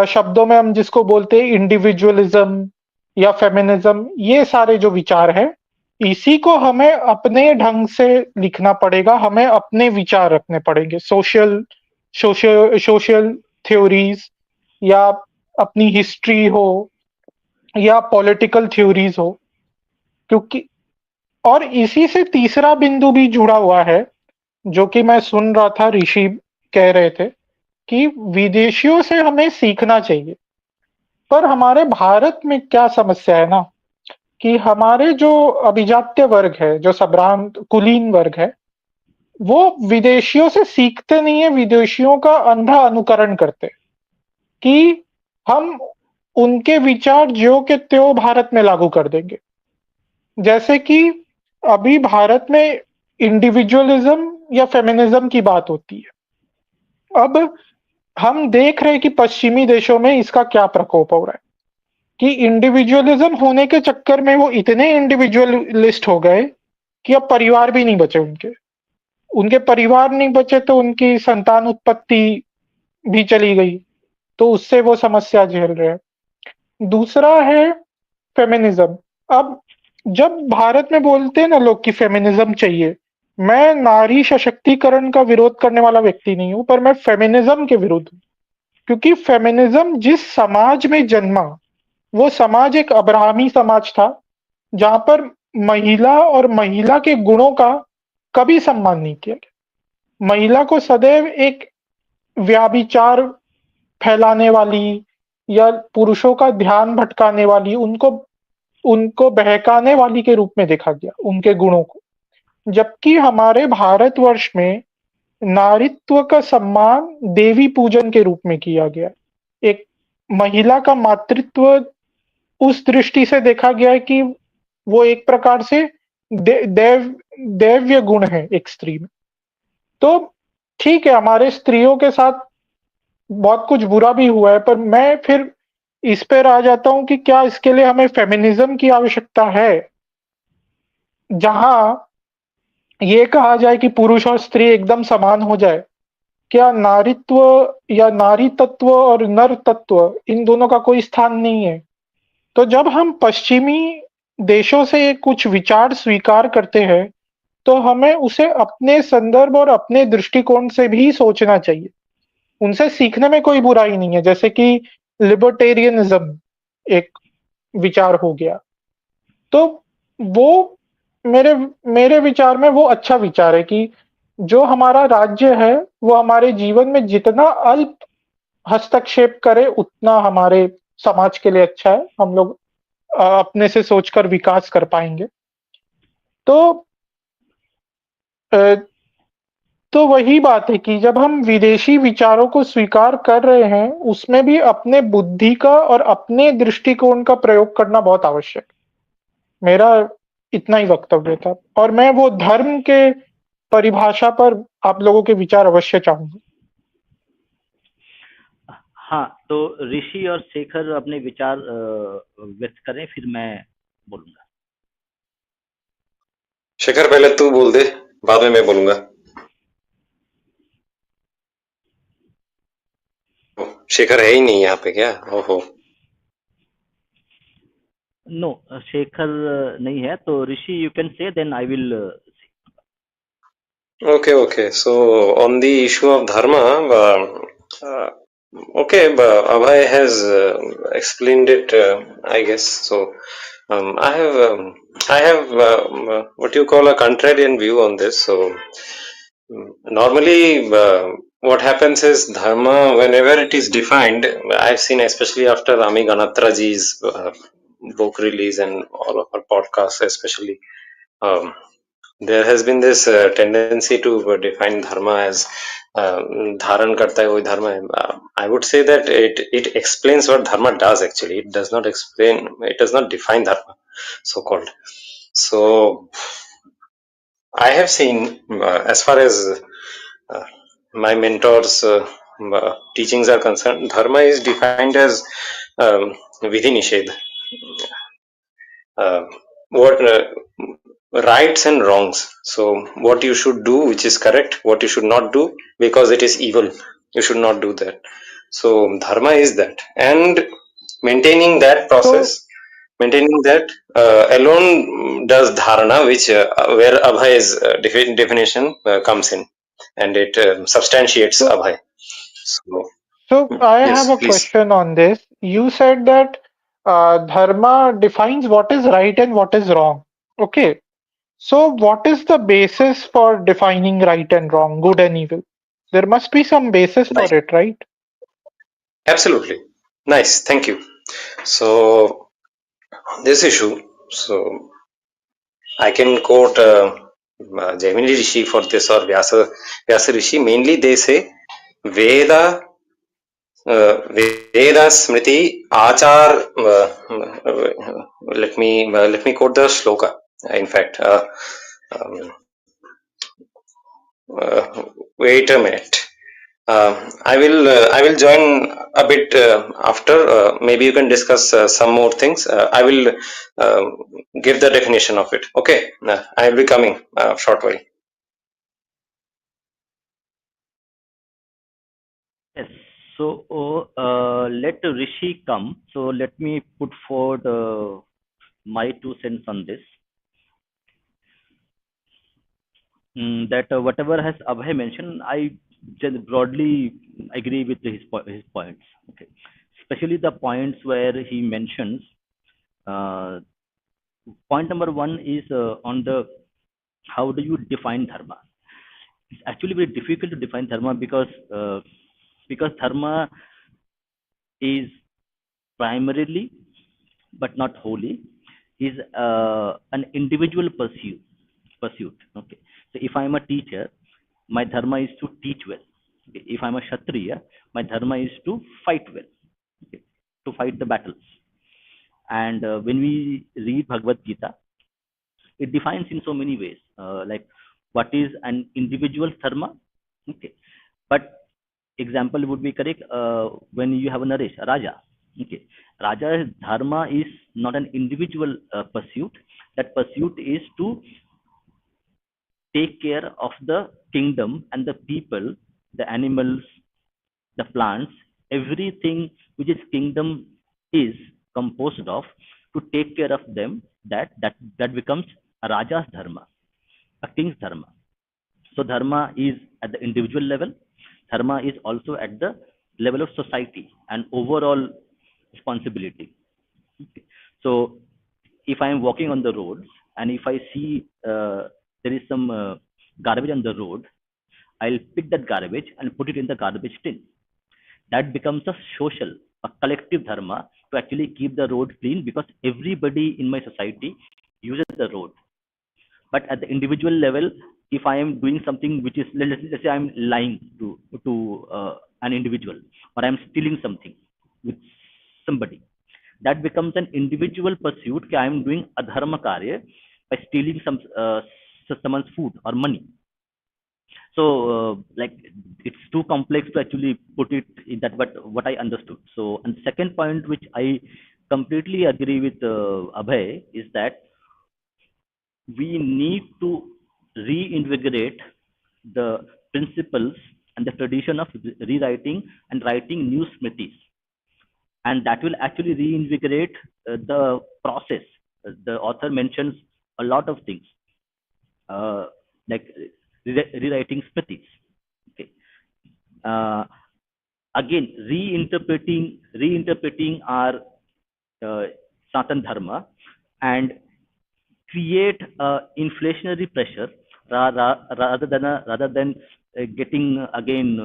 शब्दों में हम जिसको बोलते हैं इंडिविजुअलिज्म या फेमिनिज्म, ये सारे जो विचार हैं, इसी को हमें अपने ढंग से लिखना पड़ेगा, हमें अपने विचार रखने पड़ेंगे। सोशल सोशल सोशल थ्योरीज या अपनी हिस्ट्री हो या पॉलिटिकल थ्योरीज हो, क्योंकि और इसी से तीसरा बिंदु भी जुड़ा हुआ है, जो कि मैं सुन रहा था ऋषि कह रहे थे कि विदेशियों से हमें सीखना चाहिए। पर हमारे भारत में क्या समस्या है ना कि हमारे जो अभिजात्य वर्ग है, जो संभ्रांत कुलीन वर्ग है, वो विदेशियों से सीखते नहीं है, विदेशियों का अंधा अनुकरण करते हैं कि हम उनके विचार ज्यों के त्यों भारत में लागू कर देंगे। जैसे कि अभी भारत में इंडिविजुअलिज्म या फेमिनिज्म की बात होती है। अब हम देख रहे हैं कि पश्चिमी देशों में इसका क्या प्रकोप हो रहा है कि इंडिविजुअलिज्म होने के चक्कर में वो इतने इंडिविजुअलिस्ट हो गए कि अब परिवार भी नहीं बचे उनके। उनके परिवार नहीं बचे तो उनकी संतान उत्पत्ति भी चली गई, तो उससे वो समस्या झेल रहे हैं। दूसरा है फेमिनिज्म। अब जब भारत में बोलते हैं ना लोग कि फेमिनिज्म चाहिए, मैं नारी सशक्तिकरण का विरोध करने वाला व्यक्ति नहीं हूं, पर मैं फेमिनिज्म के विरुद्ध हूं, क्योंकि फेमिनिज्म जिस समाज में जन्मा, वो समाज एक अब्राहमी समाज था, जहां पर महिला और महिला के गुणों का कभी सम्मान नहीं किया गया। महिला को सदैव एक व्याभिचार फैलाने वाली या पुरुषों का ध्यान भटकाने वाली, उनको उनको बहकाने वाली के रूप में देखा गया, उनके गुणों को। जबकि हमारे भारतवर्ष में नारीत्व का सम्मान देवी पूजन के रूप में किया गया। एक महिला का मातृत्व उस दृष्टि से देखा गया है कि वो एक प्रकार से दैव्य गुण है एक स्त्री में। तो ठीक है, हमारे स्त्रियों के साथ बहुत कुछ बुरा भी हुआ है, पर मैं फिर इस पर आ जाता हूँ कि क्या इसके लिए हमें फेमिनिज्म की आवश्यकता है, जहां ये कहा जाए कि पुरुष और स्त्री एकदम समान हो जाए? क्या नारीत्व या नारी तत्व और नर तत्व, इन दोनों का कोई स्थान नहीं है? तो जब हम पश्चिमी देशों से कुछ विचार स्वीकार करते हैं, तो हमें उसे अपने संदर्भ और अपने दृष्टिकोण से भी सोचना चाहिए। उनसे सीखने में कोई बुराई नहीं है, जैसे कि लिबर्टेरियनिज्म एक विचार हो गया। तो वो मेरे मेरे विचार में वो अच्छा विचार है कि जो हमारा राज्य है वो हमारे जीवन में जितना अल्प हस्तक्षेप करे उतना हमारे समाज के लिए अच्छा है। हम लोग अपने से सोचकर विकास कर पाएंगे। तो अ, तो वही बात है कि जब हम विदेशी विचारों को स्वीकार कर रहे हैं, उसमें भी अपने बुद्धि का और अपने दृष्टिकोण का प्रयोग करना बहुत आवश्यक है। मेरा इतना ही वक्तव्य था, और मैं वो धर्म के परिभाषा पर आप लोगों के विचार अवश्य चाहूंगा। हाँ, तो ऋषि और शेखर अपने विचार व्यक्त करें, फिर मैं बोलूंगा। शेखर पहले तू बोल दे, बाद में मैं बोलूंगा। शेखर है ही नहीं यहाँ पे क्या? ओहो। नो, शेखर नहीं है, तो Rishi you can say, then I will. Okay. So on the issue of dharma, okay, Abhay has explained it, I guess. So I have what you call a contrarian view on this. So normally, what happens is dharma, whenever it is defined, I've seen, especially after Rami Ganatraji's book release and all of our podcasts, especially. There has been this tendency to define dharma as dharan karta hai wohi dharma hai. I would say that it explains what dharma does actually. It does not explain, it does not define dharma, so called. So I have seen, as far as my mentors' teachings are concerned, dharma is defined as vidhi nishedh. What rights and wrongs. So what you should do, which is correct, what you should not do, because it is evil, you should not do that. So dharma is that, and maintaining that process, maintaining that alone does dharana, which where Abhay's definition comes in, and it substantiates So, Abhay. so I have Yes, a please. question on this. You said that dharma defines what is right and what is wrong. Okay. So what is the basis for defining right and wrong, good and evil? There must be some basis for Nice. it, right? Absolutely. Nice. Thank you. So this issue, so I can quote Jaimini Rishi for this, or Vyasa Rishi. Mainly they say Veda, Veda Smriti Achar. Let me quote the shloka. In fact, wait a minute. I will join a bit after. Maybe you can discuss some more things. I will give the definition of it. Okay, I will be coming short while. Yes. So let Rishi come. So let me put forward my 2 cents on this. That whatever has Abhay mentioned, I just broadly agree with his points. Okay, especially the points where he mentions. Uh, Point number one is on the how do you define dharma? It's actually very difficult to define dharma because dharma is primarily but not wholly is an individual pursuit. Okay, so if I'm a teacher, my dharma is to teach well. Okay? If I'm a kshatriya, my dharma is to fight well. Okay? To fight the battles. And when we read Bhagavad Gita, it defines in so many ways, like what is an individual dharma. Okay, but example would be correct when you have a Naresh, a Raja. Okay, Raja's dharma is not an individual pursuit. That pursuit is to take care of the kingdom and the people, the animals, the plants, everything which is kingdom is composed of, to take care of them. That becomes a Raja's dharma, a king's dharma. So dharma is at the individual level. Dharma is also at the level of society and overall responsibility. Okay. So if I am walking on the roads and if I see there is some garbage on the road, I'll pick that garbage and put it in the garbage tin. That becomes a social, a collective dharma to actually keep the road clean, because everybody in my society uses the road. But at the individual level, if I am doing something which is, let's say I'm lying to an individual, or I'm stealing something with somebody, that becomes an individual pursuit. I am doing adharma karya by stealing someone's food or money. So like it's too complex to actually put it in that, but what I understood. So, and second point which I completely agree with Abhay is that we need to reinvigorate the principles and the tradition of rewriting and writing new smritis, and that will actually reinvigorate the process. The author mentions a lot of things, like rewriting smritis. Okay. Uh, Again, reinterpreting our Sanatan Dharma, and create inflationary pressure rather than getting again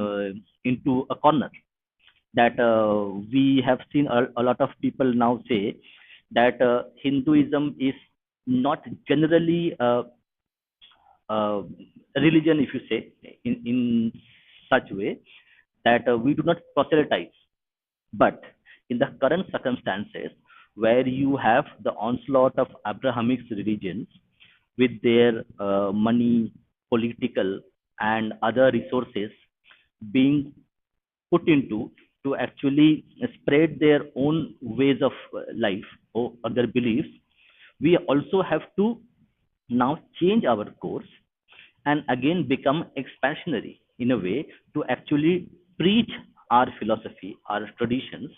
into a corner. That we have seen a lot of people now say that Hinduism is not generally a religion, if you say, in such way that we do not proselytize. But in the current circumstances, where you have the onslaught of Abrahamic religions with their money, political, and other resources being put into to actually spread their own ways of life or other beliefs, we also have to now change our course and again become expansionary in a way to actually preach our philosophy, our traditions,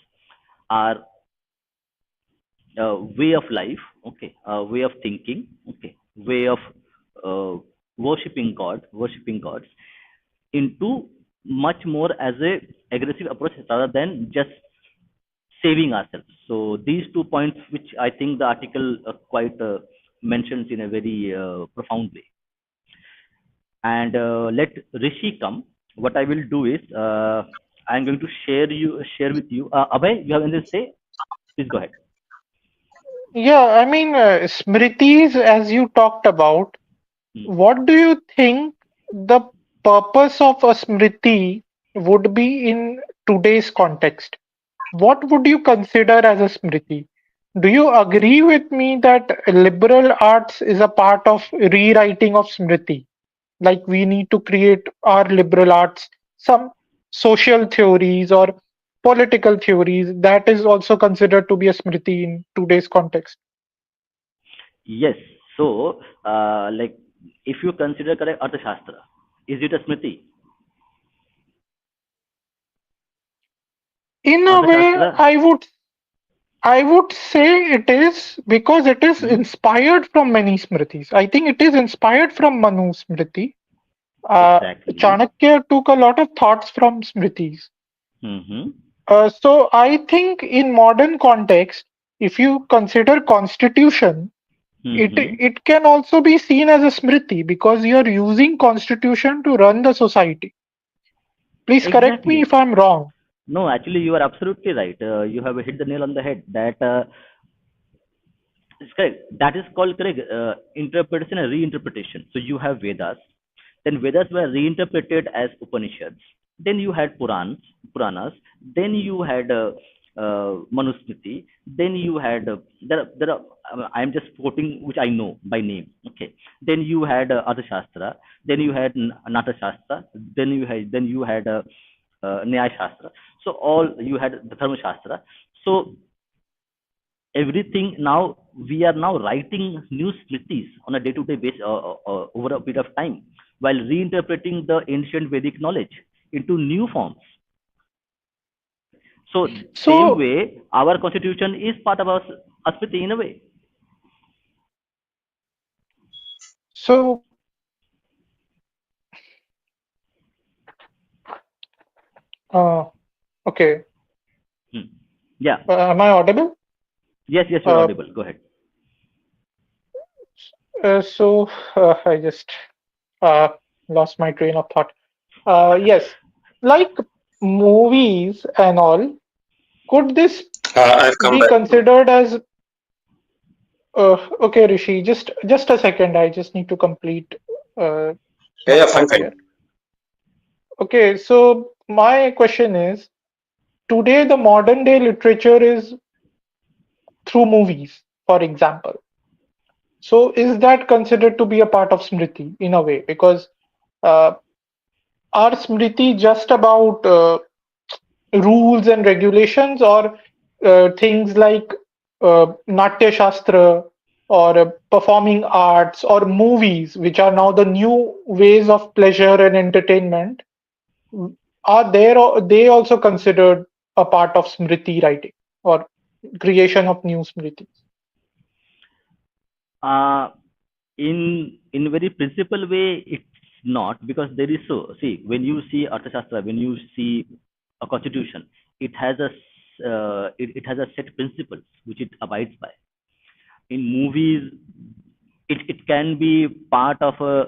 our way of life, okay, way of thinking, okay, way of uh, worshiping gods, into much more as a aggressive approach rather than just saving ourselves. So these 2 points, which I think the article quite mentions in a very profound way. And let Rishi come. What I will do is I'm going to share with you. Abhay, you have anything to say? Please go ahead. Yeah, I mean, Smritis, as you talked about, what do you think the purpose of a Smriti would be in today's context? What would you consider as a Smriti? Do you agree with me that liberal arts is a part of rewriting of Smriti? Like we need to create our liberal arts, some social theories or political theories, that is also considered to be a Smriti in today's context. Yes. So, like, if you consider correct Arthashastra, is it a Smriti? In a way, Arthashastra. I would say it is because it is Hmm. inspired from many Smritis. I think it is inspired from Manu Smriti. Exactly. Chanakya took a lot of thoughts from Smritis. Mm-hmm. So I think in modern context, if you consider constitution, it Mm-hmm. it can also be seen as a Smriti because you are using constitution to run the society. Please correct me Exactly. if I'm wrong. No, actually, you are absolutely right. You have hit the nail on the head. That is correct. That is called correct interpretation and reinterpretation. So you have Vedas. Then Vedas were reinterpreted as Upanishads. Then you had Puranas. Then you had Manusmriti. Then you had there are I am just quoting which I know by name. Okay. Then you had Arthashastra. Then you had Nata Shastra. Then you had Nyaya Shastra. So all you had the Dharma Shastra. So everything now we are now writing new smritis on a day-to-day basis over a period of time while reinterpreting the ancient Vedic knowledge into new forms. So same So, way, our constitution is part of our Asmriti in a way. so, okay. Hmm. Yeah. Am I audible? Yes, yes, you're Uh, audible. Go ahead. so I just uh, lost my train of thought. Yes, like movies and all, could this I've come be back. considered as okay, Rishi, just a second. I just need to complete Yeah, my yeah, fine, thought fine. here. Okay, so my question is, today the modern day literature is through movies, for example. So is that considered to be a part of Smriti in a way? Because uh, are Smriti just about rules and regulations, or things like Natya Shastra or performing arts or movies, which are now the new ways of pleasure and entertainment, are they also considered a part of Smriti writing or creation of new Smritis? Uh, in very principal way, it's not because there is so see when you see Arthashastra, when you see a constitution, it has it has a set principles which it abides by. In movies, it can be part of a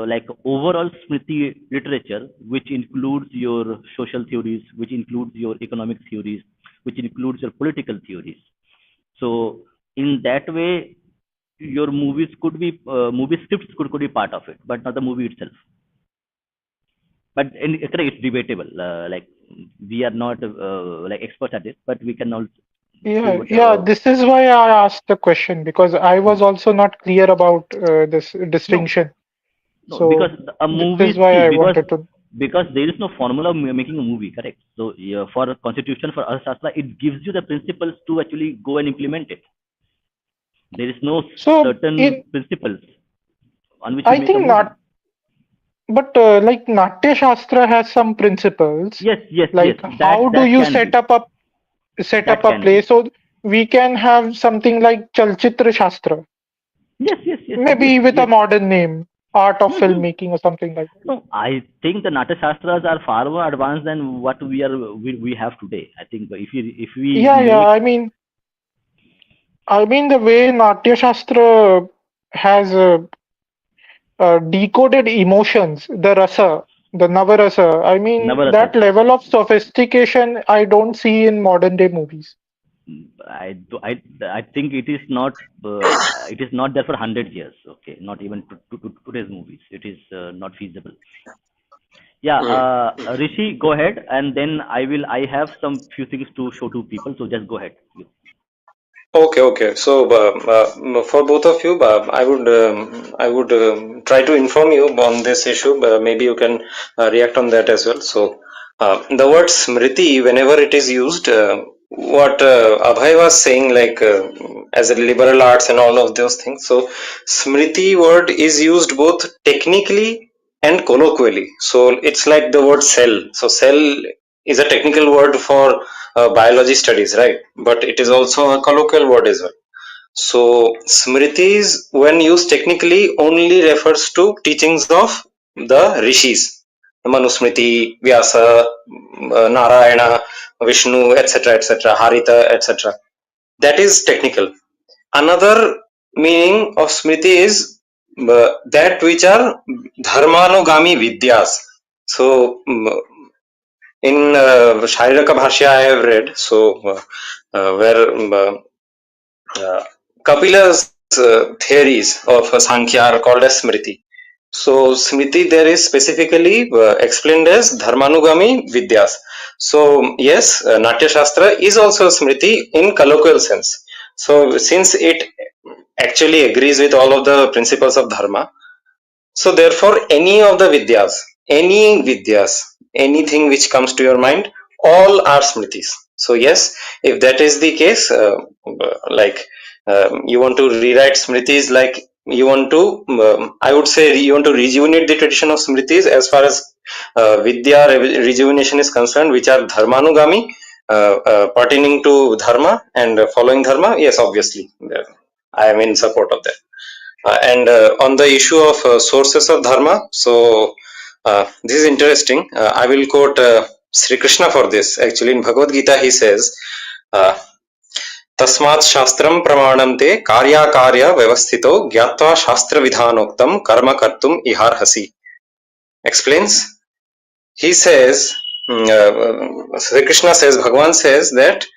like overall Smriti literature, which includes your social theories, which includes your economic theories, which includes your political theories. So in that way, your movies could be movie scripts could be part of it, but not the movie itself. But it's debatable. Like we are not like experts at it, but we can also say Yeah, what. yeah, this is why I asked the question because I was also not clear about this No, distinction. no, because So a this movie, is why see, I wanted to. because there is no formula of making a movie, correct? So yeah, for a constitution for Arthashastra, it gives you the principles to actually go and implement it. There is no So certain in principles on which you I make a think movie. not, but like Natya Shastra has some principles. Yes, yes, yes. Like how do That you can be. set up That a can play? be. So we can have something like Chalchitra Shastra, Yes, yes, yes, yes, maybe with a yes. modern name, art of Hmm. filmmaking or something like that. No, I think the Natashastras are far more advanced than what we have today. I think if we Yeah, know yeah. it, I mean the way Natya Shastra has decoded emotions, the rasa, the navarasa. I mean, Navarasas. that level of sophistication I don't see in modern day movies. I think it is not there for 100 years. Okay, not even to today's movies. It is not feasible. Yeah, Mm. Rishi, go ahead, and then I have some few things to show to people. So just go ahead. Okay, okay. So, for both of you, I would try to inform you on this issue. Maybe you can react on that as well. So, the word smriti, whenever it is used, what Abhay was saying, like as a liberal arts and all of those things. So, smriti word is used both technically and colloquially. So, it's like the word cell. So, cell is a technical word for biology studies, right? But it is also a colloquial word as well. So, smritis, when used technically, only refers to teachings of the rishis, Manusmriti, Vyasa, Narayana, Vishnu, etc., etc., Harita, etc. That is technical. Another meaning of smriti is that which are dharmanugami vidyas. So, in Shariraka Bhashya, I have read, so where Kapila's theories of Sankhya are called as Smriti. So Smriti there is specifically explained as Dharmanugami Vidyas. So yes, Natya Shastra is also Smriti in colloquial sense. So since it actually agrees with all of the principles of Dharma, so therefore any Vidyas, anything which comes to your mind, all are Smritis. So yes, if that is the case, like you want to rewrite Smritis, like you want to, I would say you want to rejuvenate the tradition of Smritis as far as Vidya rejuvenation is concerned, which are Dharmanugami, pertaining to Dharma and following Dharma. Yes, obviously, I am in support of that. And on the issue of sources of dharma, so this is interesting. I will quote Sri Krishna for this. Actually, in Bhagavad Gita, he says, uh, "Tasmat shastram pramanam te karya karya vyavasthito gyatva shastra vidhanoktam karma kartum iharhasi." Explains. He says, Sri Krishna says, Bhagavan says that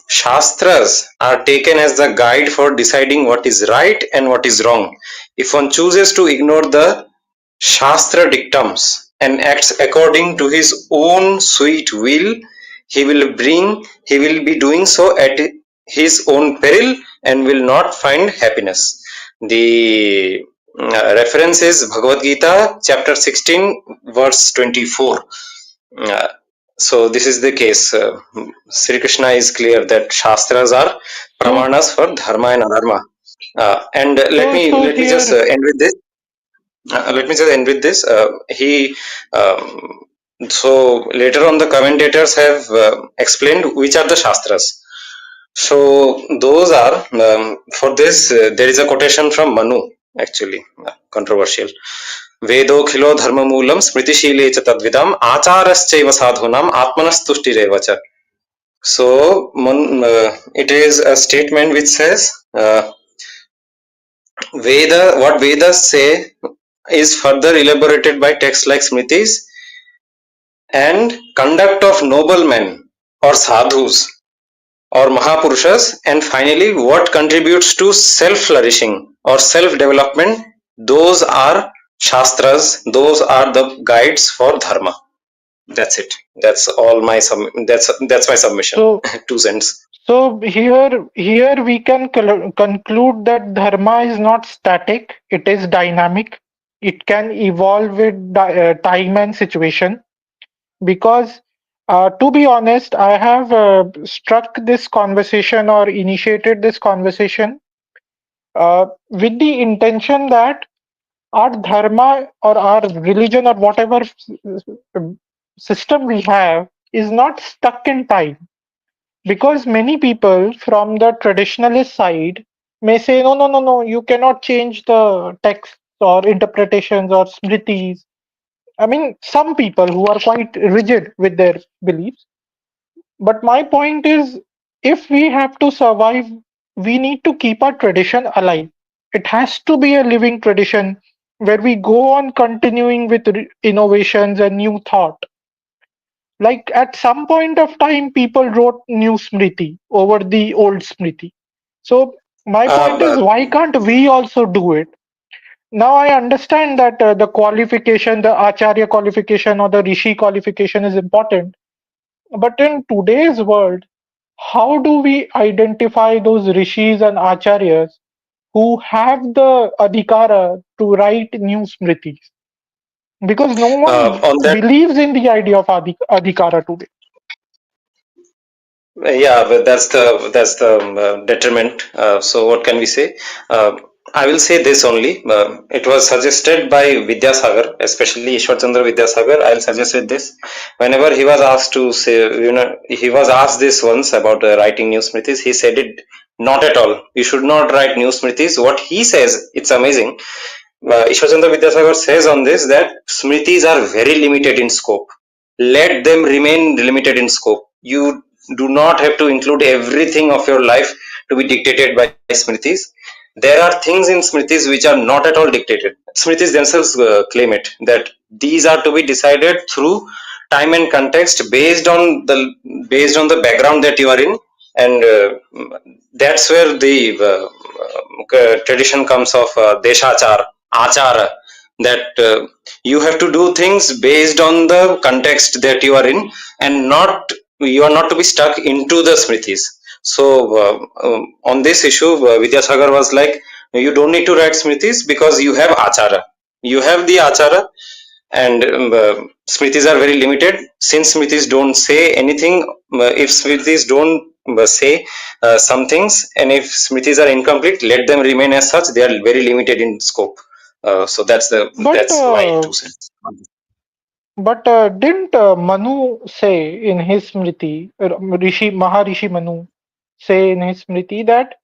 Shastras are taken as the guide for deciding what is right and what is wrong. If one chooses to ignore the Shastra dictums and acts according to his own sweet will, he will be doing so at his own peril and will not find happiness. The reference is Bhagavad Gita, chapter 16, verse 24. So this is the case. Sri Krishna is clear that Shastras are pramanas for dharma and adharma. And let me just end with this. Let me just end with this. So later on, the commentators have explained which are the Shastras. So those are, for this, there is a quotation from Manu, actually, controversial. Vedo khilo dharma moolam smritishile cha tadvidam acharaschaiva sadhunam atmanastushtirev cha. So it is a statement which says, what Vedas say is further elaborated by texts like Smritis, and conduct of noblemen or sadhus or Mahapurushas, and finally what contributes to self-flourishing or self-development, those are Shastras, those are the guides for Dharma. That's it. That's all my that's my submission. So 2 cents. So here we can conclude that dharma is not static; it is dynamic. It can evolve with time and situation. Because, to be honest, I have struck this conversation or initiated this conversation with the intention that our dharma or our religion or whatever system we have is not stuck in time. Because many people from the traditionalist side may say, no, no, no, no, you cannot change the texts or interpretations or smritis. I mean, some people who are quite rigid with their beliefs. But my point is, if we have to survive, we need to keep our tradition alive. It has to be a living tradition where we go on continuing with innovations and new thought. Like at some point of time, people wrote new Smriti over the old Smriti. So my point is, why can't we also do it? Now I understand that the qualification, the Acharya qualification or the Rishi qualification is important. But in today's world, how do we identify those Rishis and Acharyas who have the adhikara to write new Smritis? Because no one believes in the idea of adhikara today. Yeah, but that's the detriment. So what can we say? I will say this only. It was suggested by Vidyasagar, especially Ishwar Chandra Vidyasagar. I'll suggest with this. Whenever he was asked to say, he was asked this once about writing new Smritis. He said it not at all. You should not write new Smritis. What he says, it's amazing. Ishwar Chandra Vidyasagar says on this that Smritis are very limited in scope. Let them remain limited in scope. You do not have to include everything of your life to be dictated by Smritis. There are things in Smritis which are not at all dictated. Smritis themselves claim it, that these are to be decided through time and context based on the background that you are in, and that's where the tradition comes of deshachar, achara. that you have to do things based on the context that you are in, and you are not to be stuck into the smritis. So on this issue, Vidyasagar was like, you don't need to write smritis because you have achara. You have the achara, and smritis are very limited. Since smritis don't say anything, if smritis don't say some things, and if smritis are incomplete, let them remain as such. They are very limited in scope. So that's But my 2 cents. didn't Manu say in his Smriti, Maharishi Manu say in his Smriti that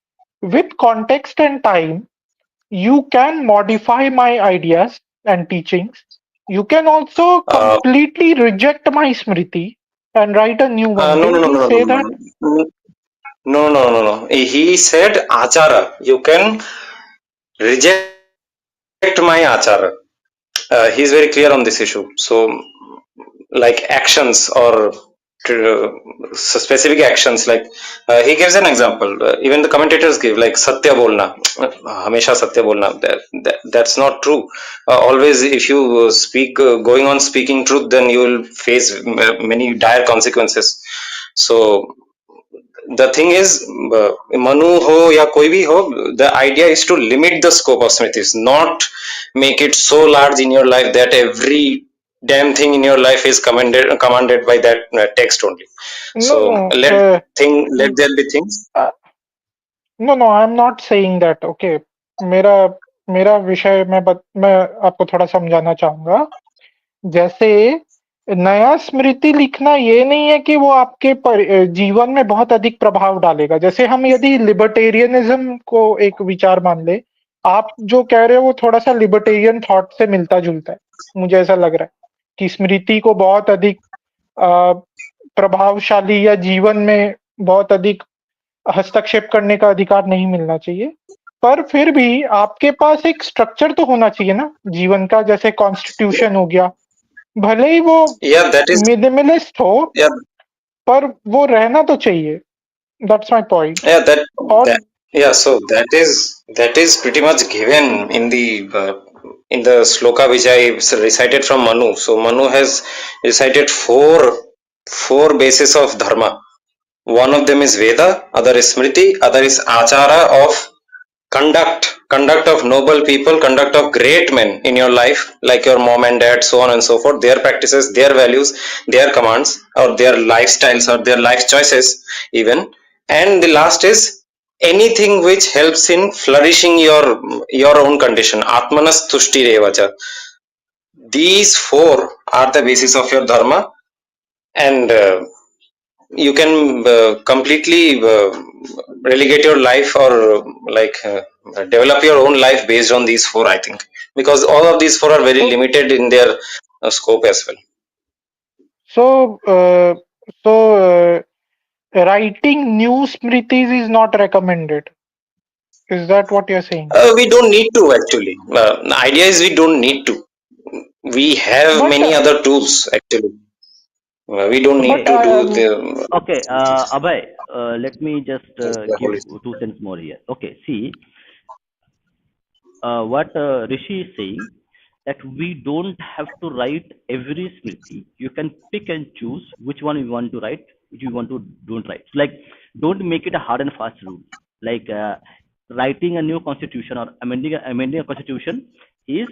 with context and time, you can modify my ideas and teachings. You can also Uh, completely reject my Smriti and write a new one. no, no, Didn't no, he no, no, say no, that? no, no, no, no, no. He said achara. You can reject my achara. He's very clear on this issue. So, like actions or specific actions, like he gives an example. Even the commentators give, like satya bolna, hamesha satya bolna. That's not true. Always, if you speak going on speaking truth, then you will face many dire consequences. So the thing is, Manu ho ya koi bhi ho, the idea is to limit the scope of smritis, not make it so large in your life that every damn thing in your life is commanded by that text only. So No, no. let there be things. Uh, no, I'm not saying that. Okay, मेरा मेरा विषय मैं आपको थोड़ा समझाना चाहूंगा. जैसे नया स्मृति लिखना ये नहीं है कि वो आपके जीवन में बहुत अधिक प्रभाव डालेगा. जैसे हम यदि लिबर्टेरियनिज्म को एक विचार मान ले, आप जो कह रहे हो वो थोड़ा सा लिबर्टेरियन थॉट से मिलता जुलता है. मुझे ऐसा लग रहा है कि स्मृति को बहुत अधिक प्रभावशाली या जीवन में बहुत अधिक हस्तक्षेप करने का अधिकार नहीं मिलना चाहिए. पर फिर भी आपके पास एक स्ट्रक्चर तो होना चाहिए ना जीवन का. जैसे कॉन्स्टिट्यूशन हो गया, भले ही वो Yeah, that is. मिनिमलिस्ट हो, Yeah, पर वो रहना तो चाहिए. That's my point. yeah, और that yeah. So that is pretty much given in the sloka which I recited from Manu. So Manu has recited four bases of dharma. One of them is Veda, other is Smriti, other is Achara of conduct of noble people, conduct of great men in your life, like your mom and dad, so on and so forth, their practices, their values, their commands, or their lifestyles, or their life choices, even. And the last is anything which helps in flourishing your own condition. Atmanas tushti revacha. These four are the basis of your dharma, and you can completely relegate your life, or like develop your own life based on these four, I think, because all of these four are very so limited in their scope as well. so so writing new smritis is not recommended. Is that what you're saying? We don't need to, actually. The idea is we don't need to. We have But many other tools, actually. We don't need but to do the Okay, Abhay, let me just the give whole. 2 cents more here. Okay, see, what Rishi is saying, that we don't have to write every smriti. You can pick and choose which one you want to write, which you want to don't write. Like, don't make it a hard and fast rule. Like writing a new constitution or amending a constitution is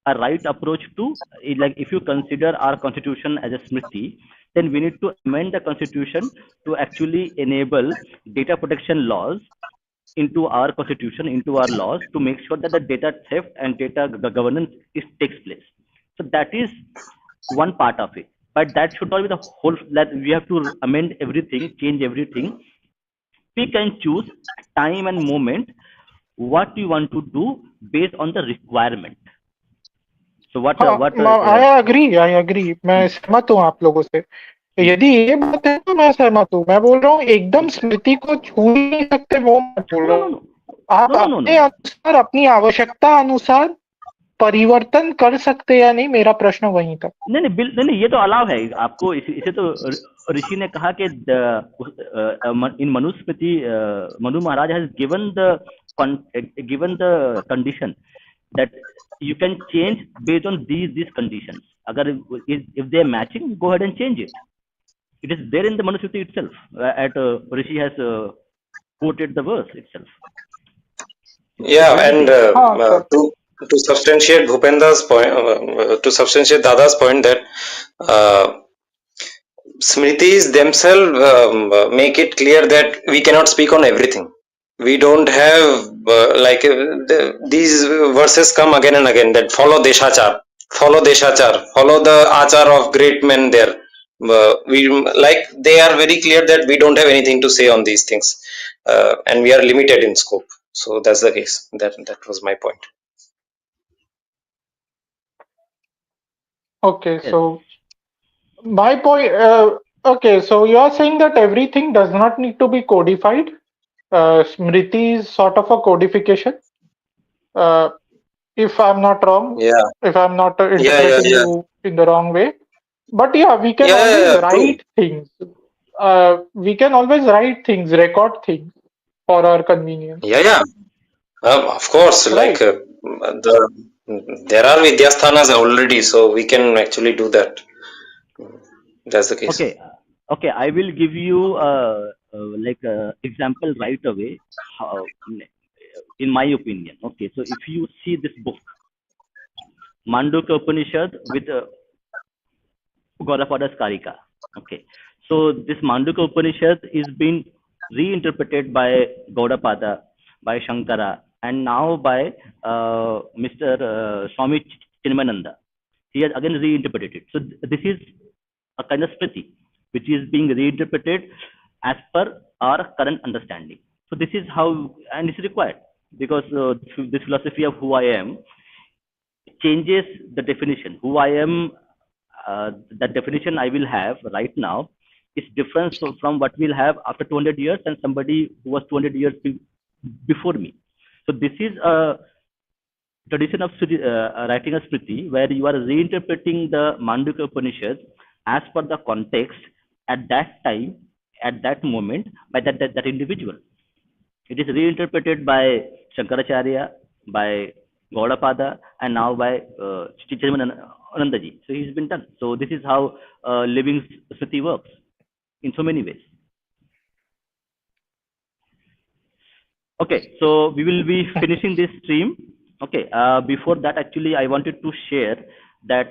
a right approach to, like, if you consider our constitution as a smriti, then we need to amend the constitution to actually enable data protection laws into our constitution, into our laws, to make sure that the data theft and data governance takes place. So that is one part of it. But that should not be the whole, that we have to amend everything, change everything. Pick and choose time and moment what you want to do based on the requirement. So what हाँ, what I agree, मैं सहमत हूँ आप लोगों से. यदि ये बात है तो मैं सहमत हूँ. मैं बोल रहा हूँ एकदम स्मृति को छू ही नहीं सकते, वो मत बोल रहा no no हूँ. no आप no no no अपने no अनुसार, अपनी आवश्यकता अनुसार परिवर्तन कर सकते या नहीं, मेरा प्रश्न वहीं तक. नहीं नहीं नहीं, ये तो अलाव है आपको. इसे तो ऋषि ने कहा कि in Manusmriti, Manu Maharaj has given the condition that you can change based on these conditions. Agar if they are matching, go ahead and change it. It is there in the Manusmriti itself. At Rishi has quoted the verse itself. Yeah, and sir. to substantiate Bhupendra's point, to substantiate Dada's point that Smritis themselves make it clear that we cannot speak on everything. We don't have these verses come again and again that follow Deshachar, follow the Achar of great men there. We like they are very clear that we don't have anything to say on these things, and we are limited in scope. So that's the case. That was my point. Okay, Yes. so my point. Okay, so you are saying that everything does not need to be codified. Smriti is sort of a codification. Uh, if I'm not wrong, Yeah, if I'm not yeah, interpreting yeah, you in the wrong way. But yeah, we can always true. write things. We can always write things, record things for our convenience, Yeah. Of course, right? there are Vidyasthanas already, so we can actually do that. That's the case. Okay. Okay. I will give you example right away. How, in my opinion. Okay. So if you see this book, Mandukya Upanishad with Gaudapada's Karika. Okay. So this Mandukya Upanishad is being reinterpreted by Gaudapada, by Shankara, and now by Mr. Swami Chinmayananda. He has again reinterpreted it. So this is a kind of spriti, which is being reinterpreted as per our current understanding. So this is how, and it's required because this philosophy of who I am changes the definition. Who I am, that definition I will have right now is different from what we'll have after 200 years and somebody who was 200 years before me. So this is a tradition of writing a Smriti where you are reinterpreting the Mandukya Upanishad as per the context at that time, at that moment, by that individual. It is reinterpreted by Shankaracharya, by Gaudapada, and now by Anandaji. So he's been done. So this is how living Smriti works in so many ways. Okay, so we will be finishing this stream. Okay, before that, actually, I wanted to share that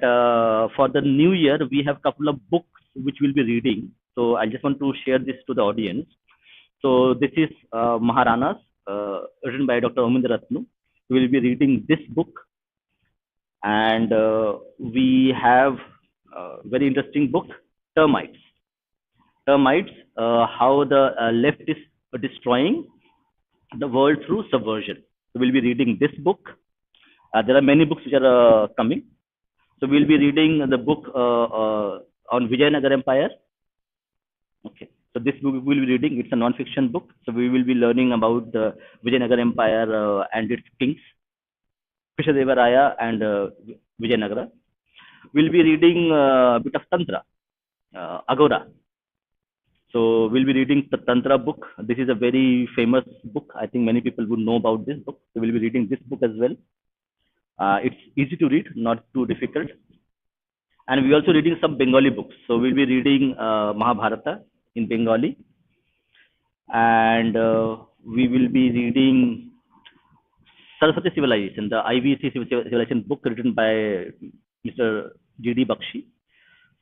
for the new year, we have a couple of books which we'll be reading. So I just want to share this to the audience. So this is Maharanas, written by Dr. Omindra Ratnu. We will be reading this book. And we have a very interesting book, Termites. Termites, how the left is destroying the world through subversion. So we'll be reading this book. There are many books which are coming. So we'll be reading the book on Vijayanagar Empire. Okay. So this book we'll be reading. It's a non-fiction book. So we will be learning about the Vijayanagar Empire and its kings, Krishadevaraya and Vijayanagara. We'll be reading a bit of Tantra, Agora. So we'll be reading the Tantra book. This is a very famous book. I think many people would know about this book. So we'll be reading this book as well. It's easy to read, not too difficult. And we're also reading some Bengali books. So we'll be reading Mahabharata in Bengali. And we will be reading Saraswati Civilization, the IVC Civilization book written by Mr. G.D. Bakshi.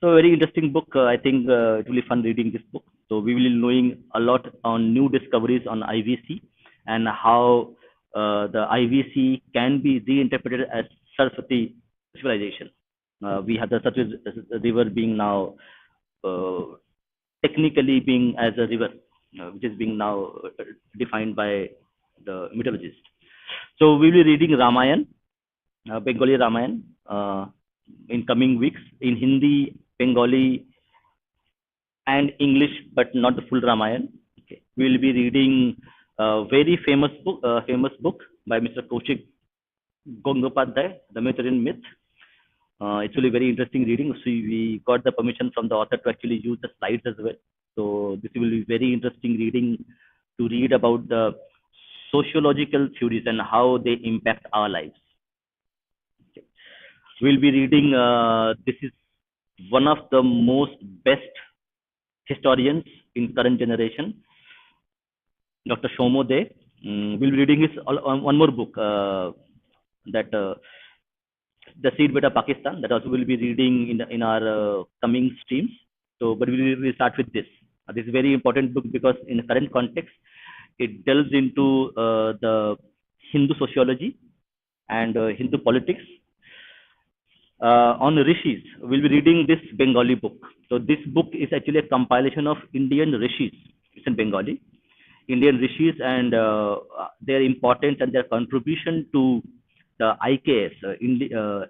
So very interesting book. I think it will be fun reading this book. So we will be knowing a lot on new discoveries on IVC and how the IVC can be reinterpreted as Saraswati civilization. We have the Saraswati river being now technically being as a river, which is being now defined by the mythologists. So we will be reading Ramayan, Bengali Ramayan, in coming weeks in Hindi, Bengali, and English, but not the full Ramayan. Okay. We will be reading a very famous book by Mr. Kaushik Gangopadhyay, The Mediterranean Myth. It's really very interesting reading. So we got the permission from the author to actually use the slides as well. So this will be very interesting reading to read about the sociological theories and how they impact our lives. We'll be reading, this is one of the most best historians in current generation, Dr. Shomo De. We'll be reading his one more book, that The Seed Beta Pakistan, that also we'll be reading in our coming streams. So, but we'll start with this. This is a very important book because in the current context, it delves into the Hindu sociology and Hindu politics. On rishis, we'll be reading this Bengali book. So this book is actually a compilation of Indian rishis. It's in Bengali. Indian rishis and their importance and their contribution to the IKS,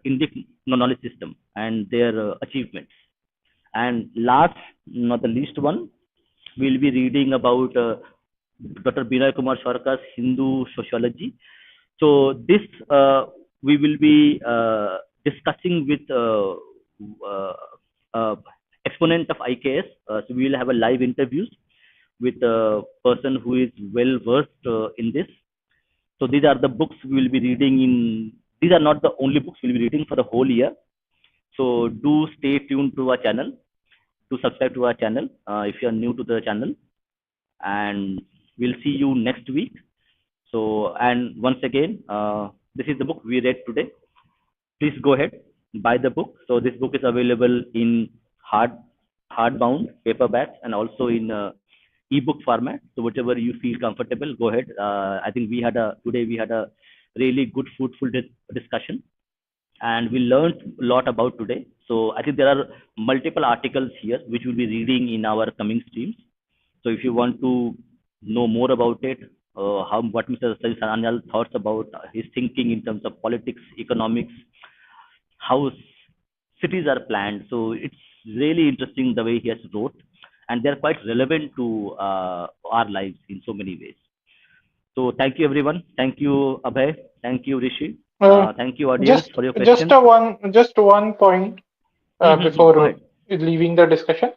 Indic knowledge system, and their achievements. And last, not the least one, we'll be reading about Dr. Binay Kumar Sarkar's Hindu sociology. So this we will be discussing with exponent of IKS. So we will have a live interviews with a person who is well versed in this. So these are the books we will be reading in. These are not the only books we'll be reading for the whole year. So do stay tuned to our channel, to subscribe to our channel if you are new to the channel, and we'll see you next week. So, and once again, this is the book we read today. Please go ahead, buy the book. So this book is available in hardbound paperbacks and also in ebook format. So whichever you feel comfortable, go ahead. I think today we had a really good, fruitful discussion, and we learned a lot about today. So I think there are multiple articles here which we'll be reading in our coming streams. So if you want to know more about it, what Mr. Sanjeev Sanyal thoughts about his thinking in terms of politics, economics, how cities are planned. So it's really interesting the way he has wrote, and they're quite relevant to our lives in so many ways. So thank you, everyone. Thank you, Abhay. Thank you, Rishi. Thank you, audience, for your questions. Just one point before leaving the discussion.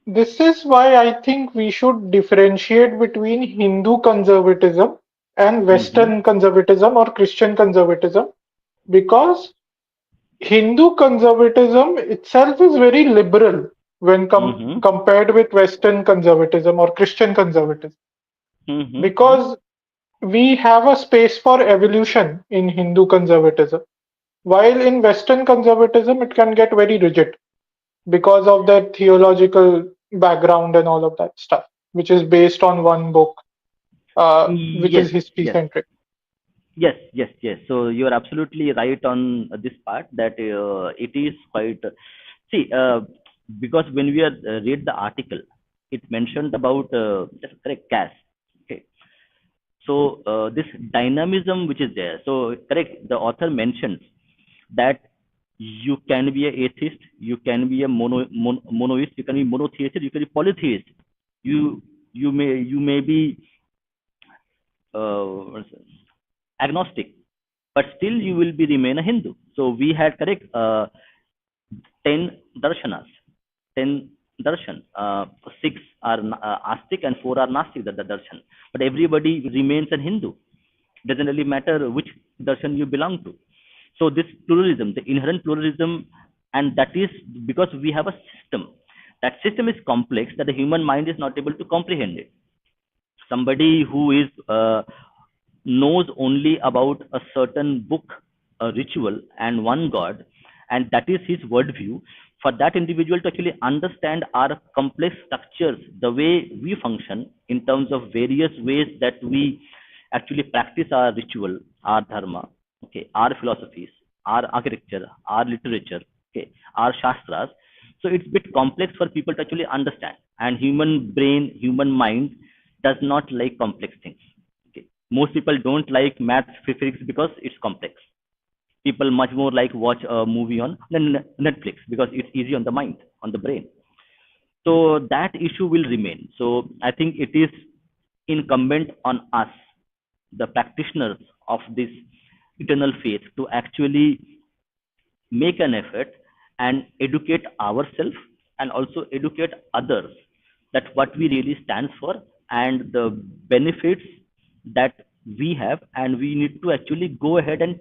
This is why I think we should differentiate between Hindu conservatism and Western conservatism or Christian conservatism, because Hindu conservatism itself is very liberal when compared with Western conservatism or Christian conservatism, because we have a space for evolution in Hindu conservatism, while in Western conservatism it can get very rigid because of their theological background and all of that stuff, which is based on one book, which is history-centric. Yes. So you are absolutely right on this part, that it is quite. See, because when we read the article, it mentioned about just correct caste. Okay. So this dynamism which is there. So correct, the author mentions that you can be an atheist, you can be a monoist, you can be monotheist, you can be polytheist. You may be agnostic, but still you will be remain a Hindu. So we had 10 darshanas, 10 darshan. 6 are astic and 4 are nastic, the darshan. But everybody remains a Hindu. Doesn't really matter which darshan you belong to. So this pluralism, the inherent pluralism, and that is because we have a system. That system is complex that the human mind is not able to comprehend it. Somebody who is knows only about a certain book, a ritual, and one God, and that is his worldview. For that individual to actually understand our complex structures, the way we function in terms of various ways that we actually practice our ritual, our dharma, okay, our philosophies, our architecture, our literature, okay, our shastras. So it's a bit complex for people to actually understand. And human brain, human mind does not like complex things. Okay. Most people don't like maths, physics because it's complex. People much more like watch a movie on Netflix because it's easy on the mind, on the brain. So that issue will remain. So I think it is incumbent on us, the practitioners of this eternal faith, to actually make an effort and educate ourselves and also educate others that what we really stand for and the benefits that we have, and we need to actually go ahead and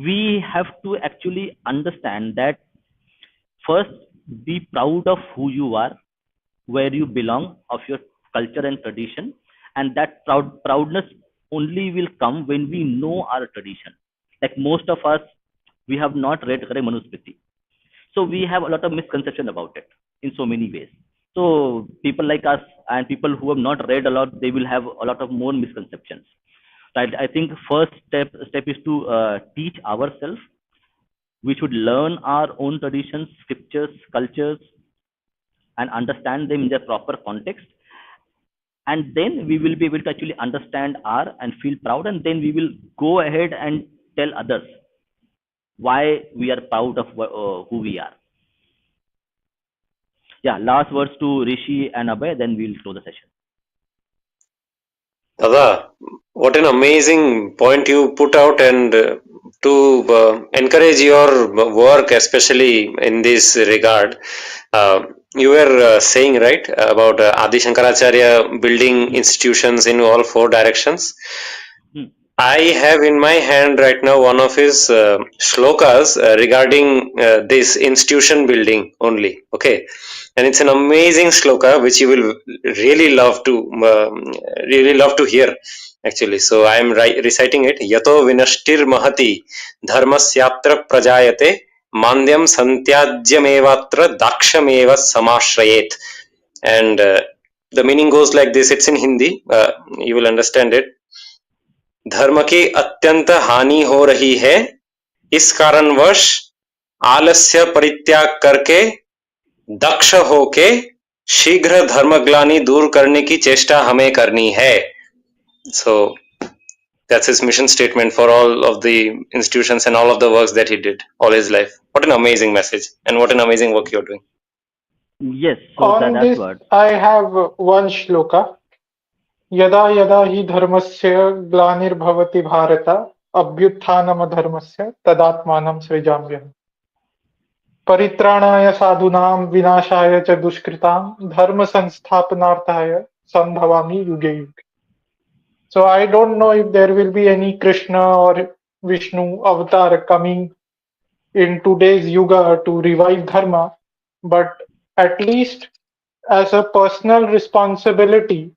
we have to actually understand that first, be proud of who you are, where you belong, of your culture and tradition, and that proudness only will come when we know our tradition. Like most of us, we have not read Kare Manusmriti, so we have a lot of misconception about it in so many ways. So people like us and people who have not read a lot, they will have a lot of more misconceptions. Right? I think first step is to teach ourselves. We should learn our own traditions, scriptures, cultures, and understand them in their proper context. And then we will be able to actually understand our and feel proud, and then we will go ahead and tell others why we are proud of who we are. Yeah, last words to Rishi and Abhay, then we'll close the session. Dada, what an amazing point you put out, and to encourage your work, especially in this regard. You were saying, right, about Adi Shankaracharya building institutions in all four directions. I have in my hand right now one of his shlokas regarding this institution building only. Okay, and it's an amazing shloka which you will really love to hear. Actually, so I am reciting it. Yato vinashtir mahati dharmasyatra prajayate mandyam santyajyamevatra dakshameva samashrayet. And the meaning goes like this. It's in Hindi. You will understand it. धर्म की अत्यंत हानि हो रही है, इस कारणवश आलस्य परित्याग करके दक्ष होके शीघ्र धर्मग्लानि दूर करने की चेष्टा हमें करनी है. So that's his mission statement for all of the institutions and all of the works that he did all his life. What an amazing message, and what an amazing work you're doing. Yes, so On that's this, what. I have one shloka. यदा यदा हि धर्मस्य ग्लानिर्भवति भारत अभ्युत्थानम धर्मस्य तदात्मानं सृजाम्यहम्. परित्राणाय साधूनां विनाशाय च दुष्कृतां धर्म संस्थापनार्थाय संभवामि युगे युगे. So I don't know if there will be any Krishna or Vishnu avatar coming in today's yuga to revive dharma, but at least as a personal responsibility,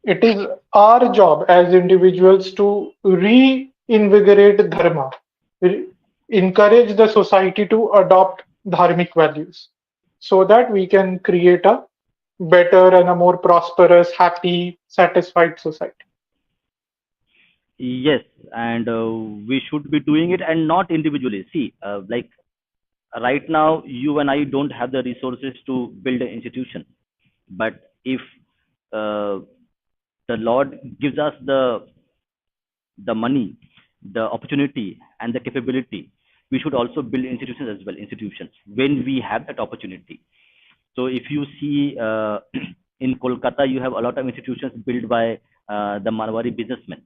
it is our job as individuals to reinvigorate dharma, encourage the society to adopt dharmic values so that we can create a better and a more prosperous, happy, satisfied society. Yes, and we should be doing it, and not individually. See, like right now, you and I don't have the resources to build an institution, but if uh, the Lord gives us the money, the opportunity, and the capability, we should also build institutions as well. Institutions when we have that opportunity. So if you see in Kolkata, you have a lot of institutions built by the Marwari businessmen,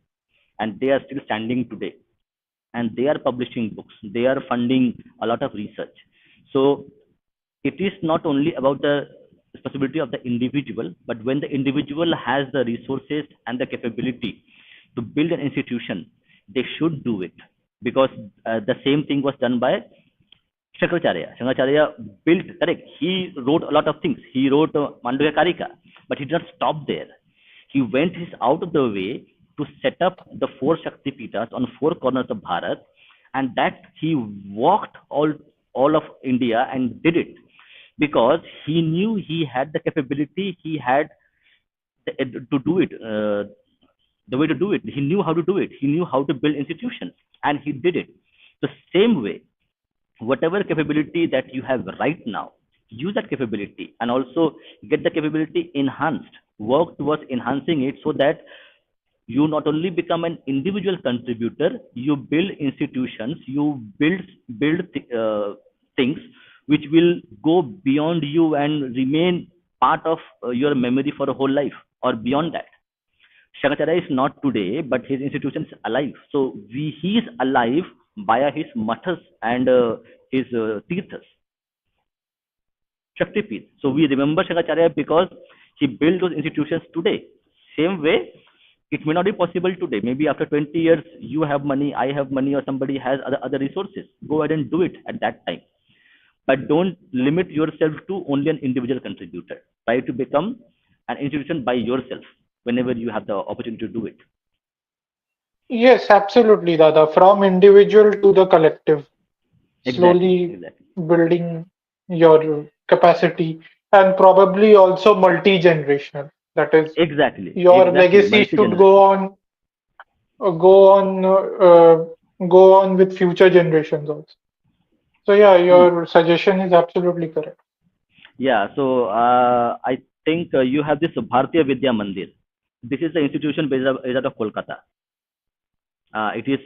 and they are still standing today. And they are publishing books. They are funding a lot of research. So it is not only about the responsibility of the individual, but when the individual has the resources and the capability to build an institution, they should do it, because the same thing was done by Shankaracharya. Shankaracharya built, correct. He wrote a lot of things. He wrote Mandukya Karika, but he did not stop there. He went his out of the way to set up the four Shakti Pitas on four corners of Bharat, and that he walked all of India and did it because he knew he had the capability, he had to do it, the way to do it. He knew how to do it. He knew how to build institutions, and he did it. The same way, whatever capability that you have right now, use that capability and also get the capability enhanced. Work towards enhancing it so that you not only become an individual contributor, you build institutions, you build things which will go beyond you and remain part of your memory for a whole life or beyond that. Shankaracharya is not today, but his institution is alive. So he is alive via his mathas and his tirthas, Shaktipeeth. So we remember Shankaracharya because he built those institutions today. Same way, It may not be possible today. Maybe after 20 years, you have money, I have money, or somebody has other resources. Go ahead and do it at that time. But don't limit yourself to only an individual contributor. Try to become an institution by yourself whenever you have the opportunity to do it. Yes, absolutely, Dada. From individual to the collective, slowly Exactly. building your capacity, and probably also multi-generational. That is, Exactly. your legacy should Multi-generational. go on, go on with future generations also. So yeah, your suggestion is absolutely correct. Yeah. So I think you have this Bharatiya Vidya Mandir. This is the institution based out of Kolkata. It is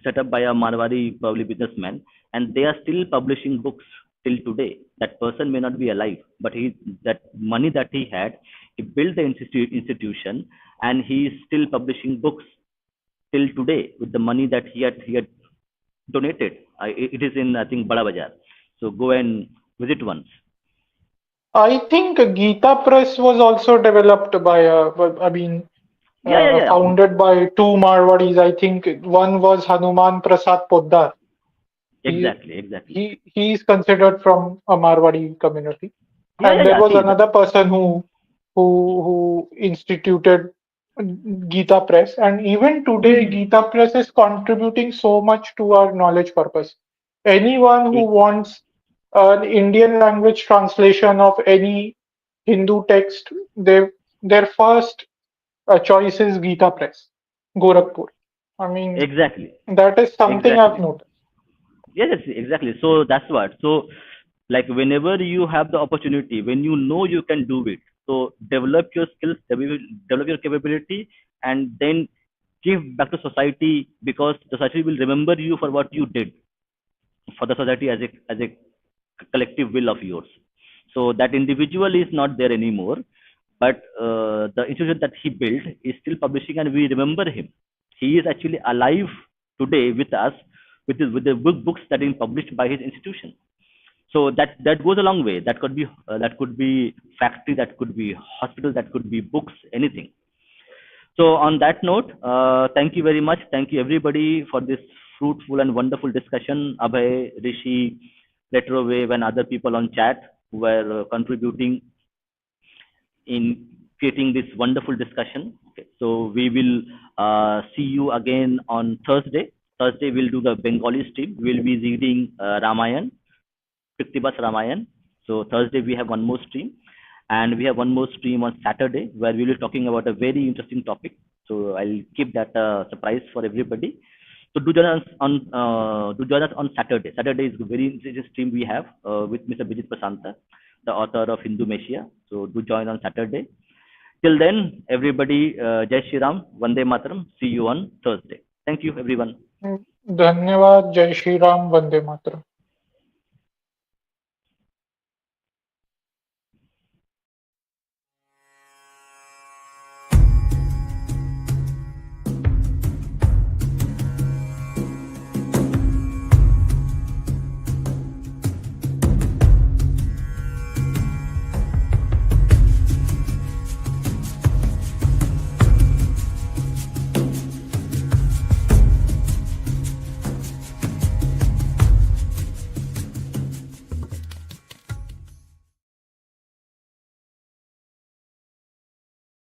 set up by a Marwari probably businessman, and they are still publishing books till today. That person may not be alive, but that money that he had, he built the institution, and he is still publishing books till today with the money that he had donated. It is in, I think, Bada Bazaar. So go and visit once. I think Gita Press was also developed by, Yeah. founded by two Marwadis. I think one was Hanuman Prasad Poddar. Exactly. He is considered from a Marwadi community, and there Yeah. was See, another person who instituted Gita Press, and even today Gita Press is contributing so much to our knowledge purpose. Anyone who wants an Indian language translation of any Hindu text, their first choice is Gita Press, Gorakhpur. I mean, exactly. that is something I've noticed. Yes, exactly. So that's what. So, like, whenever you have the opportunity, when you know you can do it, so develop your skills, develop your capability, and then give back to society, because the society will remember you for what you did for the society as a collective will of yours. So that individual is not there anymore, but the institution that he built is still publishing, and we remember him. He is actually alive today with us, with the books that are published by his institution. So that goes a long way. That could be factory, that could be hospital, that could be books, anything. So on that note, thank you very much. Thank you everybody for this fruitful and wonderful discussion. Abhay, Rishi, Retrowave, and other people on chat who were contributing in creating this wonderful discussion. Okay. So we will see you again on Thursday. Thursday we'll do the Bengali stream. We'll be reading Ramayan, Piktibas Ramayan. So Thursday we have one more stream, and we have one more stream on Saturday where we will be talking about a very interesting topic. So I'll keep that surprise for everybody. So do join us on Saturday. Saturday is a very interesting stream we have with Mr. Bijit Prasanta, the author of Hindu Messiah. So do join on Saturday. Till then, everybody, Jai Shri Ram, Vande Mataram. See you on Thursday. Thank you, everyone. धन्यवाद. जय श्री राम. वंदे मातरम.